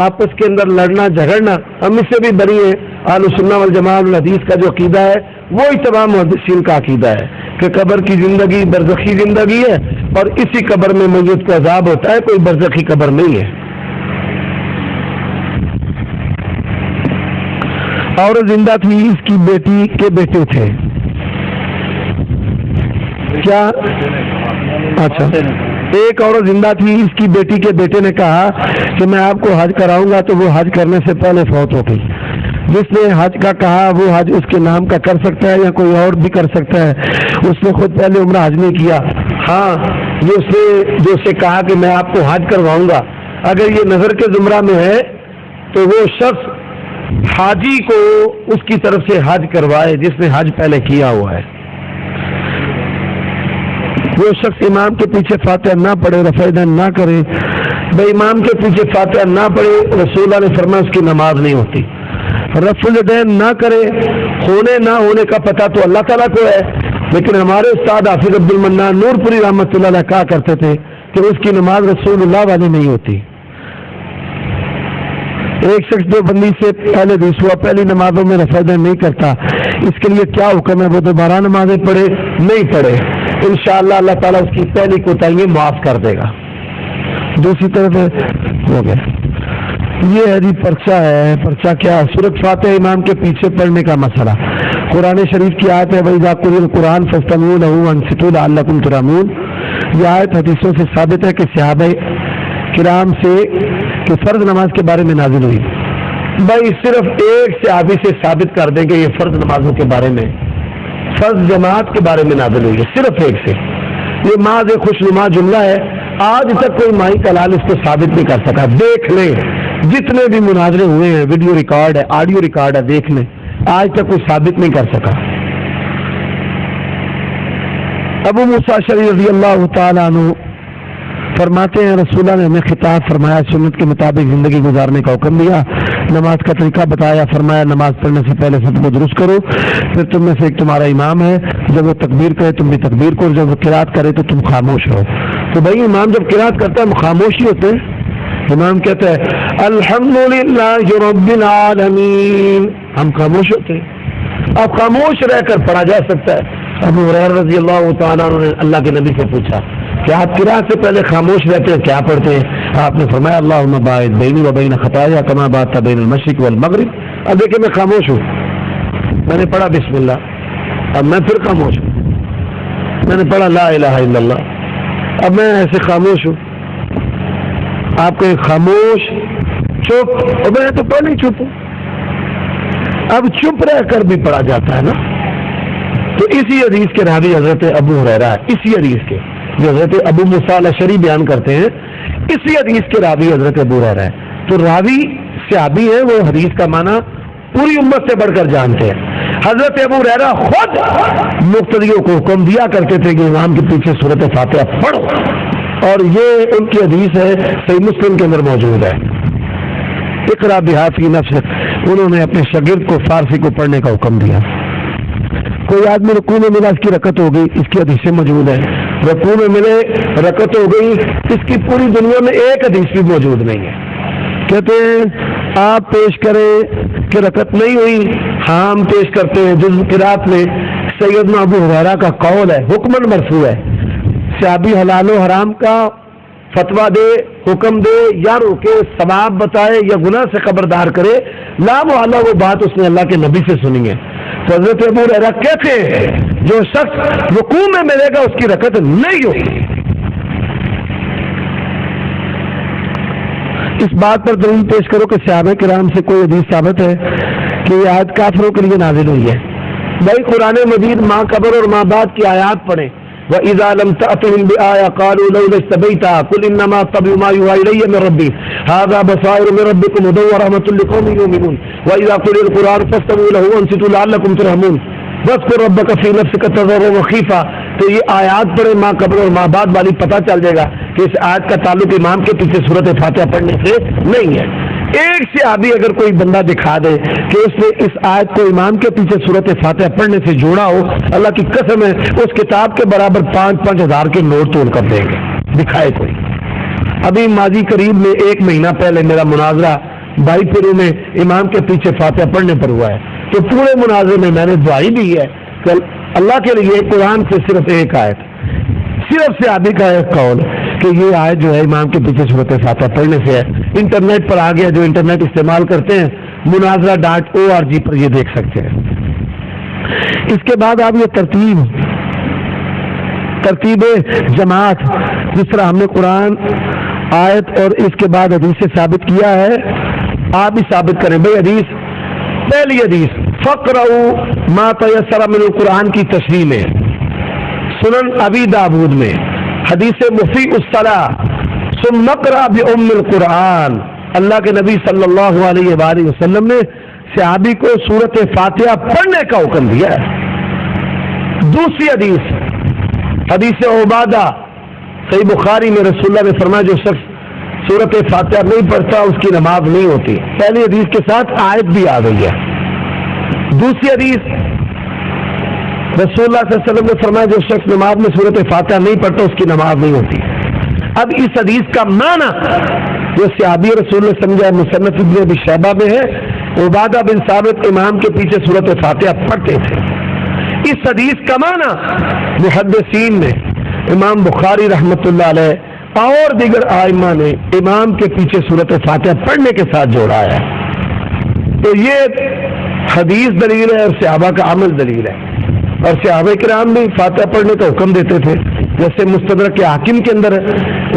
آپس کے اندر لڑنا جھگڑنا، ہم اس سے بھی بری ہیں۔ اہل سنہ والجماعہ الحدیث کا جو عقیدہ ہے وہی تمام محدثین کا عقیدہ ہے کہ قبر کی زندگی برزخی زندگی ہے، اور اسی قبر میں میت کو عذاب ہوتا ہے، کوئی برزخی قبر نہیں ہے۔ عورت زندہ تھی، اس کی بیٹی کے بیٹے تھے، کیا؟ اچھا، ایک عورت زندہ تھی، اس کی بیٹی کے بیٹے نے کہا کہ میں آپ کو حج کراؤں گا، تو وہ حج کرنے سے پہلے فوت ہو گئی۔ جس نے حج کا کہا وہ حج اس کے نام کا کر سکتا ہے یا کوئی اور بھی کر سکتا ہے؟ اس نے خود پہلے عمرہ حج نہیں کیا۔ ہاں یہ اس نے جو اسے کہا کہ میں آپ کو حج کرواؤں گا، اگر یہ نظر کے زمرہ میں ہے تو وہ شخص حاجی کو اس کی طرف سے حج کروائے جس نے حج پہلے کیا ہوا ہے۔ وہ شخص امام کے پیچھے فاتحہ نہ پڑھے، رفع یدین نہ کرے، بھائی امام کے پیچھے فاتحہ نہ پڑھے، رسول اللہ نے فرمایا اس کی نماز نہیں ہوتی۔ رفع الیدین نہ کرے، ہونے نہ ہونے کا پتہ تو اللہ تعالیٰ کو ہے، لیکن ہمارے استاد حافظ عبد المنان نور پوری رحمۃ اللہ علیہ کہا کرتے تھے کہ اس کی نماز رسول اللہ والی نہیں ہوتی۔ ایک شخص جو بندی سے پہلے حدیث ہوا پہلی نمازوں میں رفع الیدین نہیں کرتا، اس کے لیے کیا حکم ہے؟ وہ دوبارہ نمازیں پڑھے؟ نہیں پڑھے، انشاءاللہ اللہ تعالیٰ اس کی پہلی کوتاہیاں معاف کر دے گا۔ دوسری طرف ہو گیا یہ ہے جی پرچہ ہے۔ پرچہ کیا؟ سورۃ فاتحہ امام کے پیچھے پڑھنے کا مسئلہ۔ قرآن شریف کی آیت ہے وَإِذَا قُرِئَ الْقُرْآنُ فَاسْتَمِعُوا لَهُ وَأَنصِتُوا لَعَلَّكُمْ تُرْحَمُونَ۔ یہ آیت حدیثوں سے ثابت ہے کہ صحابہ کرام سے کہ فرض نماز کے بارے میں نازل ہوئی۔ بھائی صرف ایک صحابی سے ثابت کر دیں کہ یہ فرض نمازوں کے بارے میں، فرض جماعت کے بارے میں نازل ہوئی ہے، صرف ایک سے۔ یہ محض ایک خوشنما جملہ ہے، آج تک کوئی مائی کلال اس کو ثابت نہیں کر سکا۔ دیکھ لیں جتنے بھی مناظرے ہوئے ہیں، ویڈیو ریکارڈ ہے، آڈیو ریکارڈ ہے، دیکھ لیں، آج تک کوئی ثابت نہیں کر سکا۔ ابو موسیٰ اشعری رضی اللہ تعالیٰ عنہ فرماتے ہیں رسول اللہ نے ہمیں خطاب فرمایا، سنت کے مطابق زندگی گزارنے کا حکم دیا، نماز کا طریقہ بتایا، فرمایا نماز پڑھنے سے پہلے سب کو درست کرو، پھر تم میں سے ایک تمہارا امام ہے، جب وہ تکبیر کرے تم بھی تکبیر کرو، جب وہ قرات کرے تو تم خاموش رہو۔ تو بھائی امام جب قرات کرتا ہے ہم خاموش ہی ہوتے ہیں۔ امام کہتا ہے الحمدللہ رب العالمین، ہم خاموش ہوتے ہیں۔ اب خاموش رہ کر پڑھا جا سکتا ہے۔ ابو ہریرہ رضی اللہ تعالیٰ عنہ نے اللہ کے نبی سے پوچھا کہ آپ قرات سے پہلے خاموش رہتے ہیں، کیا پڑھتے ہیں؟ آپ نے فرمایا اللہم باعد بینی و بین خطایا کما باعدت بین المشرق والمغرب۔ اب دیکھیں میں خاموش ہوں، میں نے پڑھا بسم اللہ، اب میں پھر خاموش ہوں، میں نے پڑھا لا الہ الا اللہ، اب میں ایسے خاموش ہوں۔ آپ کہیں خاموش چپ، اور میں تو پہلے ہی چپ ہوں۔ اب چپ رہ کر بھی پڑھا جاتا ہے نا۔ تو اسی حدیث کے راوی حضرت ابو ہریرہ ہے، اسی حدیث کے جو حضرت ابو موسیٰ الاشعری بیان کرتے ہیں، اسی حدیث کے راوی حضرت ابو ہریرہ ہے۔ تو راوی صحابی ہے، وہ حدیث کا معنی پوری امت سے بڑھ کر جانتے ہیں۔ حضرت ابو ہریرہ خود مقتدیوں کو حکم دیا کرتے تھے کہ امام کے پیچھے سورۃ فاتحہ پڑھو، اور یہ ان کی حدیث ہے، صحیح مسلم کے اندر موجود ہے۔ اقرا بہا فی نفسک، انہوں نے اپنے شاگرد کو فارسی کو پڑھنے کا حکم دیا۔ کوئی آدمی رکوع میں ملا، اس کی رکعت ہو گئی، اس کی حدیثیں موجود ہے۔ رکوع میں ملے، رکعت ہو گئی، اس کی پوری دنیا میں ایک حدیث بھی موجود نہیں ہے۔ کہتے ہیں آپ پیش کریں کہ رکعت نہیں ہوئی، ہاں ہم پیش کرتے ہیں۔ جز قرات میں سیدنا ابو ہریرہ کا قول ہے، حکماً مرفوع ہے، صحابی حلال و حرام کا فتویٰ دے، حکم دے، یا روکے، ثواب بتائے یا گناہ سے خبردار کرے، لا محالہ وہ بات اس نے اللہ کے نبی سے سنی ہے۔ تو حضرت ابو ہریرہ کہتے ہیں جو شخص رکوع میں ملے گا اس کی رکعت نہیں ہوگی۔ اس بات پر دلیل پیش کرو کہ صحابہ کرام سے کوئی حدیث ثابت ہے کہ یہ آیت کافروں کے لیے نازل ہوئی ہے؟ بھائی قرآن مجید ماں قبر اور ماں بعد کی آیات پڑھیں۔ وَإِذَا لَمْ تَأْتِهِمْ بِآيَةٍ قَالُوا لَوْلَا اسْتَبَيْتَهَا قُلْ إِنَّمَا أَتَّبِعُ مَا يُوحَى إِلَيَّ مِن رَّبِّي هَٰذَا بَصَائِرُ مِن رَّبِّكُمْ هُدًى وَرَحْمَةٌ لِّقَوْمٍ يُؤْمِنُونَ وَإِذَا قُرِئَ الْقُرْآنُ فَاسْتَمِعُوا لَهُ وَأَنصِتُوا لَعَلَّكُمْ تُرْحَمُونَ وَاذْكُر رَّبَّكَ فِي نَفْسِكَ تَضَرُّعًا وَخِيفَةً۔ تو یہ آیات پڑھے ماں قبر اور ماں بعد والی، پتہ چل جائے گا کہ اس آیت کا تعلق امام کے پیچھے سورۃ فاتحہ پڑھنے سے نہیں ہے۔ ایک صحابی اگر کوئی بندہ دکھا دے کہ اس نے اس آیت کو امام کے پیچھے سورۃ فاتحہ پڑھنے سے جوڑا ہو، اللہ کی قسم ہے اس کتاب کے برابر 5-5 ہزار کے نوٹ توڑ کر دیں گے، دکھائے کوئی۔ ابھی ماضی قریب میں 1 مہینہ پہلے میرا مناظرہ بائی پھرو میں امام کے پیچھے فاتحہ پڑھنے پر ہوا ہے، تو پورے مناظرے میں میں نے دعائی دی ہے کہ اللہ کے لیے قرآن سے صرف ایک آیت، صرف صحابی کا ایک قول کہ یہ آیت جو ہے امام کے پیچھے سورۃ فاتحہ پڑھنے سے ہے۔ انٹرنیٹ پر آ گیا، جو انٹرنیٹ استعمال کرتے ہیں munazara.org پر یہ دیکھ سکتے ہیں۔ اس کے بعد آپ یہ ترتیب جماعت، جس طرح ہم نے قرآن آیت اور اس کے بعد حدیث سے ثابت کیا ہے، آپ بھی ثابت کریں۔ بھائی حدیث، پہلی حدیث فَقْرَؤُوا مَا تَيَسَّرَ مِنَ الْقُرْآنِ کی تشریح میں، سنن ابی داود میں حدیث مفیع الصلاۃ ثم اقرأ بأم القرآن، اللہ کے نبی صلی اللہ علیہ وآلہ وسلم نے صحابی کو سورۃ فاتحہ پڑھنے کا حکم دیا ہے۔ دوسری حدیث عبادہ، صحیح بخاری میں رسول اللہ نے فرمایا جو شخص سورت فاتحہ نہیں پڑھتا اس کی نماز نہیں ہوتی. پہلی حدیث کے ساتھ آیت بھی آ گئی ہے. دوسری حدیث رسول اللہ صلی اللہ علیہ وسلم نے فرمایا جو شخص نماز میں سورت فاتحہ نہیں پڑھتا اس کی نماز نہیں ہوتی. اب اس حدیث کا معنی جو صحابی رسول نے سمجھا مصنف ابن ابی شیبہ میں ہے, عبادہ بن ثابت امام کے پیچھے سورت فاتحہ پڑھتے تھے. اس حدیث کا معنی محدثین نے امام بخاری رحمۃ اللہ علیہ اور دیگر ائمہ نے امام کے پیچھے سورت فاتحہ پڑھنے کے ساتھ جوڑا ہے. تو یہ حدیث دلیل ہے اور صحابہ کا عمل دلیل ہے. اور صحابہ کرام بھی فاتحہ پڑھنے کا حکم دیتے تھے. جیسے مستدرک حاکم کے اندر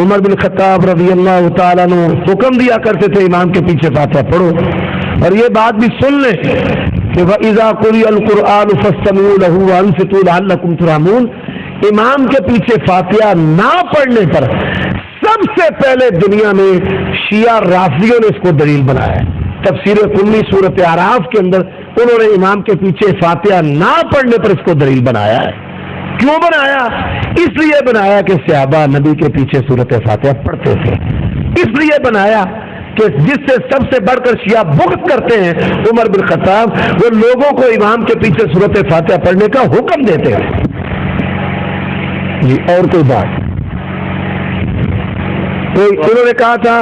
عمر بن خطاب رضی اللہ تعالیٰ عنہ حکم دیا کرتے تھے امام کے پیچھے فاتحہ پڑھو. اور یہ بات بھی سن لیں کہ وَإِذَا قُرِئَ الْقُرْآنُ فَاسْتَمِعُوا لَهُ وَأَنصِتُوا لَعَلَّكُمْ تُرْحَمُونَ. امام کے پیچھے فاتحہ نہ پڑھنے پر سب سے پہلے دنیا میں شیعہ رافضیوں نے اس کو دلیل بنایا ہے. تفسیر کلی سورت اعراف کے اندر انہوں نے امام کے پیچھے فاتحہ نہ پڑھنے پر اس کو دلیل بنایا ہے. کیوں بنایا؟ اس لیے بنایا کہ صحابہ نبی کے پیچھے سورت فاتحہ پڑھتے تھے. اس لیے بنایا کہ جس سے سب سے بڑھ کر شیعہ بغض کرتے ہیں عمر بن خطاب, وہ لوگوں کو امام کے پیچھے سورت فاتحہ پڑھنے کا حکم دیتے ہیں. جی اور کوئی بات انہوں نے کہا تھا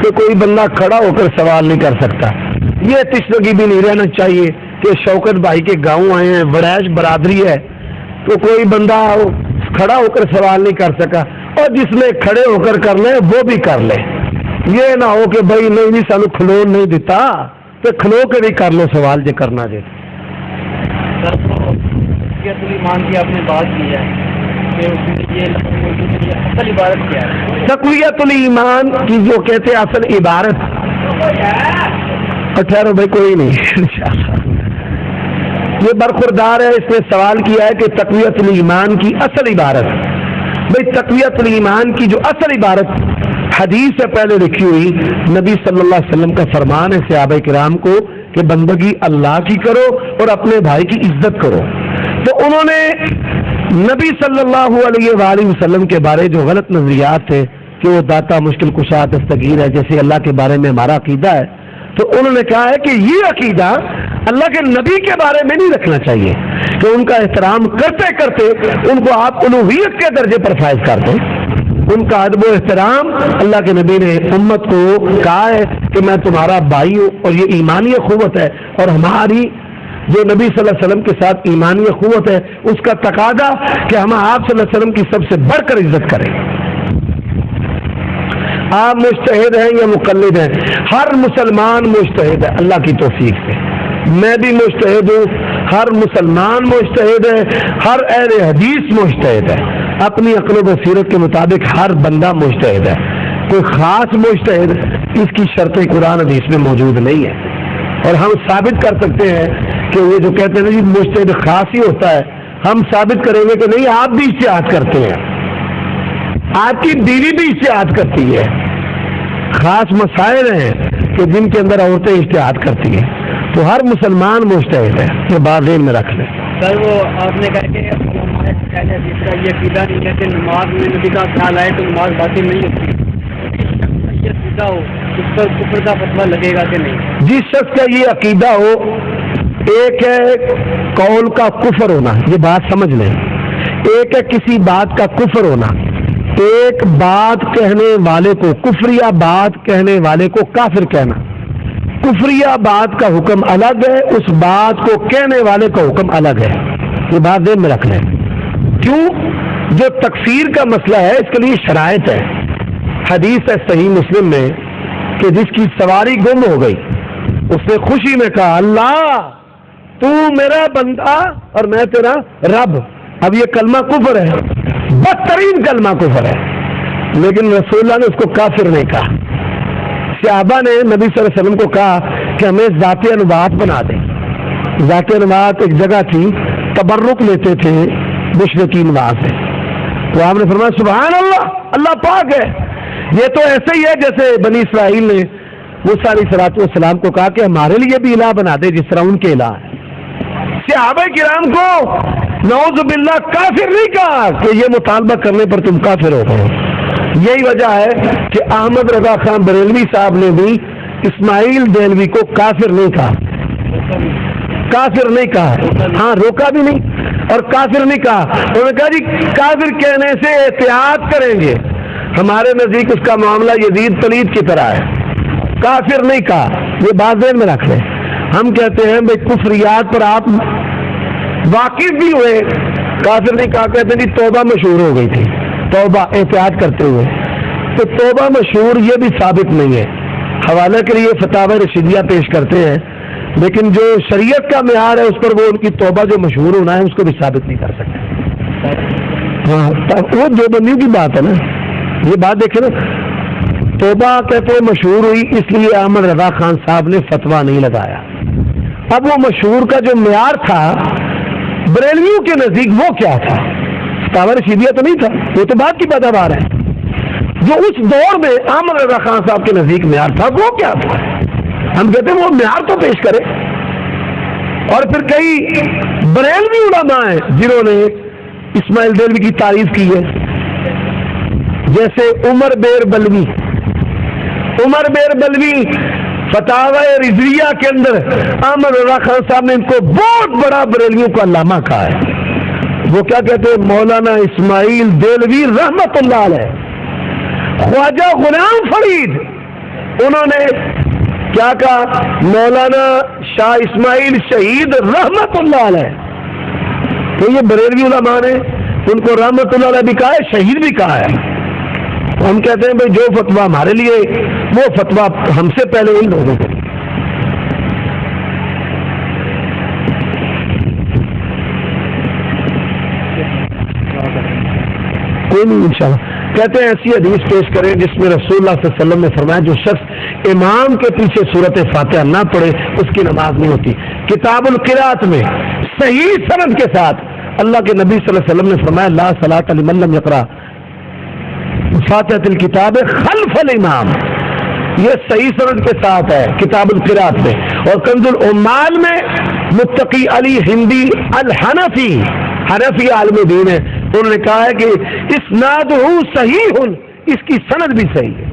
کہ کوئی بندہ کھڑا ہو کر سوال نہیں کر سکتا. یہ تشنگی بھی نہیں رہنا چاہیے کہ شوکت بھائی کے گاؤں آئے ہیں, وڑیش برادری ہے, تو کوئی بندہ کھڑا ہو کر سوال نہیں کر سکا اور جس میں کھڑے ہو کر لے وہ بھی کر لے. یہ نہ ہو کہ بھائی نہیں سانو کھلو نہیں دیتا تو کھلو کے بھی کر لو سوال جو کرنا جی. ایمان کی آپ نے بات کی ہے اصل عبارت کیا ہے؟ تقویت الایمان کی جو کہتے ہیں اصل عبارت. ٹھہرو بھائی کوئی نہیں یہ برخوردار ہے. اس نے سوال کیا ہے کہ تقویت الایمان کی اصل عبارت. بھائی تقویت الایمان کی جو اصل عبارت حدیث سے پہلے لکھی ہوئی نبی صلی اللہ علیہ وسلم کا فرمان ہے صحابہ کرام کو کہ بندگی اللہ کی کرو اور اپنے بھائی کی عزت کرو. تو انہوں نے نبی صلی اللہ علیہ وآلہ وسلم کے بارے جو غلط نظریات تھے کہ وہ داتا مشکل کشا دستگیر ہے جیسے اللہ کے بارے میں ہمارا عقیدہ ہے, تو انہوں نے کہا ہے کہ یہ عقیدہ اللہ کے نبی کے بارے میں نہیں رکھنا چاہیے کہ ان کا احترام کرتے کرتے ان کو آپ الوہیت کے درجے پر فائز کر دیں. ان کا ادب و احترام اللہ کے نبی نے امت کو کہا ہے کہ میں تمہارا بھائی ہوں, اور یہ ایمانی اخوت ہے. اور ہماری جو نبی صلی اللہ علیہ وسلم کے ساتھ ایمانی اخوت ہے اس کا تقاضا کہ ہم آپ صلی اللہ علیہ وسلم کی سب سے بڑھ کر عزت کریں. آپ مجتہد ہیں یا مقلد ہیں؟ ہر مسلمان مجتہد ہے اللہ کی توفیق سے. میں بھی مجتہد ہوں, ہر مسلمان مجتہد ہے, ہر اہل حدیث مجتہد ہے. اپنی عقل و بصیرت کے مطابق ہر بندہ مجتہد ہے. کوئی خاص مجتہد اس کی شرط قرآن حدیث میں موجود نہیں ہے. اور ہم ثابت کر سکتے ہیں کہ یہ جو کہتے ہیں جی مجتہد خاص ہی ہوتا ہے, ہم ثابت کریں گے کہ نہیں آپ بھی اجتہاد کرتے ہیں, آپ کی بیوی بھی اجتہاد کرتی ہے. خاص مسائل ہیں کہ جن کے اندر عورتیں اجتہاد کرتی ہیں. تو ہر مسلمان مجتہد ہے, یہ بات ذہن میں رکھ لیں. سر وہ آپ نے کہا کہ جس کا یہ عقیدہ نہیں ہے کہ نماز میں نبی کا خیال آئے تو نماز باطل نہیں ہوتی, یہ عقیدہ ہو اس پر کفر کا فتویٰ لگے گا کہ نہیں؟ جس شخص کا یہ عقیدہ ہو, ایک ہے قول کا کفر ہونا, یہ بات سمجھ لیں. ایک ہے کسی بات کا کفر ہونا. ایک بات کہنے والے کو, کفریہ بات کہنے والے کو کافر کہنا. کفریہ بات کا حکم الگ ہے, اس بات کو کہنے والے کا حکم الگ ہے. یہ بات ذہن میں رکھ لیں. کیوں؟ جو تکفیر کا مسئلہ ہے اس کے لیے شرائط ہے. حدیث ہے صحیح مسلم میں کہ جس کی سواری گم ہو گئی اس نے خوشی میں کہا اللہ تو میرا بندہ اور میں تیرا رب. اب یہ کلمہ کفر ہے, بدترین کلمہ کفر ہے, لیکن رسول اللہ نے اس کو کافر نہیں کہا. صحابہ نے نبی صلی اللہ علیہ وسلم کو کہا کہ ہمیں ذات انبات بنا دیں. ذات انبات ایک جگہ تھی, تبرک لیتے تھے مشرکین وہاں سے. تو آپ نے فرمایا سبحان اللہ, اللہ پاک ہے. یہ تو ایسے ہی ہے جیسے بنی اسرائیل نے موسیٰ علیہ الصلوۃ والسلام کو کہا کہ ہمارے لیے بھی الہ بنا دے جس طرح ان کے الہ ہے. صحابہ کرام کو نعوذ باللہ کافر نہیں کہا کہ یہ مطالبہ کرنے پر تم کافر ہو گئے, یہی وجہ ہے کہ احمد رضا خان بریلوی صاحب نے بھی اسماعیل دہلوی کو کافر نہیں کہا، کافر نہیں کہا، ہاں روکا بھی نہیں اور کافر نہیں کہا. انہوں نے کہا جی کافر کہنے سے احتیاط کریں گے، ہمارے نزدیک اس کا معاملہ یزید پلید کی طرح ہے، کافر نہیں کہا. یہ بات ذہن میں رکھ لیں. ہم کہتے ہیں بھائی کفریات پر آپ واقف بھی ہوئے، کافر نہیں کہا. کہتے ہیں جی توبہ مشہور ہو گئی تھی، توبہ احتیاط کرتے ہوئے. تو توبہ مشہور یہ بھی ثابت نہیں ہے. حوالے کے لیے فتاوی رشیدیہ پیش کرتے ہیں، لیکن جو شریعت کا معیار ہے اس پر وہ ان کی توبہ جو مشہور ہونا ہے اس کو بھی ثابت نہیں کر سکتے. ہاں وہ دو بندیوں کی بات ہے نا. یہ بات دیکھیں نا، توبہ کہتے ہیں مشہور ہوئی اس لیے احمد رضا خان صاحب نے فتویٰ نہیں لگایا. اب وہ مشہور کا جو معیار تھا بریلویوں کے نزدیک وہ کیا تھا؟ فتاوی رشیدیہ تو نہیں تھا، وہ تو بات کی پیداوار ہے. جو اس دور میں احمد رضا خان صاحب کے نزدیک معیار تھا وہ کیا تھا؟ ہم کہتے ہیں وہ معیار تو پیش کرے. اور پھر کئی بریلوی علماء ہیں جنہوں نے اسماعیل دہلوی کی تعریف کی ہے، جیسے عمر بیر بلوی. عمر بیر بلوی فتاوی رضویہ کے اندر احمد رضا خان صاحب نے ان کو بہت بڑا بریلویوں کا علامہ کہا ہے. وہ کیا کہتے ہیں؟ مولانا اسماعیل دہلوی رحمت اللہ علیہ، خواجہ غلام فرید. انہوں نے کیا کہا؟ مولانا شاہ اسماعیل شہید رحمت اللہ علیہ. تو یہ بریلوی علماء نے ان کو رحمت اللہ علیہ بھی کہا ہے، شہید بھی کہا ہے. ہم کہتے ہیں بھائی جو فتویٰ ہمارے لیے وہ فتویٰ ہم سے پہلے ان لوگوں کو. کوئی نہیں انشاءاللہ. کہتے ہیں ایسی حدیث پیش کریں جس میں رسول اللہ صلی اللہ علیہ وسلم نے فرمایا جو شخص امام کے پیچھے سورۃ فاتحہ نہ پڑھے اس کی نماز نہیں ہوتی. کتاب القراءت میں صحیح سند کے ساتھ اللہ کے نبی صلی اللہ علیہ وسلم نے فرمایا لا صلاۃ لمن لم یقرأ فاتحۃ الکتاب خلف الامام. یہ صحیح سند کے ساتھ ہے کتاب القراءت میں. اور کنز العمال میں متقی علی ہندی الحنفی، حنفی عالم دین ہے، انہوں نے کہا ہے کہ اسنادہ صحیح، اس کی سند بھی صحیح ہے.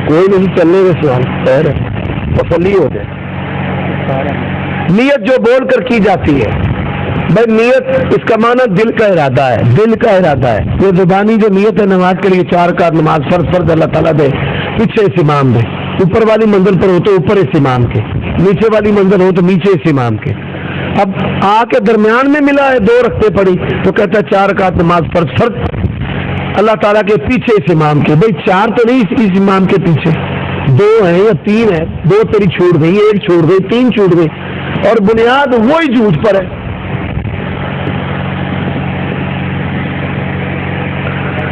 کوئی نہیں چلنے کا سوال خیر ہے، تسلی ہو جائے. نیت جو بول کر کی جاتی ہے بھائی، نیت اس کا معنی دل کا ارادہ ہے، دل کا ارادہ ہے. یہ زبانی جو نیت ہے نماز کے لیے 4 رکعت نماز فرض اللہ تعالیٰ دے، پیچھے اس امام دے. اوپر والی منزل پر ہو تو اوپر اس امام کے، نیچے والی منزل ہو تو نیچے اس امام کے. اب آ کے درمیان میں ملا ہے 2 رکعتیں پڑھی تو کہتا ہے 4 رکعت نماز فرض اللہ تعالیٰ کے پیچھے اس امام کے. بھائی 4 تو نہیں اس امام کے پیچھے، 2 ہیں یا 3 ہیں، 2 تیری چھوٹ گئی، 1 چھوٹ گئی، 3 چھوٹ گئی، اور بنیاد وہی جھوٹ پر ہے.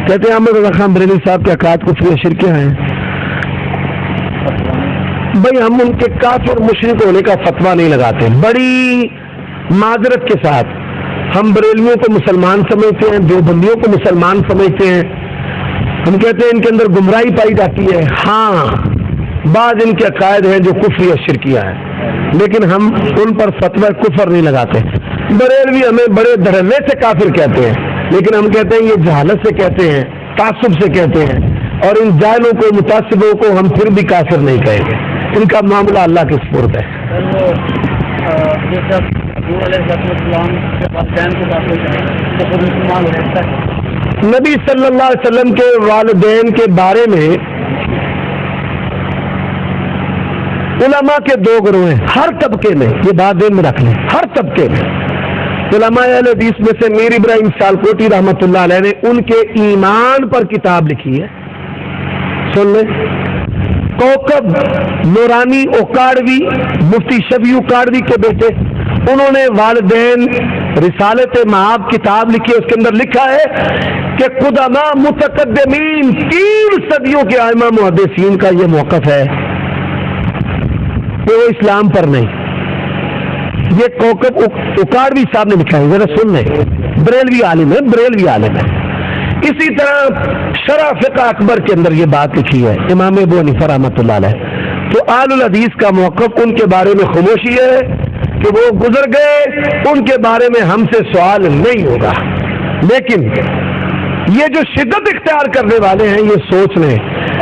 کہتے ہیں احمد رضا خان بریلوی صاحب کے عقائد کفر شرکیہ ہیں. بھائی ہم ان کے کافر مشرک ہونے کا فتویٰ نہیں لگاتے. بڑی معذرت کے ساتھ ہم بریلویوں کو مسلمان سمجھتے ہیں، دیوبندیوں کو مسلمان سمجھتے ہیں. ہم کہتے ہیں ان کے اندر گمراہی پائی جاتی ہے. ہاں بعض ان کے عقائد ہیں جو کفر یا شرکیہ ہیں، لیکن ہم ان پر فتویٰ کفر نہیں لگاتے. بریلوی ہمیں بڑے دھڑلے سے کافر کہتے ہیں، لیکن ہم کہتے ہیں یہ جہالت سے کہتے ہیں، تعصب سے کہتے ہیں، اور ان جاہلوں کو متعصبوں کو ہم پھر بھی کافر نہیں کہیں گے. ان کا معاملہ اللہ کے سپرد ہے. نبی صلی اللہ علیہ وسلم کے والدین کے بارے میں علماء کے 2 گروہ ہیں ہر طبقے میں. یہ بات ذہن میں رکھ لیں، ہر طبقے میں علماء اہل حدیث میں سے میر ابراہیم سالکوٹی رحمۃ اللہ علیہ نے ان کے ایمان پر کتاب لکھی ہے. سن لیں، کوکب نورانی اوکاڑوی، مفتی شفیع اوکاڑوی کے بیٹے، انہوں نے والدین رسالت معاب کتاب لکھی ہے. اس کے اندر لکھا ہے کہ قدماء متقدمین 3 صدیوں کے ائمہ محدثین کا یہ موقف ہے کہ وہ اسلام پر نہیں. یہ کوکب اوکاڑوی صاحب نے لکھا ہے، ذرا سن لیں. بریلوی عالم ہے، بریلوی عالم ہے. اسی طرح شرح فقہ اکبر کے اندر یہ بات لکھی ہے امام ابو حنیفہ رحمۃ اللہ علیہ. تو اہل الحدیث کا موقف ان کے بارے میں خاموشی ہے کہ وہ گزر گئے، ان کے بارے میں ہم سے سوال نہیں ہوگا. لیکن یہ جو شدت اختیار کرنے والے ہیں یہ سوچ لیں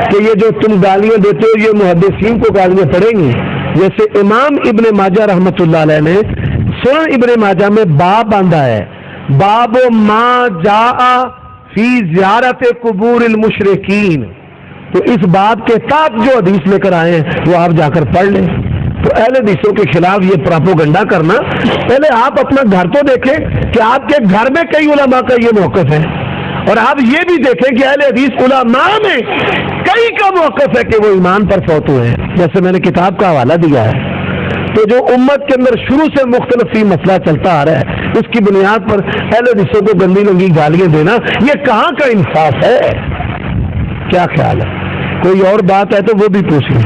کہ یہ جو تم گالیاں دیتے ہو یہ محدثین کو گالیاں پڑیں گی. جیسے امام ابن ماجہ رحمۃ اللہ علیہ نے سنن ابن ماجہ میں باب باندھا ہے، باب ما جاء فی زیارت قبور المشرکین. تو اس باب کے تحت جو حدیث لے کر آئے ہیں وہ آپ جا کر پڑھ لیں. تو اہل حدیثوں کے خلاف یہ پراپوگنڈا کرنا، پہلے آپ اپنا گھر تو دیکھیں کہ آپ کے گھر میں کئی علماء کا یہ موقف ہے، اور آپ یہ بھی دیکھیں کہ اہل حدیث علماء میں کئی کا موقف ہے کہ وہ ایمان پر فوت ہوئے ہیں. جیسے میں نے کتاب کا حوالہ دیا ہے. تو جو امت کے اندر شروع سے مختلف ہی مسئلہ چلتا آ رہا ہے، اس کی بنیاد پر اہل حدیثوں کو گندی لنگی گالیاں دینا یہ کہاں کا انصاف ہے؟ کیا خیال ہے؟ کوئی اور بات ہے تو وہ بھی پوچھ لیں.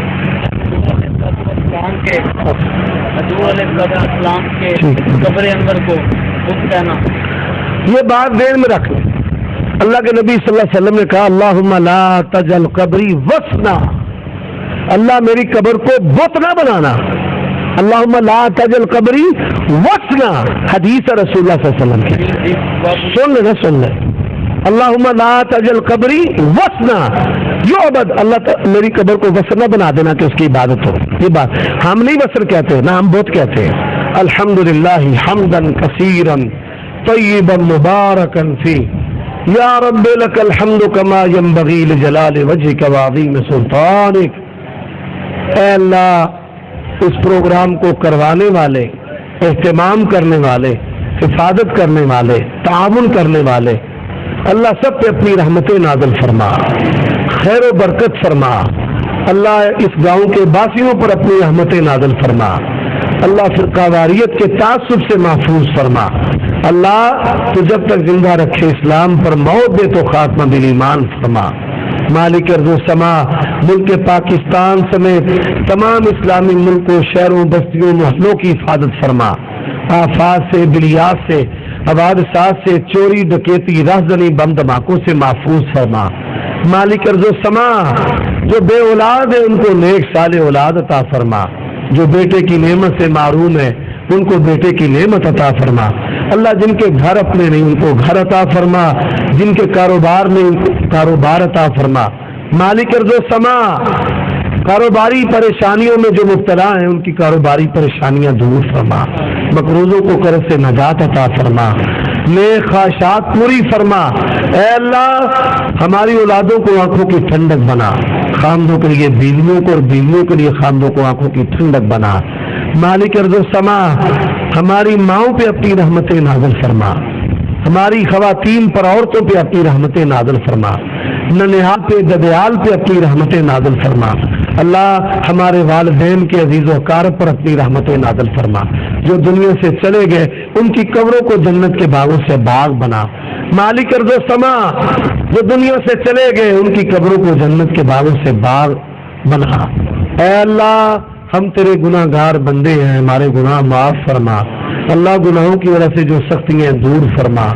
قبر انور کو کہنا، یہ بات ذہن میں رکھ لیں. اللہ کے نبی صلی اللہ علیہ وسلم نے کہا اللہم لا تجعل قبری وثنا، اللہ میری قبر کو بت نہ بنانا. اللہم لا تجعل قبری وثنا، حدیث رسول اللہ صلی اللہ علیہ وسلم کی. سن لیں اللہم لا تجعل قبری وثنا یعبد، اللہ میری قبر کو وثن نہ بنا دینا کہ اس کی عبادت ہو. یہ بات ہم نہیں وثن کہتے، نہ ہم بت کہتے ہیں. الحمدللہ حمدا کثیرا طیبا مبارکا فی یا رب لک الحمد کما ینبغی لجلال وجہک وعظیم سلطانک. اے اللہ اس پروگرام کو کروانے والے، اہتمام کرنے والے، حفاظت کرنے والے، تعاون کرنے والے، اللہ سب پہ اپنی رحمتیں نازل فرما، خیر و برکت فرما. اللہ اس گاؤں کے باسیوں پر اپنی رحمتیں نازل فرما. اللہ فرقہ واریت کے تعصب سے محفوظ فرما. اللہ تو جب تک زندہ رکھے اسلام پر موت دے تو خاتمہ بالایمان فرما. مالک ارض و سما ملک پاکستان سمیت تمام اسلامی ملکوں، شہروں، بستیوں، محلوں کی حفاظت فرما. آفات سے، بلیات سے، حوادثات سے، چوری ڈکیتی، راہزنی، بم دھماکوں سے محفوظ فرما. مالک ارض و سما جو بے اولاد ہے ان کو نیک صالح اولاد عطا فرما. جو بیٹے کی نعمت سے محروم ہے ان کو بیٹے کی نعمت عطا فرما. اللہ جن کے گھر اپنے نہیں ان کو گھر عطا فرما، جن کے کاروبار نہیں ان کو کاروبار عطا فرما. مالک ارض و سما کاروباری پریشانیوں میں جو مبتلا ہیں ان کی کاروباری پریشانیاں دور فرما. مقروضوں کو قرض سے نجات عطا فرما. نیک خواہشات پوری فرما. اے اللہ ہماری اولادوں کو آنکھوں کی ٹھنڈک بنا، خامدوں کے لیے بیویوں کو اور بیویوں کے لیے خامدوں کو آنکھوں کی ٹھنڈک بنا. مالک ارض و سما ہماری ماؤں پہ اپنی رحمتیں نازل فرما. ہماری خواتین پر، عورتوں پہ اپنی رحمتیں نازل فرما. ننہال پہ، ددیال پہ اپنی رحمتیں نازل فرما. اللہ ہمارے والدین کے عزیز و اقارب پر اپنی رحمتیں نازل فرما. جو دنیا سے چلے گئے ان کی قبروں کو جنت کے باغوں سے باغ بنا. مالک ارض و سما جو دنیا سے چلے گئے ان کی قبروں کو جنت کے باغوں سے باغ بنا. اے اللہ ہم تیرے گناہ گار بندے ہیں، ہمارے گناہ معاف فرما. اللہ گناہوں کی وجہ سے جو سختیاں دور فرما.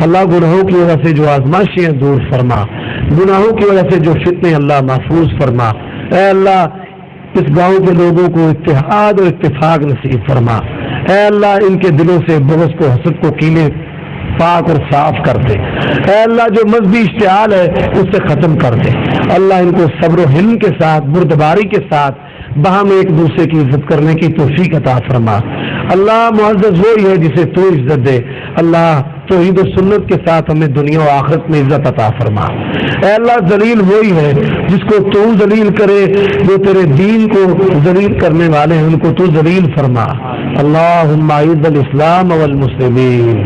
اللہ گناہوں کی وجہ سے جو آزمائشیں دور فرما. گناہوں کی وجہ سے جو فتنے اللہ محفوظ فرما. اے اللہ اس گاؤں کے لوگوں کو اتحاد اور اتفاق نصیب فرما. اے اللہ ان کے دلوں سے بغض کو، حسد کو، کینے پاک اور صاف کر دے. اے اللہ جو مذہبی اشتعال ہے اس سے ختم کر دے. اللہ ان کو صبر و حلم کے ساتھ، بردباری کے ساتھ باہم ایک دوسرے کی عزت کرنے کی توفیق عطا فرما. اللہ معزز وہی ہے جسے تو عزت دے. اللہ توحید و سنت کے ساتھ ہمیں دنیا و آخرت میں عزت عطا فرما. اے اللہ ذلیل وہی ہے جس کو تو ذلیل کرے، جو تیرے دین کو ذلیل کرنے والے ہیں ان کو تو ذلیل فرما. اللہم اعز الاسلام والمسلمین،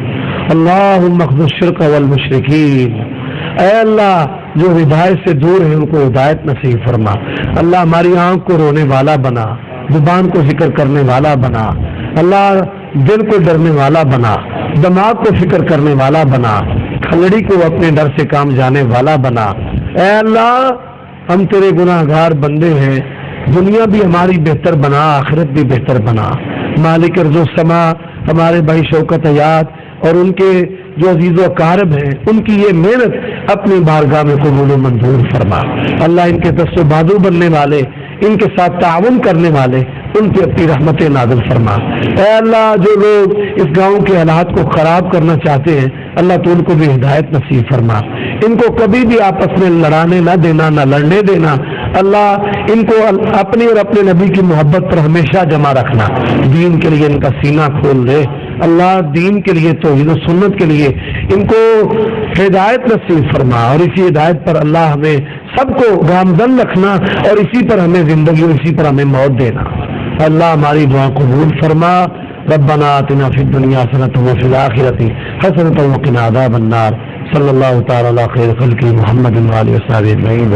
اللہم اخذ الشرک والمشرکین. اے اللہ جو ہدایت سے دور ہیں ان کو ہدایت نصیب فرما. اللہ ہماری آنکھ کو رونے والا بنا، زبان کو ذکر کرنے والا بنا. اللہ دل کو ڈرنے والا بنا، دماغ کو فکر کرنے والا بنا، کھلڑی کو اپنے ڈر سے کام جانے والا بنا. اے اللہ ہم تیرے گناہ گار بندے ہیں، دنیا بھی ہماری بہتر بنا، آخرت بھی بہتر بنا. مالک ارض و سما ہمارے بھائی شوکت حیات اور ان کے جو عزیز و اقارب ہیں ان کی یہ محنت اپنی بارگاہ میں قبول و منظور فرما. اللہ ان کے دست و بازو بننے والے، ان کے ساتھ تعاون کرنے والے ان پہ اپنی رحمتیں نازل فرما. اے اللہ جو لوگ اس گاؤں کے حالات کو خراب کرنا چاہتے ہیں اللہ تو ان کو بھی ہدایت نصیب فرما، ان کو کبھی بھی آپس میں لڑانے نہ دینا، نہ لڑنے دینا، اللہ ان کو اپنی اور اپنے نبی کی محبت پر ہمیشہ جمع رکھنا، دین کے لیے ان کا سینہ کھول دے اللہ، دین کے لیے توحید و سنت کے لیے ان کو ہدایت نصیب فرما، اور اسی ہدایت پر اللہ ہمیں سب کو گامزن رکھنا، اور اسی پر ہمیں زندگی اور اسی پر ہمیں موت دینا۔ اللہ ہماری دعا قبول فرما۔ ربنا آتنا فی الدنیا حسنۃ وفی الآخرۃ حسنۃ وقنا عذاب النار۔ صلی اللہ تعالی علی خیر خلقہ محمد وآلہ وصحبہ اجمعین۔